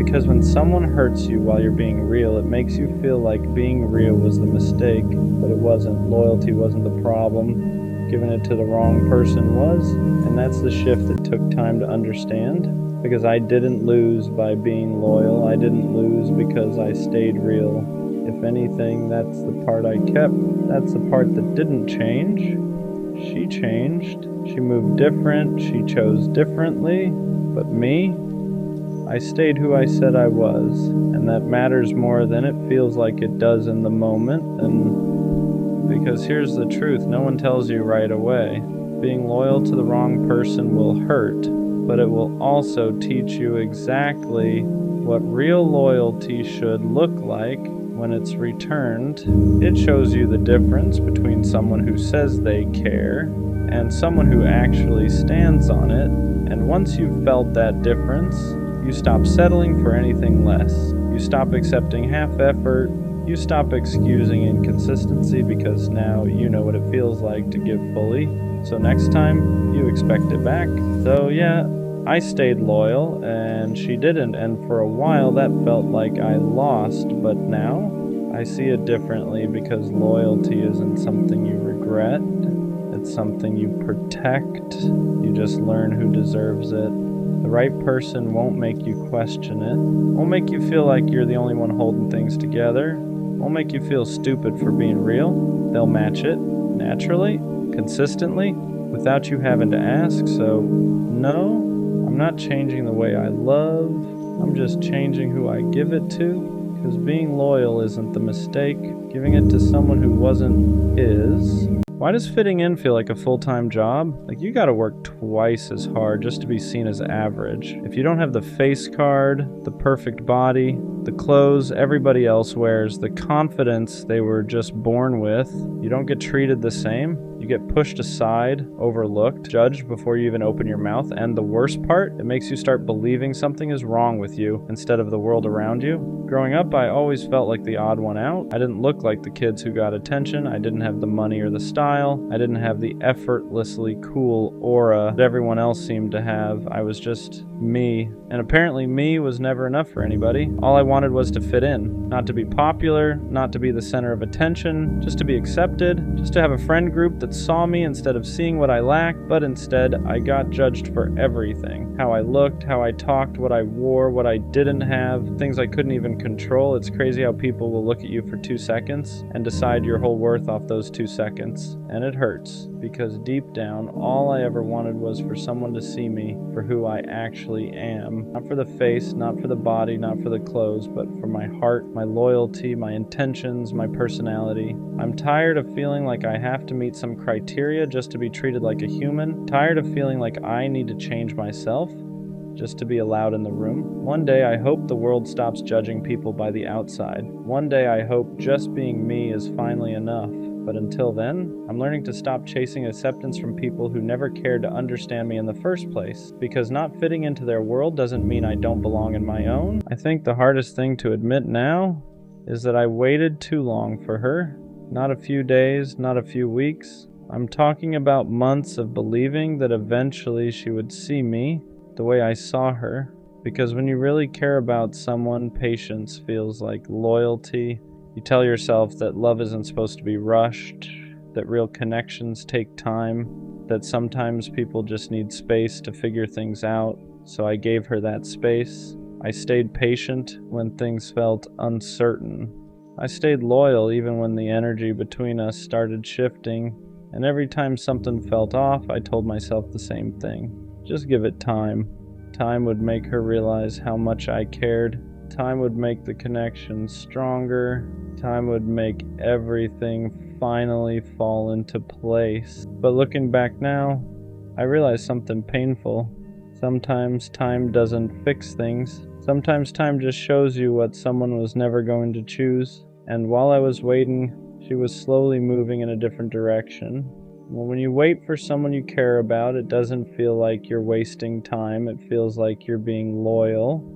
Because when someone hurts you while you're being real, it makes you feel like being real was the mistake, but it wasn't. Loyalty wasn't the problem. Giving it to the wrong person was, and that's the shift that took time to understand. Because I didn't lose by being loyal. I didn't lose because I stayed real. If anything, that's the part I kept. That's the part that didn't change. She changed. She moved different. She chose differently. But me, I stayed who I said I was. And that matters more than it feels like it does in the moment. And because here's the truth, no one tells you right away. Being loyal to the wrong person will hurt, but it will also teach you exactly what real loyalty should look like when it's returned. It shows you the difference between someone who says they care and someone who actually stands on it. And once you've felt that difference, you stop settling for anything less. You stop accepting half effort. You stop excusing inconsistency because now you know what it feels like to give fully. So next time, you expect it back. So yeah, I stayed loyal and she didn't, and for a while that felt like I lost, but now I see it differently because loyalty isn't something you regret, it's something you protect. You just learn who deserves it. The right person won't make you question it, won't make you feel like you're the only one holding things together, won't make you feel stupid for being real. They'll match it naturally, consistently, without you having to ask. So no, I'm not changing the way I love, I'm just changing who I give it to, because being loyal isn't the mistake. Giving it to someone who wasn't is. Why does fitting in feel like a full-time job? Like you gotta work twice as hard just to be seen as average. If you don't have the face card, the perfect body, the clothes everybody else wears, the confidence they were just born with, you don't get treated the same. You get pushed aside, overlooked, judged before you even open your mouth, and the worst part, it makes you start believing something is wrong with you instead of the world around you. Growing up, I always felt like the odd one out. I didn't look like the kids who got attention. I didn't have the money or the style. I didn't have the effortlessly cool aura that everyone else seemed to have. I was just me. And apparently me was never enough for anybody. All I wanted was to fit in. Not to be popular, not to be the center of attention, just to be accepted, just to have a friend group that saw me instead of seeing what I lacked, but instead I got judged for everything. How I looked, how I talked, what I wore, what I didn't have, things I couldn't even control. It's crazy how people will look at you for 2 seconds and decide your whole worth off those 2 seconds. And it hurts, because deep down, all I ever wanted was for someone to see me for who I actually am. Not for the face, not for the body, not for the clothes, but for my heart, my loyalty, my intentions, my personality. I'm tired of feeling like I have to meet some criteria just to be treated like a human. Tired of feeling like I need to change myself just to be allowed in the room. One day I hope the world stops judging people by the outside. One day I hope just being me is finally enough. But until then, I'm learning to stop chasing acceptance from people who never cared to understand me in the first place. Because not fitting into their world doesn't mean I don't belong in my own. I think the hardest thing to admit now is that I waited too long for her. Not a few days, not a few weeks. I'm talking about months of believing that eventually she would see me the way I saw her. Because when you really care about someone, patience feels like loyalty. You tell yourself that love isn't supposed to be rushed, that real connections take time, that sometimes people just need space to figure things out. So I gave her that space. I stayed patient when things felt uncertain. I stayed loyal even when the energy between us started shifting. And every time something felt off, I told myself the same thing. Just give it time. Time would make her realize how much I cared. Time would make the connection stronger. Time would make everything finally fall into place. But looking back now, I realize something painful. Sometimes time doesn't fix things. Sometimes time just shows you what someone was never going to choose. And while I was waiting, she was slowly moving in a different direction. Well, when you wait for someone you care about, it doesn't feel like you're wasting time. It feels like you're being loyal.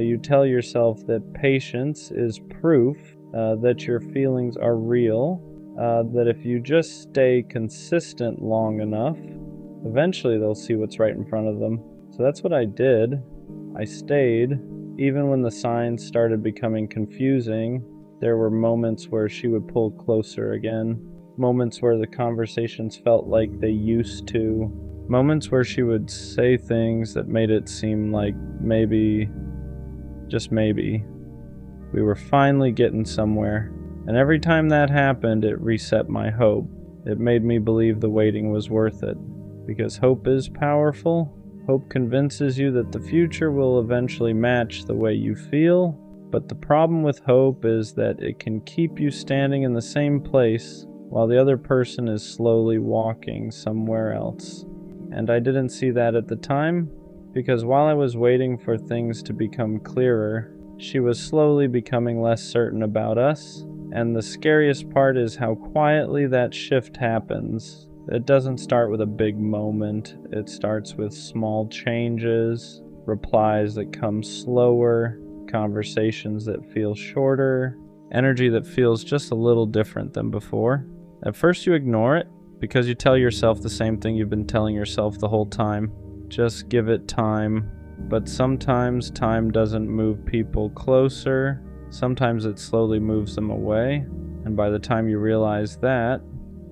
You tell yourself that patience is proof that your feelings are real. that if you just stay consistent long enough, eventually they'll see what's right in front of them. So that's what I did. I stayed. Even when the signs started becoming confusing, there were moments where she would pull closer again. Moments where the conversations felt like they used to. Moments where she would say things that made it seem like maybe, just maybe, we were finally getting somewhere. And every time that happened, it reset my hope. It made me believe the waiting was worth it. Because hope is powerful. Hope convinces you that the future will eventually match the way you feel. But the problem with hope is that it can keep you standing in the same place while the other person is slowly walking somewhere else. And I didn't see that at the time, because while I was waiting for things to become clearer, she was slowly becoming less certain about us. And the scariest part is how quietly that shift happens. It doesn't start with a big moment. It starts with small changes, replies that come slower, conversations that feel shorter, energy that feels just a little different than before. At first you ignore it because you tell yourself the same thing you've been telling yourself the whole time. Just give it time. But sometimes time doesn't move people closer. Sometimes it slowly moves them away. And by the time you realize that,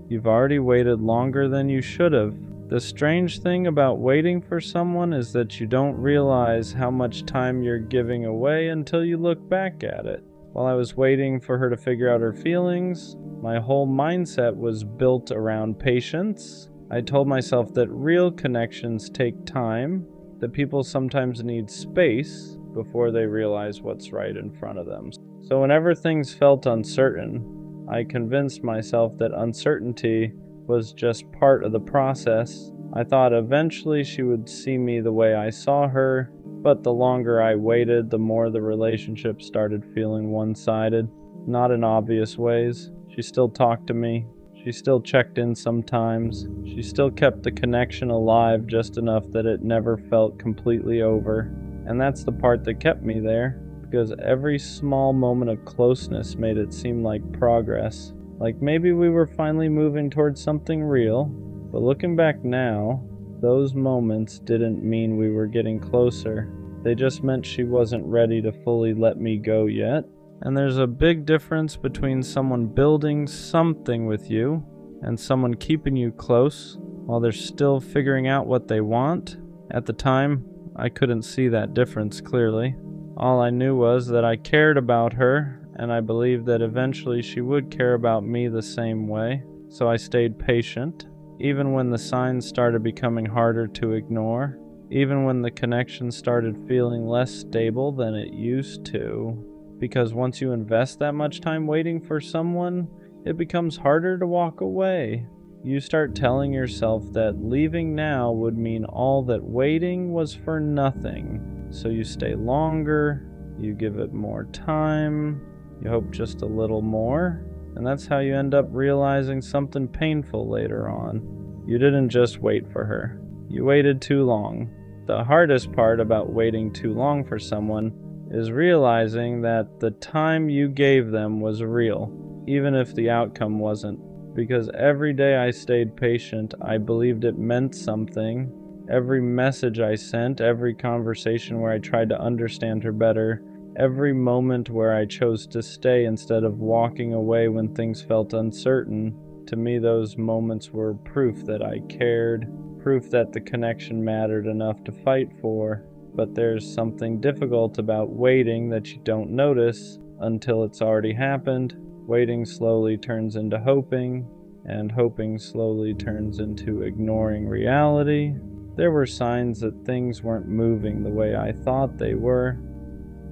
you've already waited longer than you should have. The strange thing about waiting for someone is that you don't realize how much time you're giving away until you look back at it. While I was waiting for her to figure out her feelings, my whole mindset was built around patience. I told myself that real connections take time, that people sometimes need space before they realize what's right in front of them. So whenever things felt uncertain, I convinced myself that uncertainty was just part of the process. I thought eventually she would see me the way I saw her, but the longer I waited, the more the relationship started feeling one-sided. Not in obvious ways. She still talked to me. She still checked in sometimes. She still kept the connection alive just enough that it never felt completely over. And that's the part that kept me there, because every small moment of closeness made it seem like progress. Like maybe we were finally moving towards something real. But looking back now, those moments didn't mean we were getting closer. They just meant she wasn't ready to fully let me go yet. And there's a big difference between someone building something with you and someone keeping you close while they're still figuring out what they want. At the time, I couldn't see that difference clearly. All I knew was that I cared about her, and I believed that eventually she would care about me the same way. So I stayed patient, even when the signs started becoming harder to ignore, even when the connection started feeling less stable than it used to. Because once you invest that much time waiting for someone, it becomes harder to walk away. You start telling yourself that leaving now would mean all that waiting was for nothing. So you stay longer, you give it more time, you hope just a little more, and that's how you end up realizing something painful later on. You didn't just wait for her. You waited too long. The hardest part about waiting too long for someone is realizing that the time you gave them was real, even if the outcome wasn't. Because every day I stayed patient, I believed it meant something. Every message I sent, every conversation where I tried to understand her better, every moment where I chose to stay instead of walking away when things felt uncertain, to me those moments were proof that I cared, proof that the connection mattered enough to fight for. But there's something difficult about waiting that you don't notice until it's already happened. Waiting slowly turns into hoping, and hoping slowly turns into ignoring reality. There were signs that things weren't moving the way I thought they were.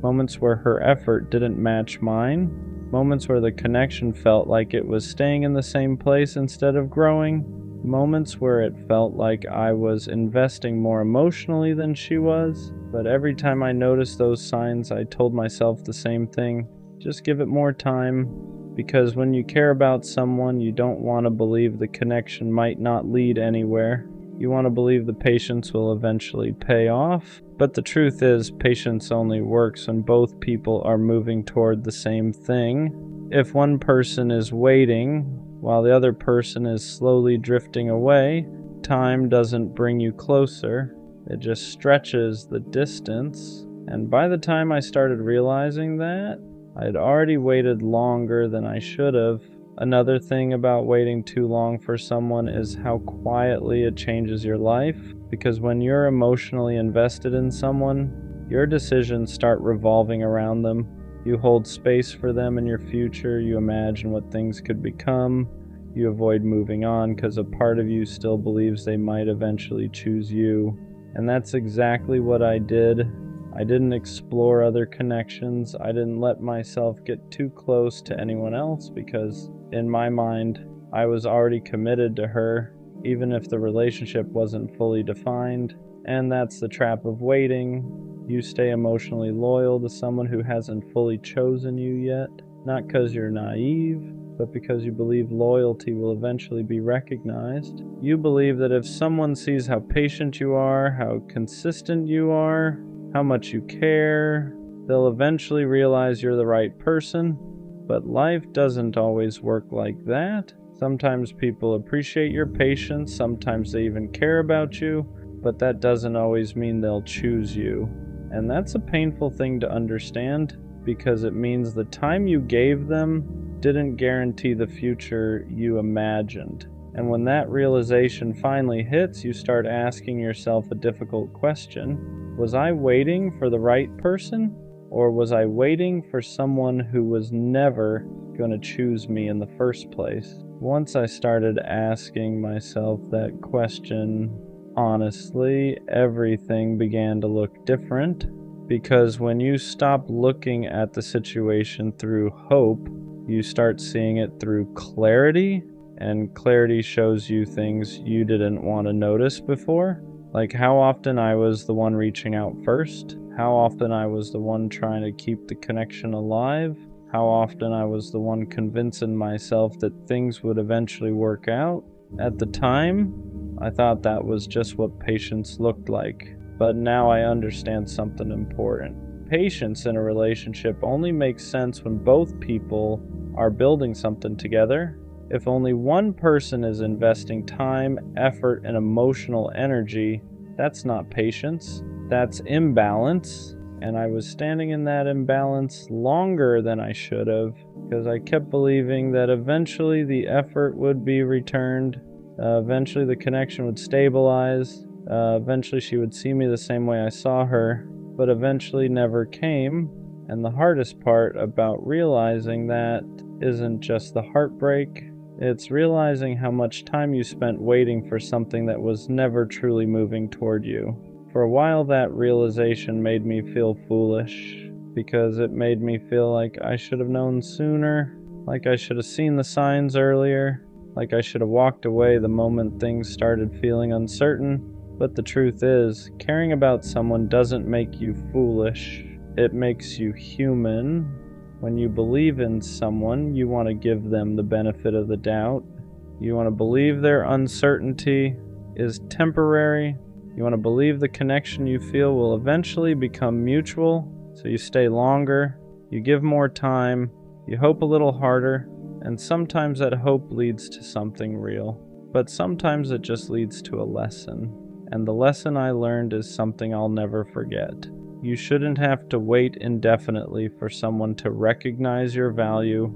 Moments where her effort didn't match mine. Moments where the connection felt like it was staying in the same place instead of growing. Moments where it felt like I was investing more emotionally than she was. But every time I noticed those signs, I told myself the same thing. Just give it more time. Because when you care about someone, you don't want to believe the connection might not lead anywhere. You want to believe the patience will eventually pay off. But the truth is, patience only works when both people are moving toward the same thing. If one person is waiting, While the other person is slowly drifting away, time doesn't bring you closer, it just stretches the distance. And by the time I started realizing that, I had already waited longer than I should have. Another thing about waiting too long for someone is how quietly it changes your life, because when you're emotionally invested in someone, your decisions start revolving around them. You hold space for them in your future, you imagine what things could become, you avoid moving on because a part of you still believes they might eventually choose you. And that's exactly what I did. I didn't explore other connections, I didn't let myself get too close to anyone else because, in my mind, I was already committed to her, even if the relationship wasn't fully defined. And that's the trap of waiting. You stay emotionally loyal to someone who hasn't fully chosen you yet, not because you're naive, but because you believe loyalty will eventually be recognized. You believe that if someone sees how patient you are, how consistent you are, how much you care, they'll eventually realize you're the right person. But life doesn't always work like that. Sometimes people appreciate your patience, sometimes they even care about you, but that doesn't always mean they'll choose you. And that's a painful thing to understand, because it means the time you gave them didn't guarantee the future you imagined. And when that realization finally hits, you start asking yourself a difficult question. Was I waiting for the right person? Or was I waiting for someone who was never going to choose me in the first place? Once I started asking myself that question, honestly, everything began to look different. Because when you stop looking at the situation through hope, you start seeing it through clarity, and clarity shows you things you didn't want to notice before. Like how often I was the one reaching out first, how often I was the one trying to keep the connection alive, how often I was the one convincing myself that things would eventually work out. At the time, I thought that was just what patience looked like, but now I understand something important. Patience in a relationship only makes sense when both people are building something together. If only one person is investing time, effort, and emotional energy, that's not patience, that's imbalance. And I was standing in that imbalance longer than I should have, because I kept believing that eventually the effort would be returned, eventually the connection would stabilize, eventually she would see me the same way I saw her, but eventually never came. And the hardest part about realizing that isn't just the heartbreak, it's realizing how much time you spent waiting for something that was never truly moving toward you. For a while, that realization made me feel foolish, because it made me feel like I should have known sooner, like I should have seen the signs earlier, like I should have walked away the moment things started feeling uncertain. But the truth is, caring about someone doesn't make you foolish, it makes you human. When you believe in someone, you want to give them the benefit of the doubt. You want to believe their uncertainty is temporary. You want to believe the connection you feel will eventually become mutual, so you stay longer, you give more time, you hope a little harder, and sometimes that hope leads to something real. But sometimes it just leads to a lesson. And the lesson I learned is something I'll never forget. You shouldn't have to wait indefinitely for someone to recognize your value.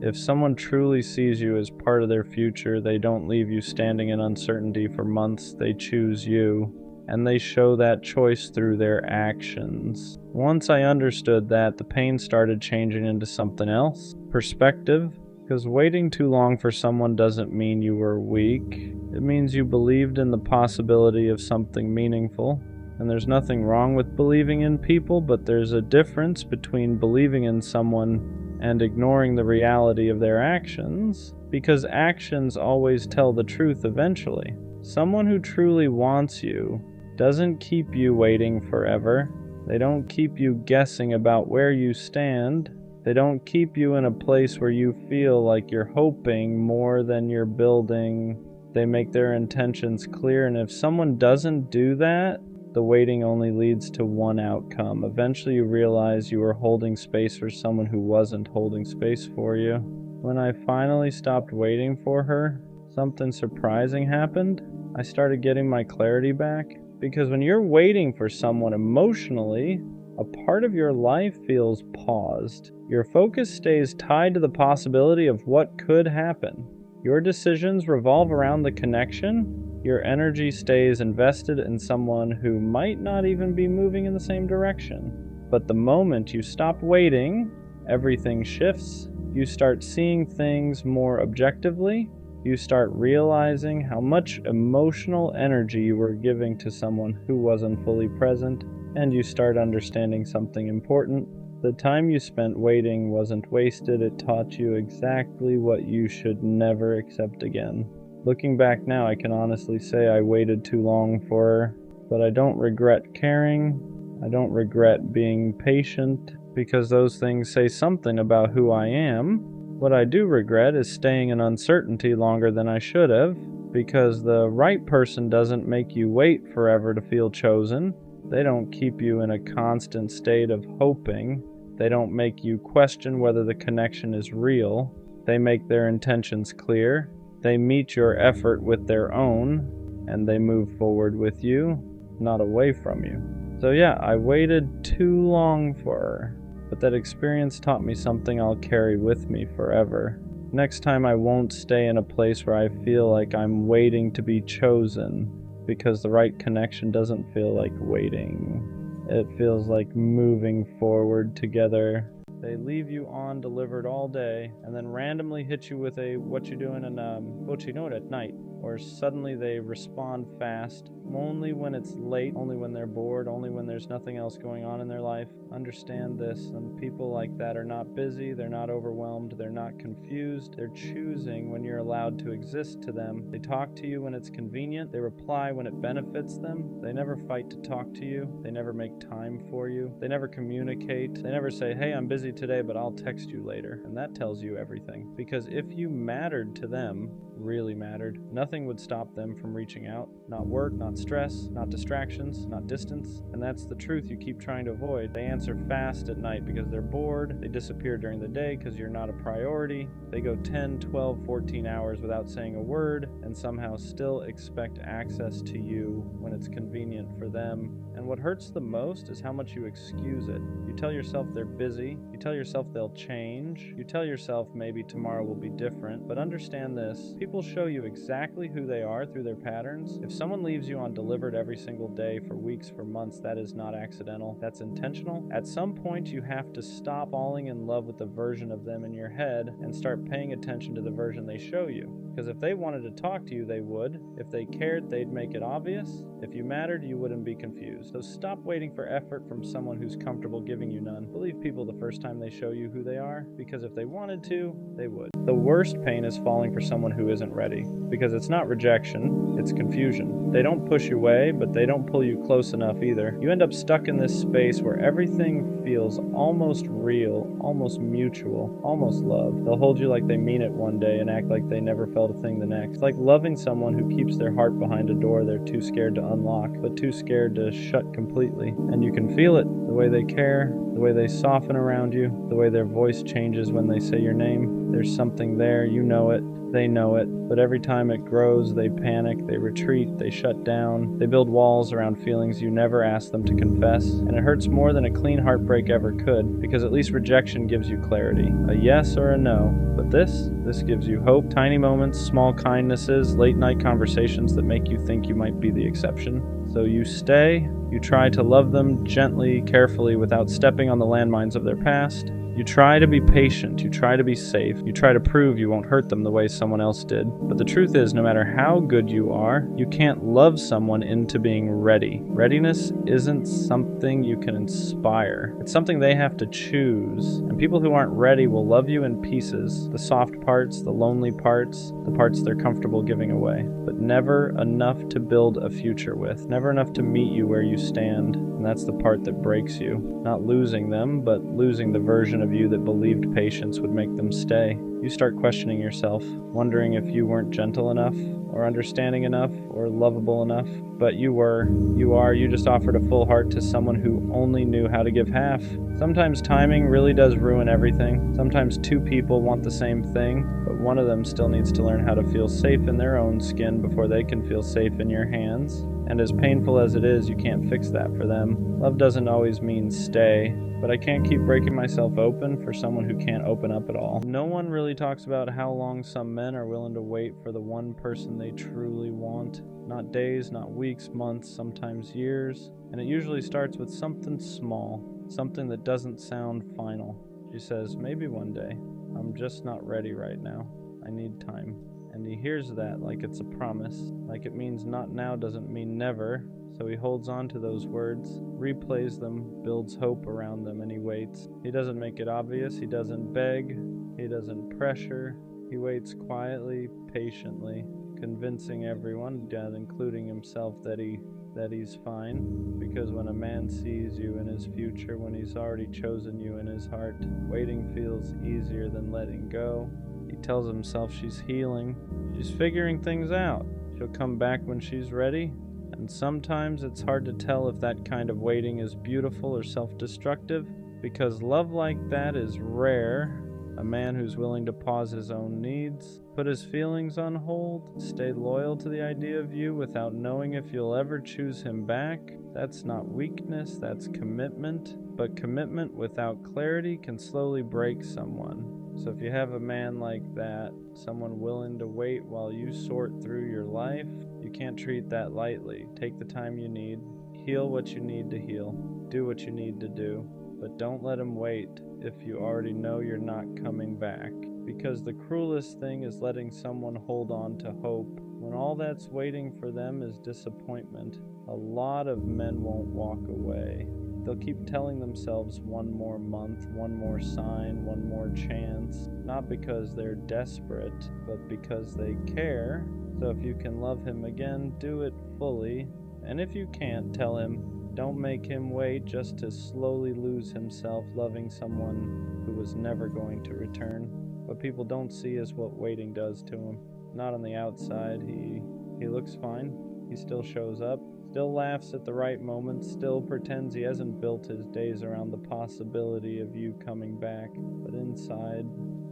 If someone truly sees you as part of their future, they don't leave you standing in uncertainty for months, they choose you. And they show that choice through their actions. Once I understood that, the pain started changing into something else. Perspective. Because waiting too long for someone doesn't mean you were weak. It means you believed in the possibility of something meaningful. And there's nothing wrong with believing in people, but there's a difference between believing in someone and ignoring the reality of their actions, because actions always tell the truth eventually. Someone who truly wants you doesn't keep you waiting forever. They don't keep you guessing about where you stand. They don't keep you in a place where you feel like you're hoping more than you're building. They make their intentions clear, and if someone doesn't do that, the waiting only leads to one outcome. Eventually you realize you were holding space for someone who wasn't holding space for you. When I finally stopped waiting for her, something surprising happened. I started getting my clarity back. Because when you're waiting for someone emotionally, a part of your life feels paused. Your focus stays tied to the possibility of what could happen. Your decisions revolve around the connection. Your energy stays invested in someone who might not even be moving in the same direction. But the moment you stop waiting, everything shifts. You start seeing things more objectively. You start realizing how much emotional energy you were giving to someone who wasn't fully present, and you start understanding something important. The time you spent waiting wasn't wasted. It taught you exactly what you should never accept again. Looking back now, I can honestly say I waited too long for her, but I don't regret caring. I don't regret being patient, because those things say something about who I am. What I do regret is staying in uncertainty longer than I should have, because the right person doesn't make you wait forever to feel chosen. They don't keep you in a constant state of hoping. They don't make you question whether the connection is real. They make their intentions clear. They meet your effort with their own, and they move forward with you, not away from you. So yeah, I waited too long for her. But that experience taught me something I'll carry with me forever. Next time I won't stay in a place where I feel like I'm waiting to be chosen, because the right connection doesn't feel like waiting. It feels like moving forward together. They leave you on delivered all day, and then randomly hit you with a "what you doing" and "what you doing" at night. Or suddenly they respond fast, only when it's late, only when they're bored, only when there's nothing else going on in their life. Understand this, and people like that are not busy, they're not overwhelmed, they're not confused, they're choosing when you're allowed to exist to them. They talk to you when it's convenient, they reply when it benefits them, they never fight to talk to you, they never make time for you, they never communicate, they never say, "Hey, I'm busy today, but I'll text you later." And that tells you everything, because if you mattered to them, really mattered, nothing would stop them from reaching out. Not work, not stress, not distractions, not distance. And that's the truth you keep trying to avoid. They answer fast at night because they're bored. They disappear during the day because you're not a priority. They go 10, 12, 14 hours without saying a word, and somehow still expect access to you when it's convenient for them. And what hurts the most is how much you excuse it. You tell yourself they're busy. You tell yourself they'll change. You tell yourself maybe tomorrow will be different. But understand this, people show you exactly who they are through their patterns. If someone leaves you on delivered every single day for weeks, for months, that is not accidental. That's intentional. At some point, you have to stop falling in love with the version of them in your head and start paying attention to the version they show you. Because if they wanted to talk to you, they would. If they cared, they'd make it obvious. If you mattered, you wouldn't be confused. So stop waiting for effort from someone who's comfortable giving you none. Believe people the first time they show you who they are, because if they wanted to, they would. The worst pain is falling for someone who isn't ready, because it's not rejection, it's confusion. They don't push you away, but they don't pull you close enough either. You end up stuck in this space where everything feels almost real, almost mutual, almost love. They'll hold you like they mean it one day and act like they never felt a thing the next. It's like loving someone who keeps their heart behind a door they're too scared to unlock, but too scared to shut completely. And you can feel it, the way they care, the way they soften around you, the way their voice changes when they say your name. There's something there, you know it, they know it, but every time it grows, they panic, they retreat, they shut down, they build walls around feelings you never asked them to confess, and it hurts more than a clean heartbreak ever could, because at least rejection gives you clarity, a yes or a no, but this gives you hope, tiny moments, small kindnesses, late night conversations that make you think you might be the exception. So you stay, you try to love them gently, carefully, without stepping on the landmines of their past. You try to be patient, you try to be safe, you try to prove you won't hurt them the way someone else did. But the truth is, no matter how good you are, you can't love someone into being ready. Readiness isn't something you can inspire. It's something they have to choose. And people who aren't ready will love you in pieces. The soft parts, the lonely parts, the parts they're comfortable giving away. But never enough to build a future with. Never enough to meet you where you stand. And that's the part that breaks you. Not losing them, but losing the version of you that believed patience would make them stay. you start questioning yourself, wondering if you weren't gentle enough, or understanding enough, or lovable enough. But you were, you just offered a full heart to someone who only knew how to give half. Sometimes timing really does ruin everything. Sometimes two people want the same thing, but one of them still needs to learn how to feel safe in their own skin before they can feel safe in your hands. And as painful as it is, you can't fix that for them. Love doesn't always mean stay, but I can't keep breaking myself open for someone who can't open up at all. No one really talks about how long some men are willing to wait for the one person they truly want. Not days, not weeks, months, sometimes years. And it usually starts with something small, something that doesn't sound final. She says, maybe one day. I'm just not ready right now. I need time. And he hears that like it's a promise, like it means not now doesn't mean never. So he holds on to those words, replays them, builds hope around them, and he waits. He doesn't make it obvious, he doesn't beg, he doesn't pressure. He waits quietly, patiently, convincing everyone, including himself, that he's fine. Because when a man sees you in his future, when he's already chosen you in his heart, waiting feels easier than letting go. He tells himself she's healing, she's figuring things out. She'll come back when she's ready. And sometimes it's hard to tell if that kind of waiting is beautiful or self-destructive, because love like that is rare. A man who's willing to pause his own needs, put his feelings on hold, stay loyal to the idea of you without knowing if you'll ever choose him back. That's not weakness, that's commitment. But commitment without clarity can slowly break someone. So if you have a man like that, someone willing to wait while you sort through your life, you can't treat that lightly. Take the time you need, heal what you need to heal, do what you need to do, but don't let him wait if you already know you're not coming back. Because the cruelest thing is letting someone hold on to hope when all that's waiting for them is disappointment. A lot of men won't walk away. They'll keep telling themselves one more month, one more sign, one more chance, not because they're desperate, but because they care. So if you can love him again, do it fully. And if you can't, tell him, don't make him wait just to slowly lose himself loving someone who was never going to return. What people don't see is what waiting does to him. Not on the outside. He looks fine. He still shows up. Still laughs at the right moment, still pretends he hasn't built his days around the possibility of you coming back. But inside,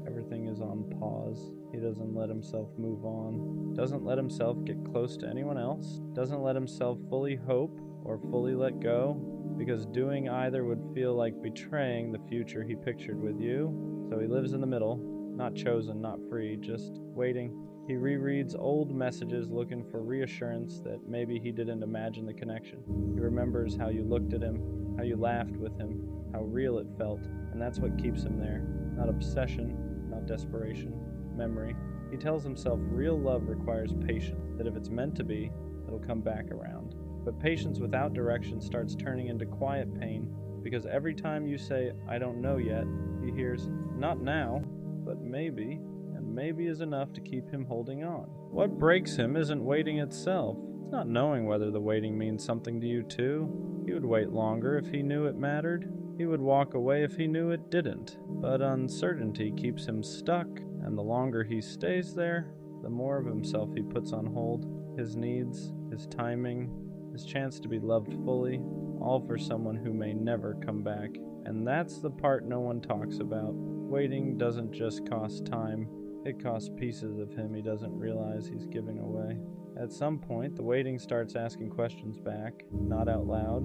everything is on pause. He doesn't let himself move on, doesn't let himself get close to anyone else, doesn't let himself fully hope or fully let go, because doing either would feel like betraying the future he pictured with you. So he lives in the middle, not chosen, not free, just waiting. He rereads old messages looking for reassurance that maybe he didn't imagine the connection. He remembers how you looked at him, how you laughed with him, how real it felt, and that's what keeps him there. Not obsession, not desperation, memory. He tells himself real love requires patience, that if it's meant to be, it'll come back around. But patience without direction starts turning into quiet pain, because every time you say, I don't know yet, he hears, not now, but maybe. Maybe is enough to keep him holding on. What breaks him isn't waiting itself. It's not knowing whether the waiting means something to you too. He would wait longer if he knew it mattered. He would walk away if he knew it didn't. But uncertainty keeps him stuck, and the longer he stays there, the more of himself he puts on hold. His needs, his timing, his chance to be loved fully, all for someone who may never come back. And that's the part no one talks about. Waiting doesn't just cost time. It costs pieces of him he doesn't realize he's giving away. At some point, the waiting starts asking questions back, not out loud,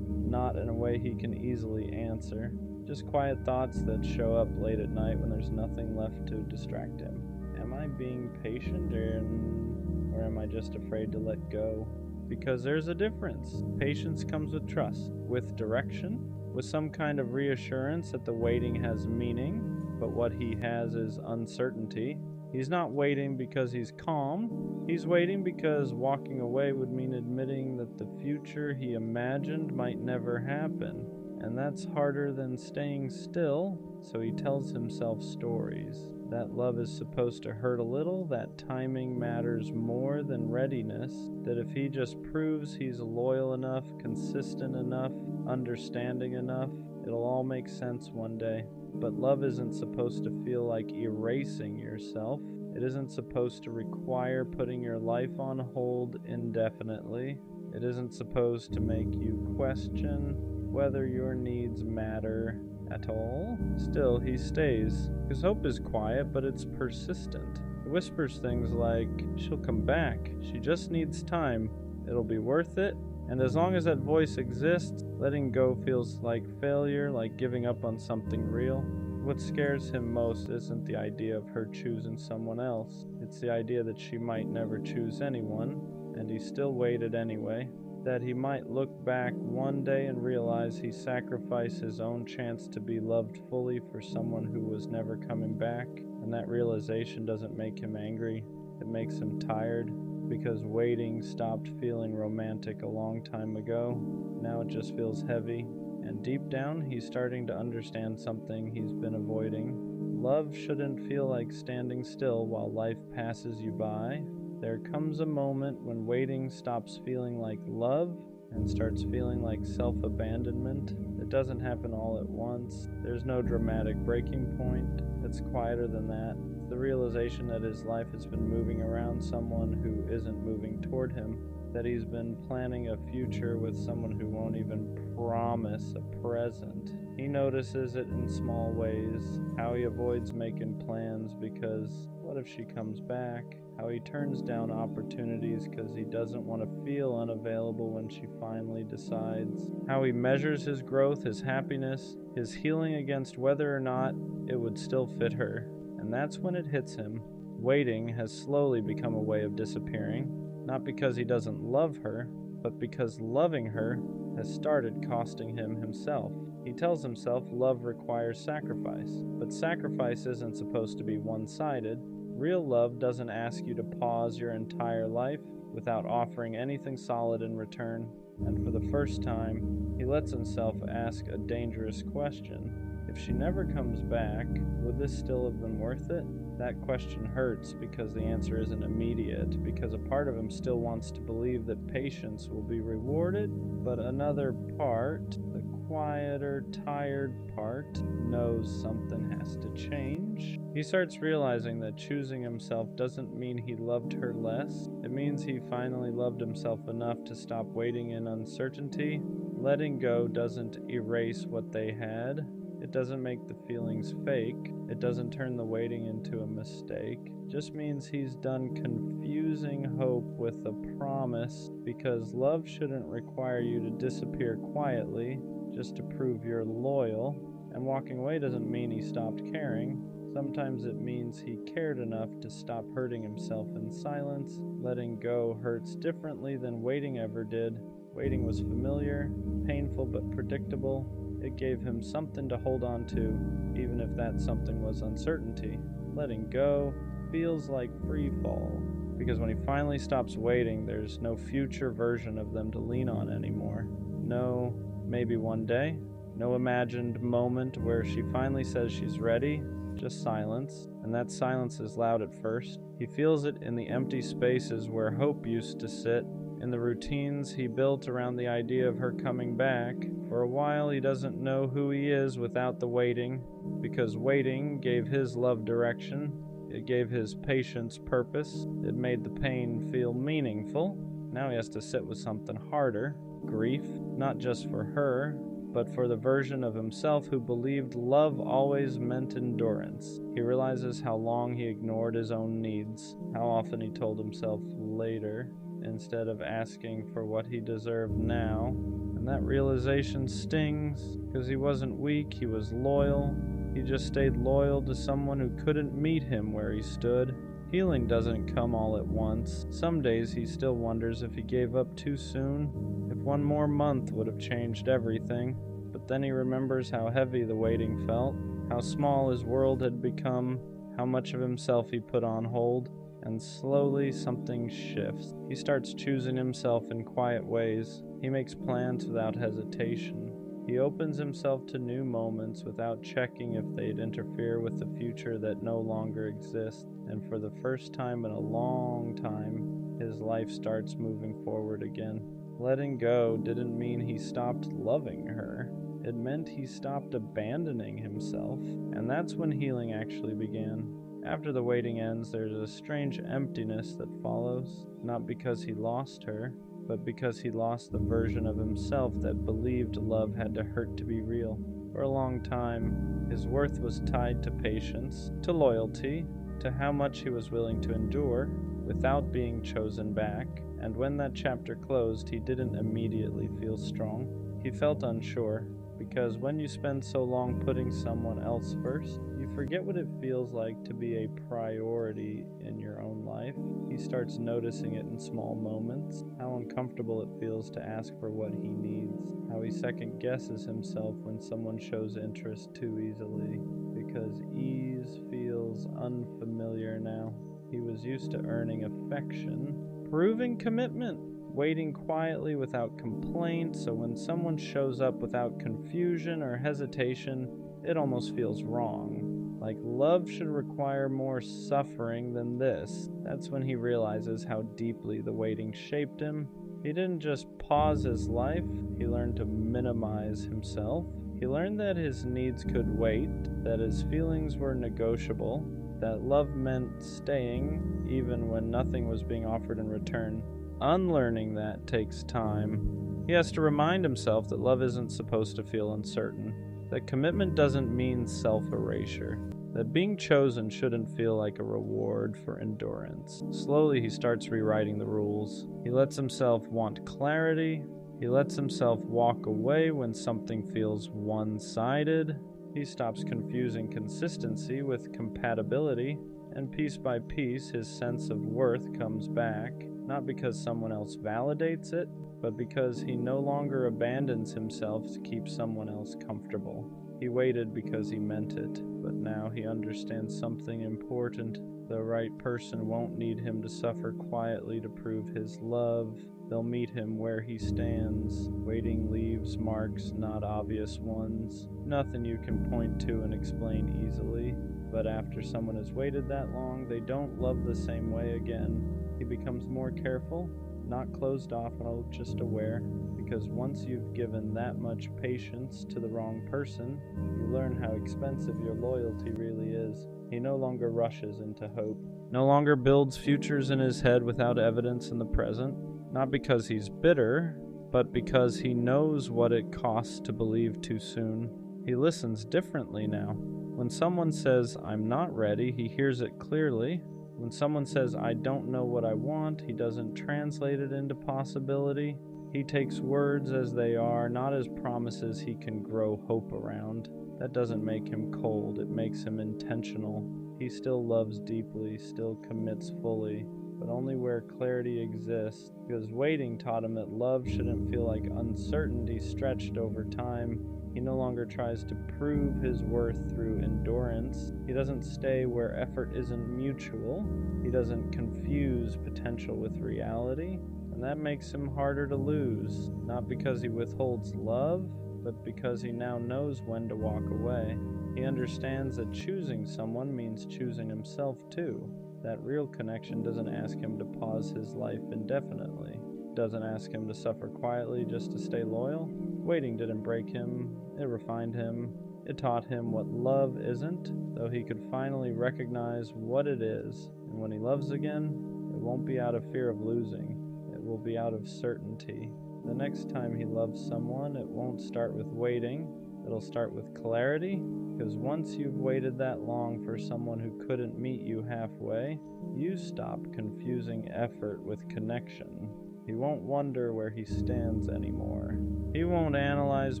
not in a way he can easily answer, just quiet thoughts that show up late at night when there's nothing left to distract him. Am I being patient or am I just afraid to let go? Because there's a difference. Patience comes with trust, with direction, with some kind of reassurance that the waiting has meaning. But what he has is uncertainty. He's not waiting because he's calm. He's waiting because walking away would mean admitting that the future he imagined might never happen. And that's harder than staying still, so he tells himself stories. That love is supposed to hurt a little, that timing matters more than readiness, that if he just proves he's loyal enough, consistent enough, understanding enough, It'll all make sense one day. But love isn't supposed to feel like erasing yourself. It isn't supposed to require putting your life on hold indefinitely. It isn't supposed to make you question whether your needs matter at all. Still, he stays. His hope is quiet, but it's persistent. It whispers things like, she'll come back. She just needs time. It'll be worth it. And as long as that voice exists, letting go feels like failure, like giving up on something real. What scares him most isn't the idea of her choosing someone else. It's the idea that she might never choose anyone, and he still waited anyway. That he might look back one day and realize he sacrificed his own chance to be loved fully for someone who was never coming back. And that realization doesn't make him angry. It makes him tired, because waiting stopped feeling romantic a long time ago. Now it just feels heavy. And deep down, he's starting to understand something he's been avoiding. Love shouldn't feel like standing still while life passes you by. There comes a moment when waiting stops feeling like love and starts feeling like self-abandonment. It doesn't happen all at once. There's no dramatic breaking point. It's quieter than that. It's the realization that his life has been moving around someone who isn't moving toward him. That he's been planning a future with someone who won't even promise a present. He notices it in small ways, how he avoids making plans because what if she comes back? How he turns down opportunities because he doesn't want to feel unavailable when she finally decides. How he measures his growth, his happiness, his healing against whether or not it would still fit her. And that's when it hits him. Waiting has slowly become a way of disappearing. Not because he doesn't love her, but because loving her has started costing him himself. He tells himself love requires sacrifice, but sacrifice isn't supposed to be one-sided. Real love doesn't ask you to pause your entire life without offering anything solid in return. And for the first time, he lets himself ask a dangerous question. If she never comes back, would this still have been worth it? That question hurts because the answer isn't immediate, because a part of him still wants to believe that patience will be rewarded, but another part, the quieter, tired part, knows something has to change. He starts realizing that choosing himself doesn't mean he loved her less. It means he finally loved himself enough to stop waiting in uncertainty. Letting go doesn't erase what they had. It doesn't make the feelings fake. It doesn't turn the waiting into a mistake. It just means he's done confusing hope with a promise, because love shouldn't require you to disappear quietly just to prove you're loyal. And walking away doesn't mean he stopped caring. Sometimes it means he cared enough to stop hurting himself in silence. Letting go hurts differently than waiting ever did. Waiting was familiar, painful but predictable. It gave him something to hold on to, even if that something was uncertainty. Letting go feels like free fall, because when he finally stops waiting, there's no future version of them to lean on anymore. No, maybe one day. No imagined moment where she finally says she's ready. Just silence, and that silence is loud at first. He feels it in the empty spaces where hope used to sit, in the routines he built around the idea of her coming back. For a while, he doesn't know who he is without the waiting, because waiting gave his love direction. It gave his patience purpose. It made the pain feel meaningful. Now he has to sit with something harder, grief, not just for her, but for the version of himself who believed love always meant endurance. He realizes how long he ignored his own needs, how often he told himself later, instead of asking for what he deserved now. And that realization stings, because he wasn't weak, he was loyal. He just stayed loyal to someone who couldn't meet him where he stood. Healing doesn't come all at once. Some days he still wonders if he gave up too soon, if one more month would have changed everything. But then he remembers how heavy the waiting felt, how small his world had become, how much of himself he put on hold. And slowly something shifts. He starts choosing himself in quiet ways. He makes plans without hesitation. He opens himself to new moments without checking if they'd interfere with the future that no longer exists. And for the first time in a long time, his life starts moving forward again. Letting go didn't mean he stopped loving her. It meant he stopped abandoning himself, and that's when healing actually began. After the waiting ends, there's a strange emptiness that follows, not because he lost her, but because he lost the version of himself that believed love had to hurt to be real. For a long time, his worth was tied to patience, to loyalty, to how much he was willing to endure without being chosen back, and when that chapter closed, he didn't immediately feel strong. He felt unsure, because when you spend so long putting someone else first, you forget what it feels like to be a priority in your own life. He starts noticing it in small moments, how uncomfortable it feels to ask for what he needs, how he second guesses himself when someone shows interest too easily, because ease feels unfamiliar now. He was used to earning affection, proving commitment, waiting quietly without complaint, so when someone shows up without confusion or hesitation, it almost feels wrong. Like love should require more suffering than this. That's when he realizes how deeply the waiting shaped him. He didn't just pause his life, he learned to minimize himself. He learned that his needs could wait, that his feelings were negotiable, that love meant staying even when nothing was being offered in return. Unlearning that takes time. He has to remind himself that love isn't supposed to feel uncertain, that commitment doesn't mean self-erasure, that being chosen shouldn't feel like a reward for endurance. Slowly he starts rewriting the rules. He lets himself want clarity. He lets himself walk away when something feels one-sided. He stops confusing consistency with compatibility, and piece by piece his sense of worth comes back, not because someone else validates it, but because he no longer abandons himself to keep someone else comfortable. He waited because he meant it, but now he understands something important. The right person won't need him to suffer quietly to prove his love. They'll meet him where he stands. Waiting leaves marks, not obvious ones. Nothing you can point to and explain easily. But after someone has waited that long, they don't love the same way again. He becomes more careful, not closed off and just aware, because once you've given that much patience to the wrong person, you learn how expensive your loyalty really is. He no longer rushes into hope, no longer builds futures in his head without evidence in the present, not because he's bitter, but because he knows what it costs to believe too soon. He listens differently now. When someone says, "I'm not ready," he hears it clearly. When someone says, "I don't know what I want," he doesn't translate it into possibility. He takes words as they are, not as promises he can grow hope around. That doesn't make him cold, it makes him intentional. He still loves deeply, still commits fully, but only where clarity exists, because waiting taught him that love shouldn't feel like uncertainty stretched over time. He no longer tries to prove his worth through endurance. He doesn't stay where effort isn't mutual. He doesn't confuse potential with reality. And that makes him harder to lose, not because he withholds love, but because he now knows when to walk away. He understands that choosing someone means choosing himself too. That real connection doesn't ask him to pause his life indefinitely. Doesn't ask him to suffer quietly just to stay loyal. Waiting didn't break him, it refined him. It taught him what love isn't, though he could finally recognize what it is. And when he loves again, it won't be out of fear of losing. It will be out of certainty. The next time he loves someone, it won't start with waiting. It'll start with clarity, because once you've waited that long for someone who couldn't meet you halfway, you stop confusing effort with connection. He won't wonder where he stands anymore. He won't analyze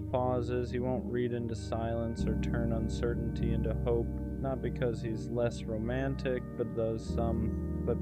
pauses, he won't read into silence or turn uncertainty into hope, not because he's less romantic, but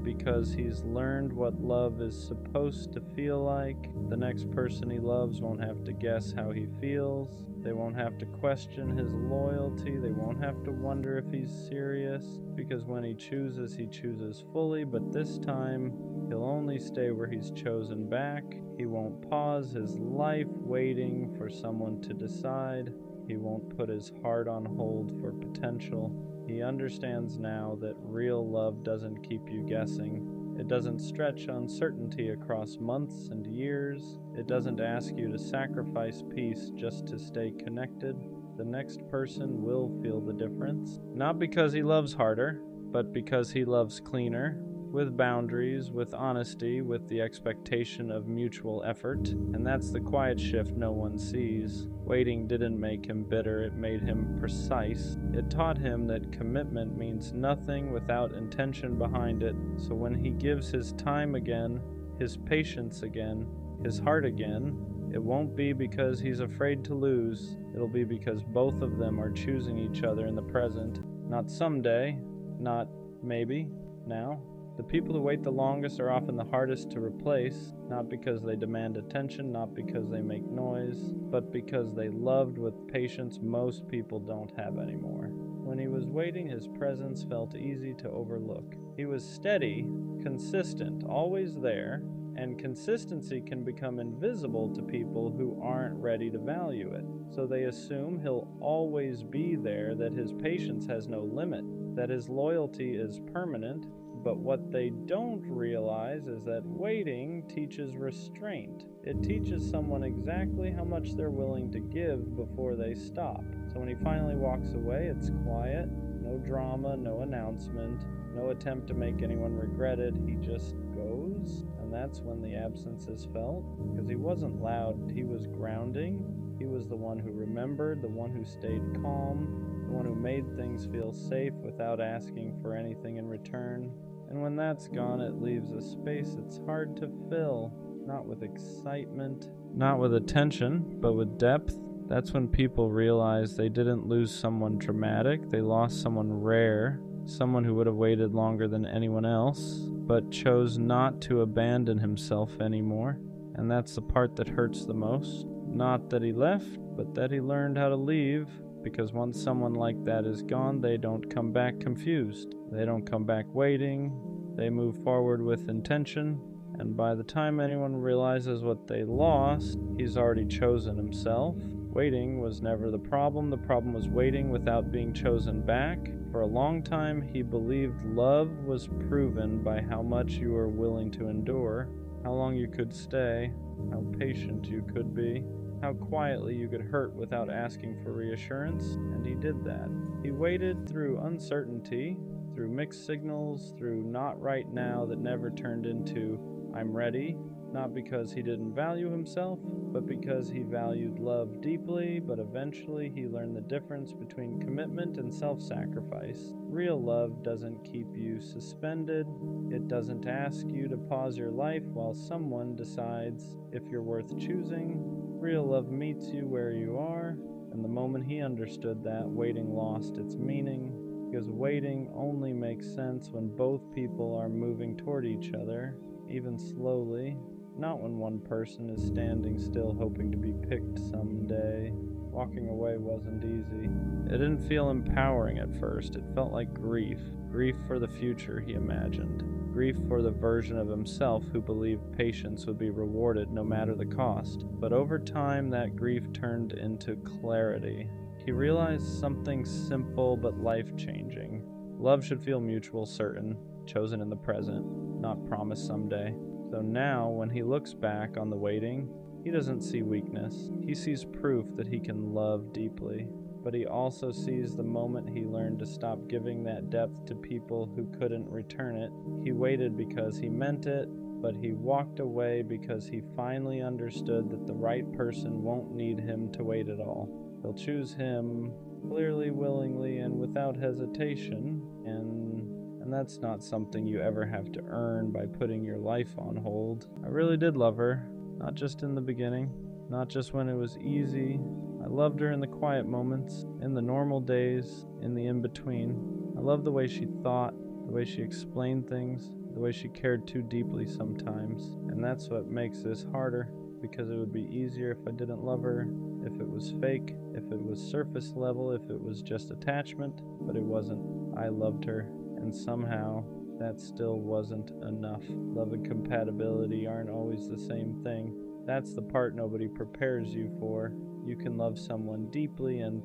because he's learned what love is supposed to feel like. The next person he loves won't have to guess how he feels. They won't have to question his loyalty. They won't have to wonder if he's serious, because when he chooses fully, but this time he'll only stay where he's chosen back. He won't pause his life waiting for someone to decide. He won't put his heart on hold for potential. He understands now that real love doesn't keep you guessing. It doesn't stretch uncertainty across months and years. It doesn't ask you to sacrifice peace just to stay connected. The next person will feel the difference. Not because he loves harder, but because he loves cleaner, with boundaries, with honesty, with the expectation of mutual effort. And that's the quiet shift no one sees. Waiting didn't make him bitter, it made him precise. It taught him that commitment means nothing without intention behind it. So when he gives his time again, his patience again, his heart again, it won't be because he's afraid to lose. It'll be because both of them are choosing each other in the present. Not someday, not maybe, now. The people who wait the longest are often the hardest to replace, not because they demand attention, not because they make noise, but because they loved with patience most people don't have anymore. When he was waiting, his presence felt easy to overlook. He was steady, consistent, always there, and consistency can become invisible to people who aren't ready to value it. So they assume he'll always be there, that his patience has no limit, that his loyalty is permanent. But what they don't realize is that waiting teaches restraint. It teaches someone exactly how much they're willing to give before they stop. So when he finally walks away, it's quiet, no drama, no announcement, no attempt to make anyone regret it. He just goes, and that's when the absence is felt. Because he wasn't loud, he was grounding. He was the one who remembered, the one who stayed calm, the one who made things feel safe without asking for anything in return. And when that's gone, it leaves a space it's hard to fill, not with excitement, not with attention, but with depth. That's when people realize they didn't lose someone dramatic, they lost someone rare, someone who would have waited longer than anyone else, but chose not to abandon himself anymore. And that's the part that hurts the most. Not that he left, but that he learned how to leave. Because once someone like that is gone, they don't come back confused. They don't come back waiting. They move forward with intention. And by the time anyone realizes what they lost, he's already chosen himself. Waiting was never the problem. The problem was waiting without being chosen back. For a long time, he believed love was proven by how much you were willing to endure, how long you could stay, how patient you could be, how quietly you could hurt without asking for reassurance, and he did that. He waited through uncertainty, through mixed signals, through not right now that never turned into I'm ready, not because he didn't value himself, but because he valued love deeply, but eventually he learned the difference between commitment and self-sacrifice. Real love doesn't keep you suspended. It doesn't ask you to pause your life while someone decides if you're worth choosing. Real love meets you where you are, and the moment he understood that, waiting lost its meaning, because waiting only makes sense when both people are moving toward each other, even slowly, not when one person is standing still hoping to be picked someday. Walking away wasn't easy. It didn't feel empowering at first. It felt like grief. Grief for the future he imagined. Grief for the version of himself who believed patience would be rewarded no matter the cost. But over time, that grief turned into clarity. He realized something simple but life-changing. Love should feel mutual, certain, chosen in the present, not promised someday. So now, when he looks back on the waiting, he doesn't see weakness. He sees proof that he can love deeply. But he also sees the moment he learned to stop giving that depth to people who couldn't return it. He waited because he meant it, but he walked away because he finally understood that the right person won't need him to wait at all. They'll choose him clearly, willingly, and without hesitation, and that's not something you ever have to earn by putting your life on hold. I really did love her, not just in the beginning, not just when it was easy. I loved her in the quiet moments, in the normal days, in the in-between. I loved the way she thought, the way she explained things, the way she cared too deeply sometimes. And that's what makes this harder, because it would be easier if I didn't love her, if it was fake, if it was surface level, if it was just attachment, but it wasn't. I loved her, and somehow that still wasn't enough. Love and compatibility aren't always the same thing. That's the part nobody prepares you for. You can love someone deeply and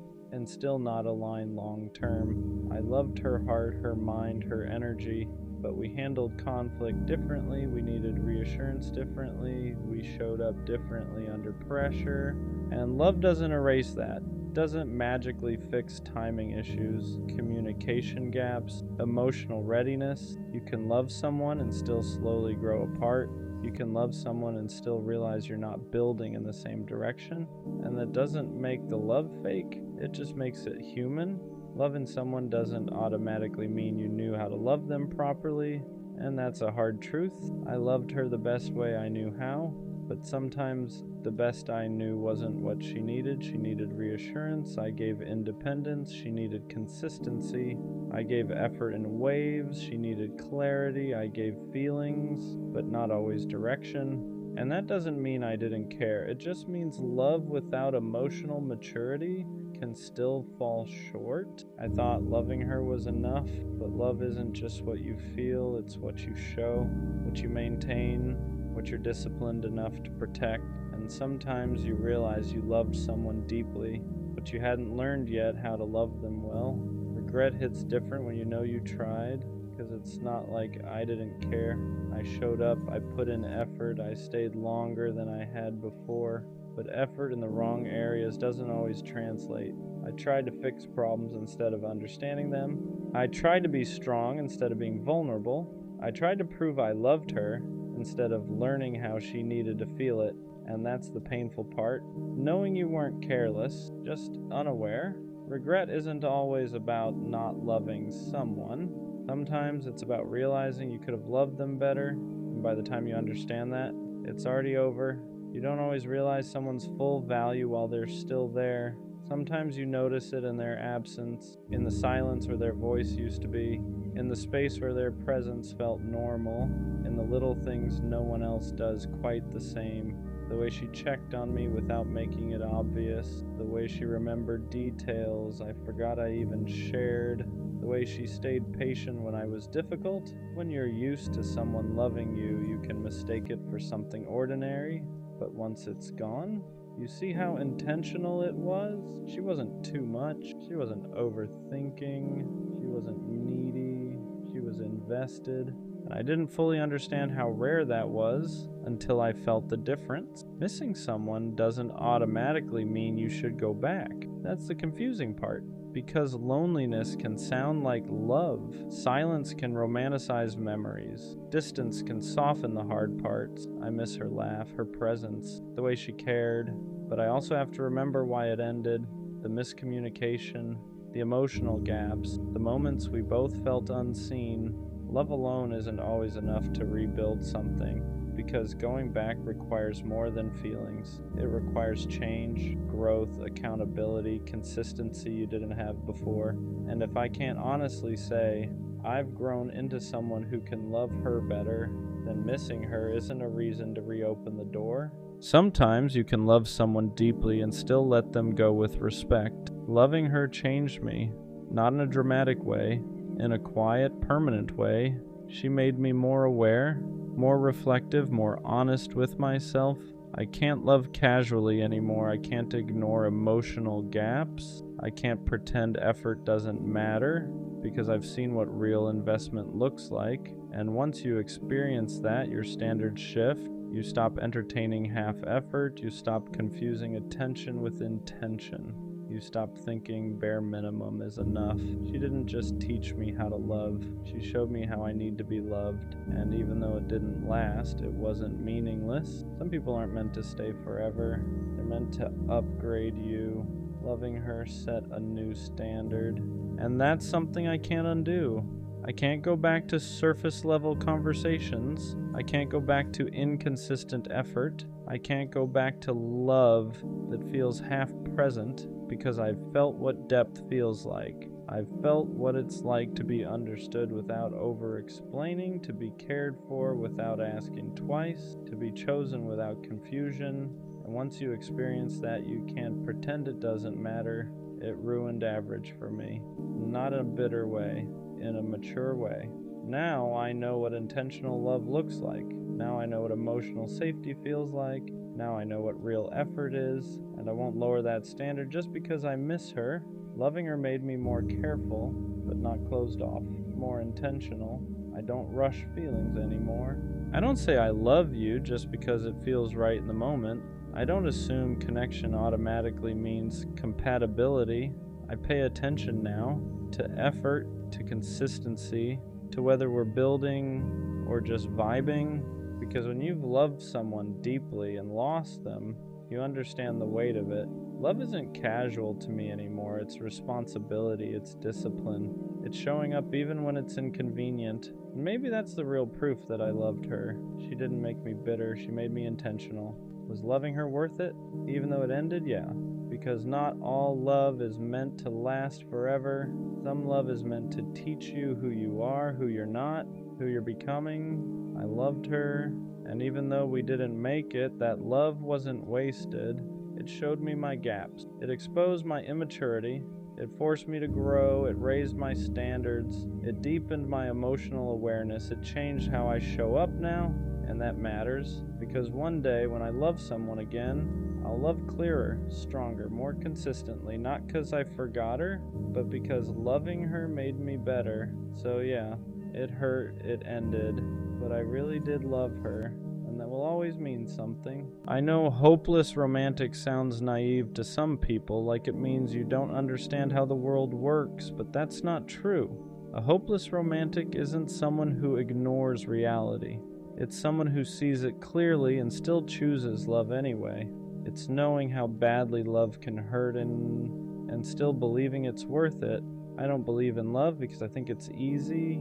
still not align long term. I loved her heart, her mind, her energy, but we handled conflict differently, we needed reassurance differently, we showed up differently under pressure, and love doesn't erase that. Doesn't magically fix timing issues, communication gaps, emotional readiness. You can love someone and still slowly grow apart. You can love someone and still realize you're not building in the same direction. And that doesn't make the love fake, it just makes it human. Loving someone doesn't automatically mean you knew how to love them properly, and that's a hard truth. I loved her the best way I knew how, but sometimes the best I knew wasn't what she needed. She needed reassurance. I gave independence. She needed consistency. I gave effort in waves. She needed clarity. I gave feelings, but not always direction. And that doesn't mean I didn't care. It just means love without emotional maturity can still fall short. I thought loving her was enough, but love isn't just what you feel, it's what you show, what you maintain, what you're disciplined enough to protect. And sometimes you realize you loved someone deeply, but you hadn't learned yet how to love them well. Regret hits different when you know you tried, because it's not like I didn't care. I showed up, I put in effort, I stayed longer than I had before. But effort in the wrong areas doesn't always translate. I tried to fix problems instead of understanding them. I tried to be strong instead of being vulnerable. I tried to prove I loved her instead of learning how she needed to feel it. And that's the painful part. Knowing you weren't careless, just unaware. Regret isn't always about not loving someone. Sometimes it's about realizing you could have loved them better, and by the time you understand that, it's already over. You don't always realize someone's full value while they're still there. Sometimes you notice it in their absence, in the silence where their voice used to be, in the space where their presence felt normal, in the little things no one else does quite the same. The way she checked on me without making it obvious, the way she remembered details I forgot I even shared, the way she stayed patient when I was difficult. When you're used to someone loving you, you can mistake it for something ordinary. But once it's gone, you see how intentional it was. She wasn't too much. She wasn't overthinking. She wasn't needy. She was invested. And I didn't fully understand how rare that was until I felt the difference. Missing someone doesn't automatically mean you should go back. That's the confusing part. Because loneliness can sound like love. Silence can romanticize memories. Distance can soften the hard parts. I miss her laugh, her presence, the way she cared. But I also have to remember why it ended, the miscommunication, the emotional gaps, the moments we both felt unseen. Love alone isn't always enough to rebuild something, because going back requires more than feelings. It requires change, growth, accountability, consistency you didn't have before. And if I can't honestly say, I've grown into someone who can love her better, then missing her isn't a reason to reopen the door. Sometimes you can love someone deeply and still let them go with respect. Loving her changed me, not in a dramatic way, in a quiet, permanent way. She made me more aware, more reflective, more honest with myself. I can't love casually anymore. I can't ignore emotional gaps. I can't pretend effort doesn't matter, because I've seen what real investment looks like. And once you experience that, your standards shift. You stop entertaining half effort. You stop confusing attention with intention. You stop thinking bare minimum is enough. She didn't just teach me how to love. She showed me how I need to be loved. And even though it didn't last, it wasn't meaningless. Some people aren't meant to stay forever. They're meant to upgrade you. Loving her set a new standard. And that's something I can't undo. I can't go back to surface level conversations. I can't go back to inconsistent effort. I can't go back to love that feels half present, because I've felt what depth feels like. I've felt what it's like to be understood without over-explaining, to be cared for without asking twice, to be chosen without confusion. And once you experience that, you can't pretend it doesn't matter. It ruined average for me. Not in a bitter way, in a mature way. Now I know what intentional love looks like. Now I know what emotional safety feels like. Now I know what real effort is, and I won't lower that standard just because I miss her. Loving her made me more careful, but not closed off, more intentional. I don't rush feelings anymore. I don't say I love you just because it feels right in the moment. I don't assume connection automatically means compatibility. I pay attention now to effort, to consistency, to whether we're building or just vibing. Because when you've loved someone deeply and lost them, you understand the weight of it. Love isn't casual to me anymore. It's responsibility, it's discipline. It's showing up even when it's inconvenient. And maybe that's the real proof that I loved her. She didn't make me bitter, she made me intentional. Was loving her worth it? Even though it ended? Yeah. Because not all love is meant to last forever. Some love is meant to teach you who you are, who you're not, who you're becoming. I loved her, and even though we didn't make it, that love wasn't wasted. It showed me my gaps. It exposed my immaturity. It forced me to grow. It raised my standards. It deepened my emotional awareness. It changed how I show up now, and that matters. Because one day, when I love someone again, I'll love clearer, stronger, more consistently. Not because I forgot her, but because loving her made me better. So yeah, it hurt, it ended, but I really did love her. And that will always mean something. I know hopeless romantic sounds naive to some people, like it means you don't understand how the world works, but that's not true. A hopeless romantic isn't someone who ignores reality. It's someone who sees it clearly and still chooses love anyway. It's knowing how badly love can hurt and still believing it's worth it. I don't believe in love because I think it's easy.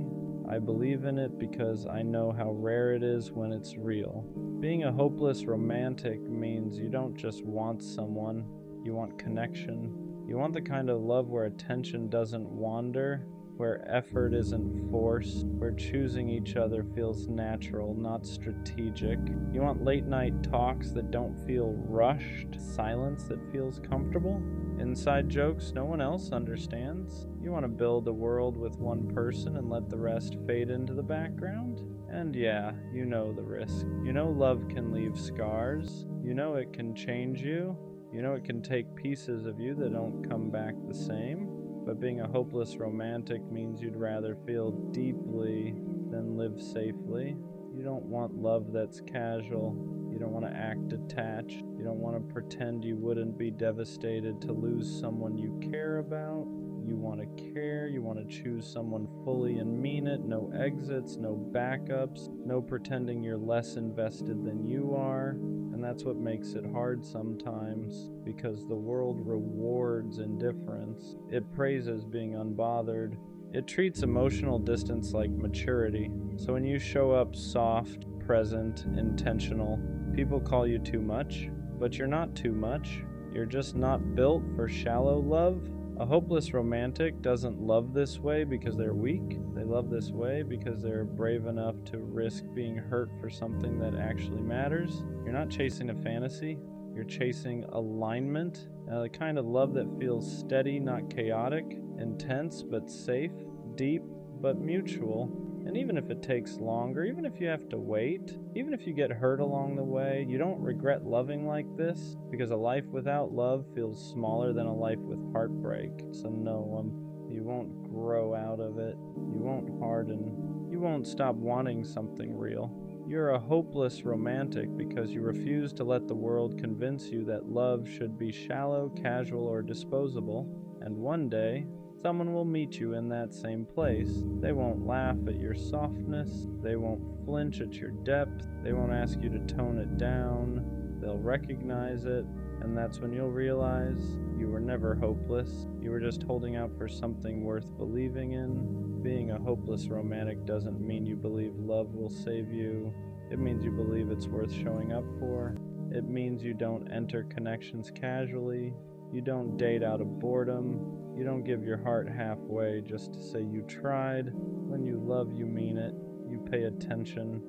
I believe in it because I know how rare it is when it's real. Being a hopeless romantic means you don't just want someone, you want connection. You want the kind of love where attention doesn't wander, where effort isn't forced, where choosing each other feels natural, not strategic. You want late night talks that don't feel rushed, silence that feels comfortable, inside jokes no one else understands. You want to build a world with one person and let the rest fade into the background. And yeah, you know the risk. You know love can leave scars. You know it can change you. You know it can take pieces of you that don't come back the same. But being a hopeless romantic means you'd rather feel deeply than live safely. You don't want love that's casual. You don't want to act detached. You don't want to pretend you wouldn't be devastated to lose someone you care about. You want to care. You want to choose someone fully and mean it. No exits, no backups, no pretending you're less invested than you are. And that's what makes it hard sometimes, because the world rewards indifference. It praises being unbothered. It treats emotional distance like maturity. So when you show up soft, present, intentional, people call you too much, but you're not too much. You're just not built for shallow love. A hopeless romantic doesn't love this way because they're weak. They love this way because they're brave enough to risk being hurt for something that actually matters. You're not chasing a fantasy. You're chasing alignment, the kind of love that feels steady, not chaotic, intense but safe, deep but mutual. And even if it takes longer, even if you have to wait, even if you get hurt along the way, you don't regret loving like this, because a life without love feels smaller than a life with heartbreak. So no, you won't grow out of it. You won't harden. You won't stop wanting something real. You're a hopeless romantic because you refuse to let the world convince you that love should be shallow, casual, or disposable. And one day, someone will meet you in that same place. They won't laugh at your softness. They won't flinch at your depth. They won't ask you to tone it down. They'll recognize it, and that's when you'll realize you were never hopeless. You were just holding out for something worth believing in. Being a hopeless romantic doesn't mean you believe love will save you. It means you believe it's worth showing up for. It means you don't enter connections casually. You don't date out of boredom. You don't give your heart halfway just to say you tried. When you love, you mean it. You pay attention.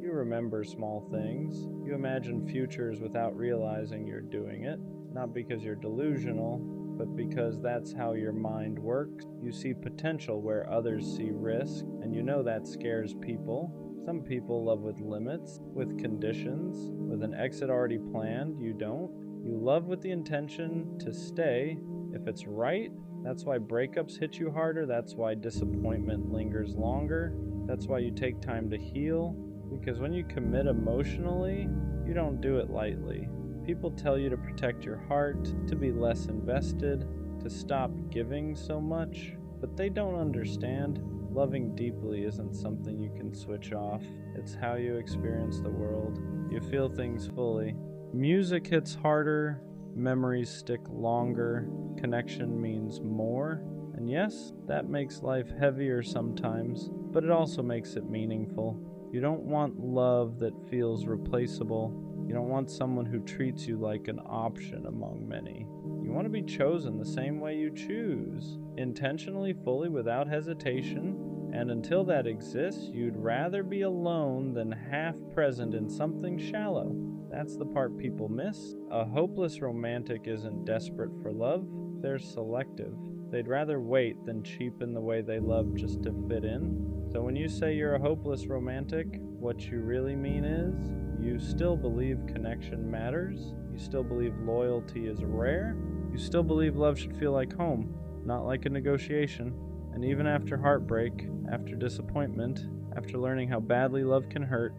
You remember small things. You imagine futures without realizing you're doing it. Not because you're delusional, but because that's how your mind works. You see potential where others see risk, and you know that scares people. Some people love with limits, with conditions, with an exit already planned. You don't. You love with the intention to stay. If it's right, That's why breakups hit you harder. That's why disappointment lingers longer. That's why you take time to heal. Because when you commit emotionally, you don't do it lightly. People tell you to protect your heart, to be less invested, to stop giving so much, but they don't understand. Loving deeply isn't something you can switch off. It's how you experience the world. You feel things fully. Music hits harder, memories stick longer, connection means more. And yes, that makes life heavier sometimes, but it also makes it meaningful. You don't want love that feels replaceable. You don't want someone who treats you like an option among many. You want to be chosen the same way you choose, intentionally, fully, without hesitation. And until that exists, you'd rather be alone than half present in something shallow. That's the part people miss. A hopeless romantic isn't desperate for love, they're selective. They'd rather wait than cheapen the way they love just to fit in. So when you say you're a hopeless romantic, what you really mean is you still believe connection matters, you still believe loyalty is rare, you still believe love should feel like home, not like a negotiation. And even after heartbreak, after disappointment, after learning how badly love can hurt,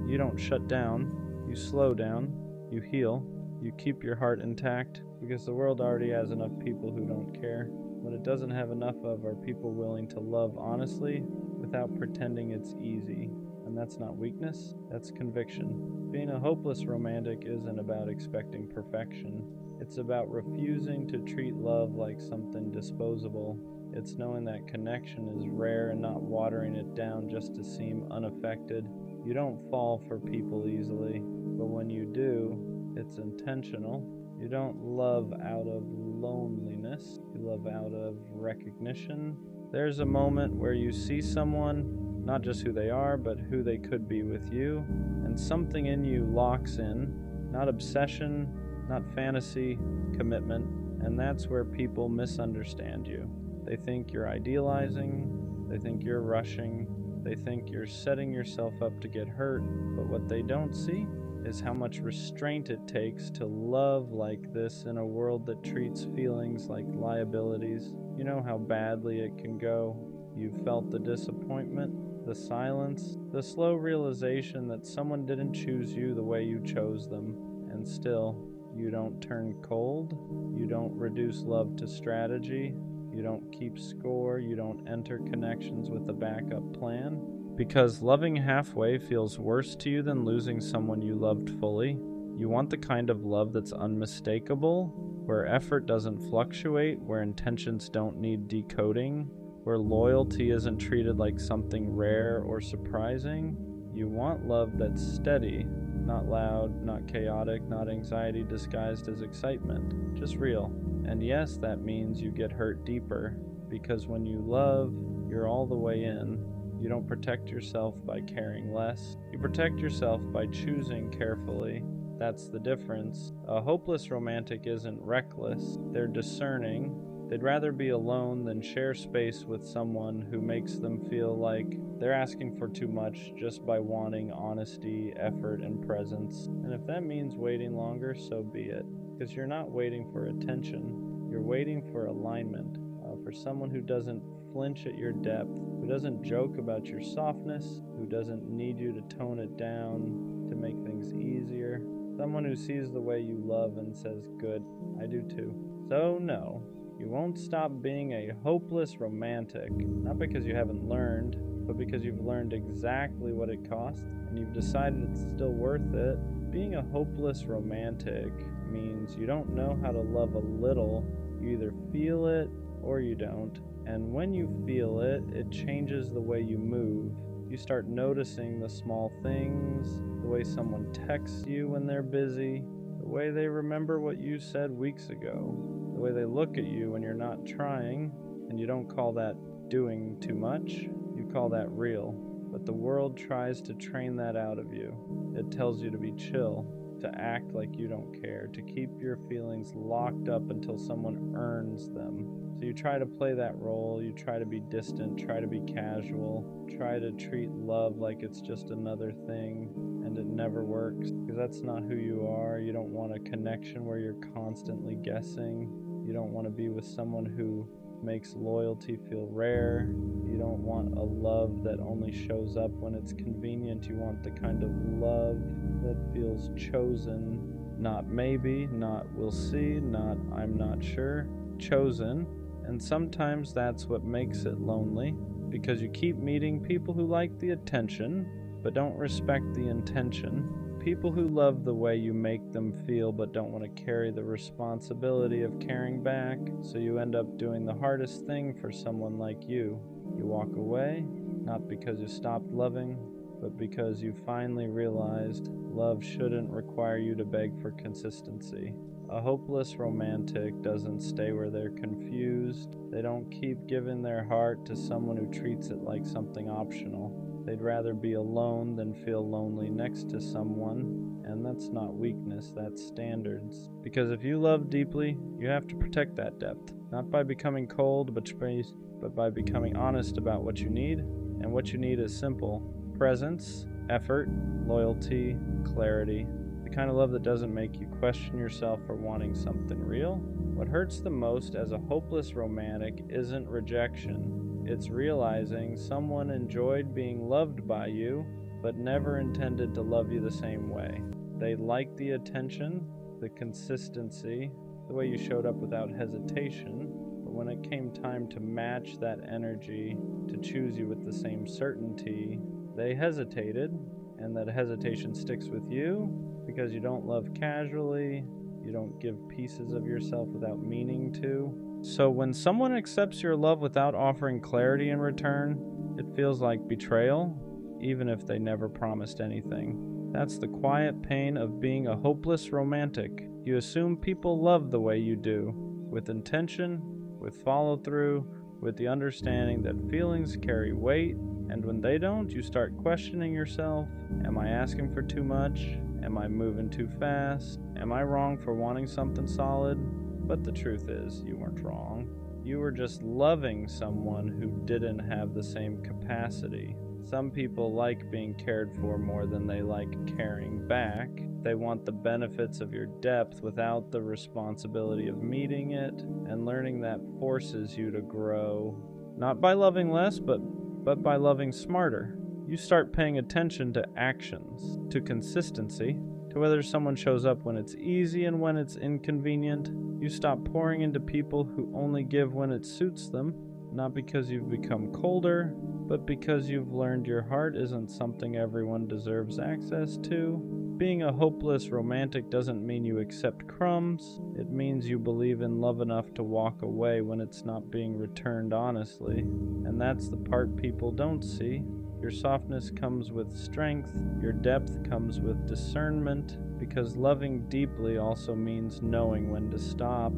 you don't shut down, you slow down, you heal, you keep your heart intact, because the world already has enough people who don't care. What it doesn't have enough of are people willing to love honestly without pretending it's easy. And that's not weakness, that's conviction. Being a hopeless romantic isn't about expecting perfection. It's about refusing to treat love like something disposable. It's knowing that connection is rare and not watering it down just to seem unaffected. You don't fall for people easily, but when you do, it's intentional. You don't love out of loneliness, you love out of recognition. There's a moment where you see someone, not just who they are, but who they could be with you, and something in you locks in, not obsession, not fantasy, commitment, and that's where people misunderstand you. They think you're idealizing, they think you're rushing, they think you're setting yourself up to get hurt, but what they don't see is how much restraint it takes to love like this in a world that treats feelings like liabilities. You know how badly it can go. You've felt the disappointment, the silence, the slow realization that someone didn't choose you the way you chose them, and still, you don't turn cold, you don't reduce love to strategy, you don't keep score, you don't enter connections with a backup plan. Because loving halfway feels worse to you than losing someone you loved fully. You want the kind of love that's unmistakable, where effort doesn't fluctuate, where intentions don't need decoding, where loyalty isn't treated like something rare or surprising. You want love that's steady, not loud, not chaotic, not anxiety disguised as excitement, just real. And yes, that means you get hurt deeper, because when you love, you're all the way in. You don't protect yourself by caring less. You protect yourself by choosing carefully. That's the difference. A hopeless romantic isn't reckless. They're discerning. They'd rather be alone than share space with someone who makes them feel like they're asking for too much just by wanting honesty, effort, and presence. And if that means waiting longer, so be it. Because you're not waiting for attention. You're waiting for alignment. For someone who doesn't flinch at your depth, who doesn't joke about your softness, who doesn't need you to tone it down to make things easier. Someone who sees the way you love and says, good, I do too. So no, you won't stop being a hopeless romantic, not because you haven't learned, but because you've learned exactly what it costs, and you've decided it's still worth it. Being a hopeless romantic means you don't know how to love a little. You either feel it or you don't. And when you feel it, it changes the way you move. You start noticing the small things, the way someone texts you when they're busy, the way they remember what you said weeks ago, the way they look at you when you're not trying, and you don't call that doing too much, you call that real. But the world tries to train that out of you. It tells you to be chill, to act like you don't care, to keep your feelings locked up until someone earns them. So you try to play that role, you try to be distant, try to be casual, try to treat love like it's just another thing, and it never works, because that's not who you are. You don't want a connection where you're constantly guessing. You don't want to be with someone who makes loyalty feel rare. You don't want a love that only shows up when it's convenient. You want the kind of love that feels chosen. Not maybe, not we'll see, not I'm not sure. Chosen. And sometimes that's what makes it lonely, because you keep meeting people who like the attention, but don't respect the intention. People who love the way you make them feel, but don't want to carry the responsibility of caring back, so you end up doing the hardest thing for someone like you. You walk away, not because you stopped loving, but because you finally realized love shouldn't require you to beg for consistency. A hopeless romantic doesn't stay where they're confused. They don't keep giving their heart to someone who treats it like something optional. They'd rather be alone than feel lonely next to someone, and that's not weakness, that's standards. Because if you love deeply, you have to protect that depth, not by becoming cold, but by becoming honest about what you need, and what you need is simple: presence, effort, loyalty, clarity. The kind of love that doesn't make you question yourself for wanting something real. What hurts the most as a hopeless romantic isn't rejection. It's realizing someone enjoyed being loved by you, but never intended to love you the same way. They liked the attention, the consistency, the way you showed up without hesitation, but when it came time to match that energy, to choose you with the same certainty, they hesitated, and that hesitation sticks with you because you don't love casually, you don't give pieces of yourself without meaning to. So when someone accepts your love without offering clarity in return, it feels like betrayal, even if they never promised anything. That's the quiet pain of being a hopeless romantic. You assume people love the way you do, with intention, with follow-through, with the understanding that feelings carry weight, and when they don't, you start questioning yourself. Am I asking for too much? Am I moving too fast? Am I wrong for wanting something solid? But the truth is, you weren't wrong. You were just loving someone who didn't have the same capacity. Some people like being cared for more than they like caring back. They want the benefits of your depth without the responsibility of meeting it, and learning that forces you to grow. Not by loving less, but by loving smarter. You start paying attention to actions, to consistency, to whether someone shows up when it's easy and when it's inconvenient. You stop pouring into people who only give when it suits them, not because you've become colder, but because you've learned your heart isn't something everyone deserves access to. Being a hopeless romantic doesn't mean you accept crumbs. It means you believe in love enough to walk away when it's not being returned honestly. And that's the part people don't see. Your softness comes with strength. Your depth comes with discernment. Because loving deeply also means knowing when to stop.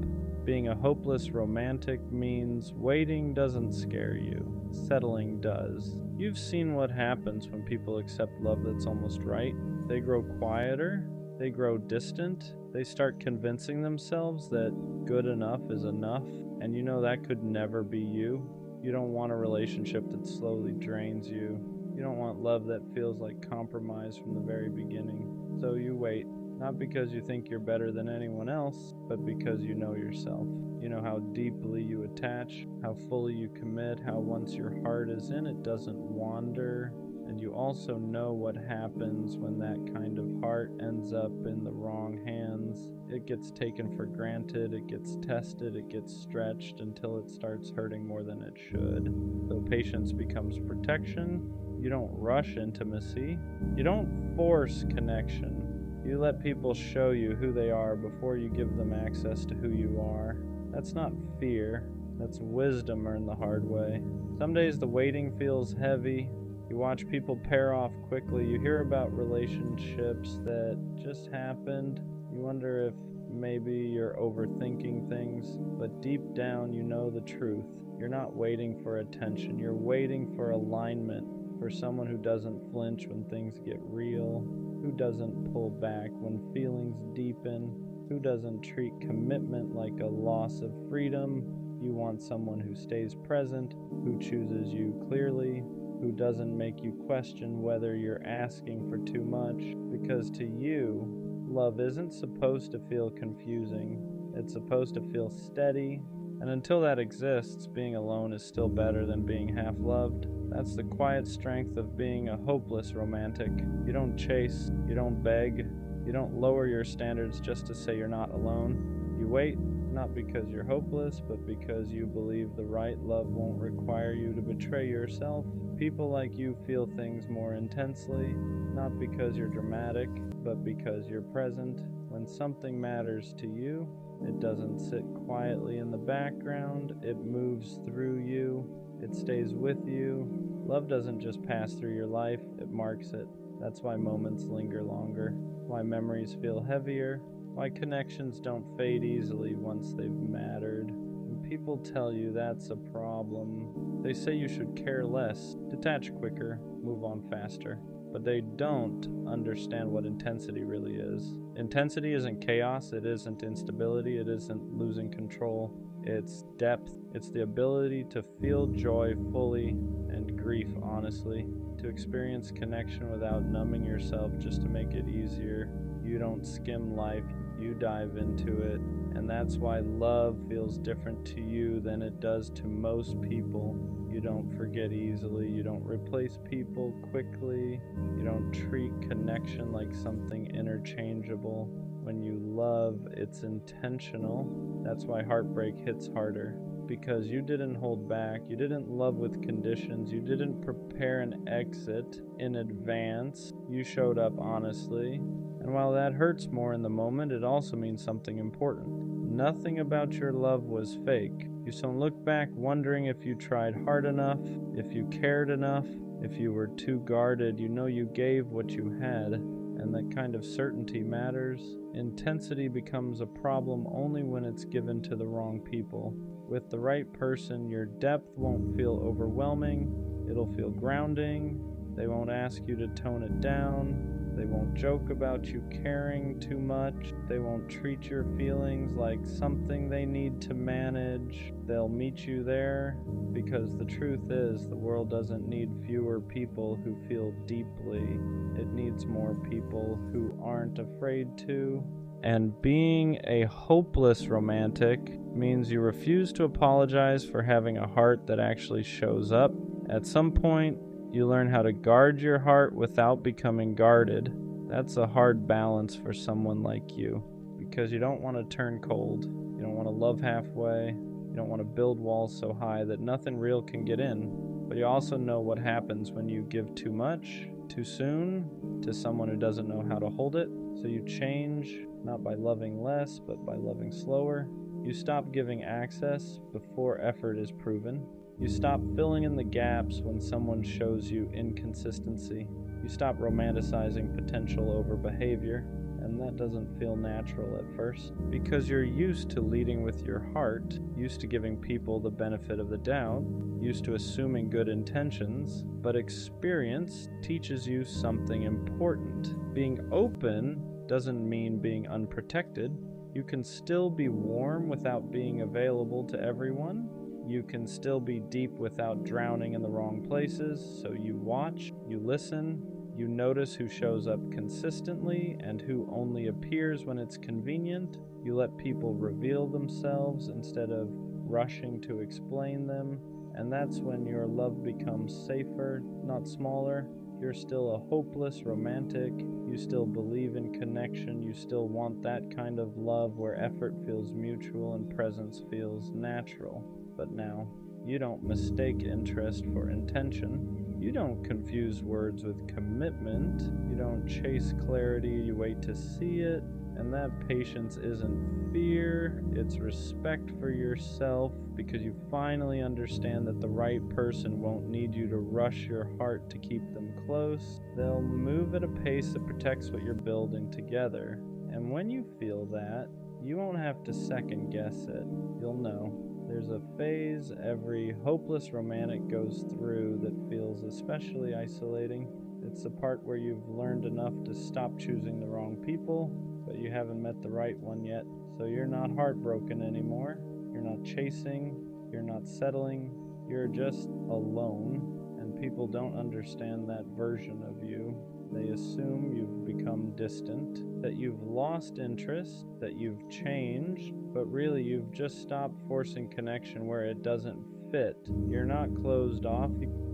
Being a hopeless romantic means waiting doesn't scare you. Settling does. You've seen what happens when people accept love that's almost right. They grow quieter, they grow distant, they start convincing themselves that good enough is enough, and you know that could never be you. You don't want a relationship that slowly drains you. You don't want love that feels like compromise from the very beginning. So you wait, not because you think you're better than anyone else, but because you know yourself. You know how deeply you attach, how fully you commit, how once your heart is in, it doesn't wander. And you also know what happens when that kind of heart ends up in the wrong hands. It gets taken for granted, it gets tested, it gets stretched until it starts hurting more than it should. So patience becomes protection. You don't rush intimacy. You don't force connection. You let people show you who they are before you give them access to who you are. That's not fear. That's wisdom earned the hard way. Some days the waiting feels heavy. You watch people pair off quickly. You hear about relationships that just happened. You wonder if maybe you're overthinking things, but deep down you know the truth. You're not waiting for attention. You're waiting for alignment, for someone who doesn't flinch when things get real, who doesn't pull back when feelings deepen, who doesn't treat commitment like a loss of freedom. You want someone who stays present, who chooses you clearly, who doesn't make you question whether you're asking for too much, because to you, love isn't supposed to feel confusing. It's supposed to feel steady, And until that exists, being alone is still better than being half-loved. That's the quiet strength of being a hopeless romantic. You don't chase, you don't beg, you don't lower your standards just to say you're not alone. You wait, not because you're hopeless, but because you believe the right love won't require you to betray yourself. People like you feel things more intensely, not because you're dramatic, but because you're present. When something matters to you, it doesn't sit quietly in the background, it moves through you, it stays with you. Love doesn't just pass through your life, it marks it. That's why moments linger longer, why memories feel heavier, why connections don't fade easily once they've mattered. And people tell you that's a problem. They say you should care less, detach quicker, move on faster. But they don't understand what intensity really is. Intensity isn't chaos, it isn't instability, it isn't losing control. It's depth. It's the ability to feel joy fully and grief honestly, to experience connection without numbing yourself just to make it easier. You don't skim life, you dive into it. And that's why love feels different to you than it does to most people. You don't forget easily, you don't replace people quickly, you don't treat connection like something interchangeable. When you love, it's intentional. That's why heartbreak hits harder. Because you didn't hold back, you didn't love with conditions, you didn't prepare an exit in advance, you showed up honestly. And while that hurts more in the moment, it also means something important. Nothing about your love was fake. You don't look back wondering if you tried hard enough, if you cared enough, if you were too guarded. You know you gave what you had, and that kind of certainty matters. Intensity becomes a problem only when it's given to the wrong people. With the right person, your depth won't feel overwhelming, it'll feel grounding. They won't ask you to tone it down. They won't joke about you caring too much. They won't treat your feelings like something they need to manage. They'll meet you there, because the truth is the world doesn't need fewer people who feel deeply. It needs more people who aren't afraid to. And being a hopeless romantic means you refuse to apologize for having a heart that actually shows up. At some point, you learn how to guard your heart without becoming guarded. That's a hard balance for someone like you, because you don't want to turn cold. You don't want to love halfway. You don't want to build walls so high that nothing real can get in. But you also know what happens when you give too much, too soon, to someone who doesn't know how to hold it. So you change, not by loving less, but by loving slower. You stop giving access before effort is proven. You stop filling in the gaps when someone shows you inconsistency. You stop romanticizing potential over behavior, and that doesn't feel natural at first, because you're used to leading with your heart, used to giving people the benefit of the doubt, used to assuming good intentions. But experience teaches you something important. Being open doesn't mean being unprotected. You can still be warm without being available to everyone. You can still be deep without drowning in the wrong places. So you watch, you listen, you notice who shows up consistently and who only appears when it's convenient. You let people reveal themselves instead of rushing to explain them. And that's when your love becomes safer, not smaller. You're still a hopeless romantic. You still believe in connection. You still want that kind of love where effort feels mutual and presence feels natural. But now, you don't mistake interest for intention. You don't confuse words with commitment. You don't chase clarity, you wait to see it. And that patience isn't fear, it's respect for yourself, because you finally understand that the right person won't need you to rush your heart to keep them close. They'll move at a pace that protects what you're building together. And when you feel that, you won't have to second guess it. You'll know. There's a phase every hopeless romantic goes through that feels especially isolating. It's the part where you've learned enough to stop choosing the wrong people, but you haven't met the right one yet. So you're not heartbroken anymore. You're not chasing. You're not settling. You're just alone, and people don't understand that version of you. They assume you've become distant, that you've lost interest, that you've changed, but really you've just stopped forcing connection where it doesn't fit. You're not closed off,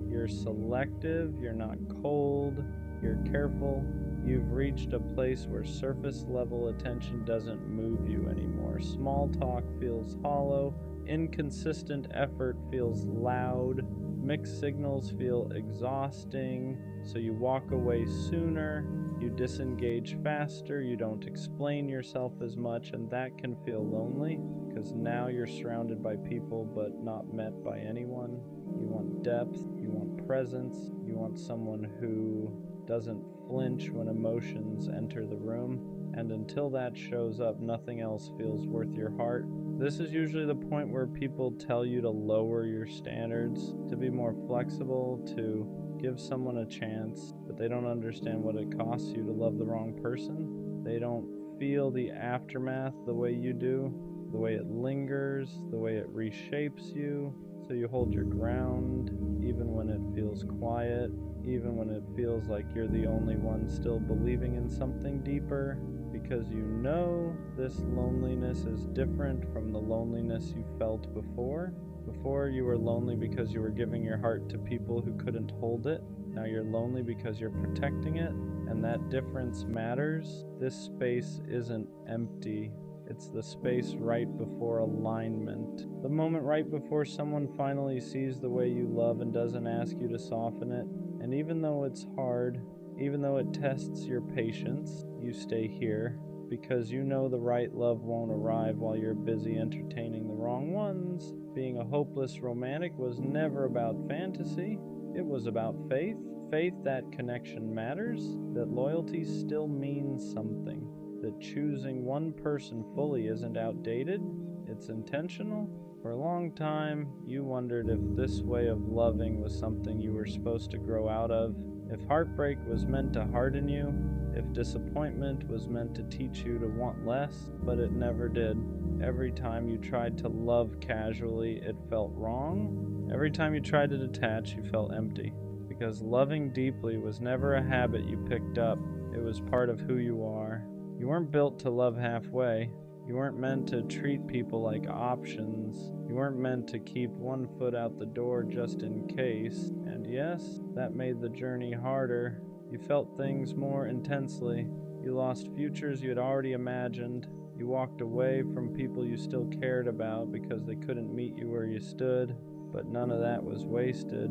you're selective, you're not cold, you're careful. You've reached a place where surface level attention doesn't move you anymore. Small talk feels hollow, inconsistent effort feels loud, mixed signals feel exhausting, so you walk away sooner, you disengage faster, you don't explain yourself as much, and that can feel lonely because now you're surrounded by people but not met by anyone. You want depth, you want presence, you want someone who doesn't flinch when emotions enter the room, and until that shows up, nothing else feels worth your heart. This is usually the point where people tell you to lower your standards, to be more flexible, to give someone a chance, but they don't understand what it costs you to love the wrong person. They don't feel the aftermath the way you do, the way it lingers, the way it reshapes you, so you hold your ground, even when it feels quiet, even when it feels like you're the only one still believing in something deeper, because you know this loneliness is different from the loneliness you felt before. Before, you were lonely because you were giving your heart to people who couldn't hold it. Now you're lonely because you're protecting it, and that difference matters. This space isn't empty. It's the space right before alignment. The moment right before someone finally sees the way you love and doesn't ask you to soften it. And even though it's hard, even though it tests your patience, you stay here because you know the right love won't arrive while you're busy entertaining the wrong ones. Being a hopeless romantic was never about fantasy. It was about faith. Faith that connection matters, that loyalty still means something, that choosing one person fully isn't outdated, it's intentional. For a long time, you wondered if this way of loving was something you were supposed to grow out of, if heartbreak was meant to harden you, if disappointment was meant to teach you to want less, but it never did. Every time you tried to love casually, it felt wrong. Every time you tried to detach, you felt empty. Because loving deeply was never a habit you picked up, it was part of who you are. You weren't built to love halfway. You weren't meant to treat people like options. You weren't meant to keep one foot out the door just in case. And yes, that made the journey harder. You felt things more intensely. You lost futures you had already imagined. You walked away from people you still cared about because they couldn't meet you where you stood. But none of that was wasted.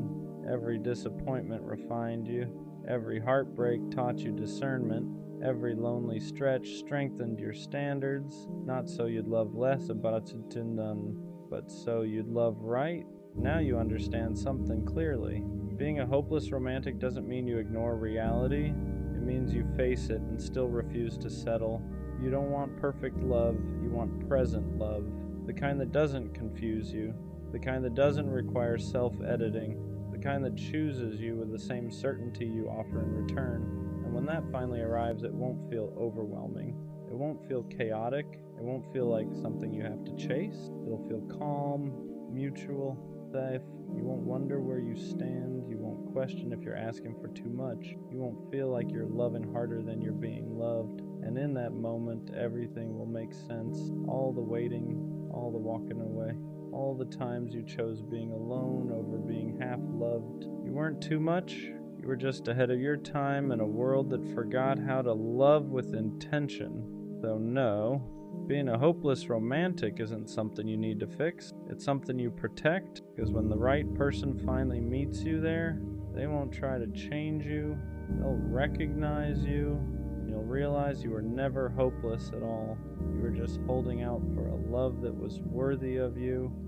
Every disappointment refined you. Every heartbreak taught you discernment. Every lonely stretch strengthened your standards, not so you'd love less about it and none, but so you'd love right. Now you understand something clearly. Being a hopeless romantic doesn't mean you ignore reality. It means you face it and still refuse to settle. You don't want perfect love, you want present love. The kind that doesn't confuse you, the kind that doesn't require self-editing, the kind that chooses you with the same certainty you offer in return. And when that finally arrives, it won't feel overwhelming. It won't feel chaotic. It won't feel like something you have to chase. It'll feel calm, mutual, safe. You won't wonder where you stand. You won't question if you're asking for too much. You won't feel like you're loving harder than you're being loved. And in that moment, everything will make sense. All the waiting, all the walking away, all the times you chose being alone over being half-loved. You weren't too much. You were just ahead of your time in a world that forgot how to love with intention. So no, being a hopeless romantic isn't something you need to fix. It's something you protect, because when the right person finally meets you there, they won't try to change you. They'll recognize you, and you'll realize you were never hopeless at all. You were just holding out for a love that was worthy of you.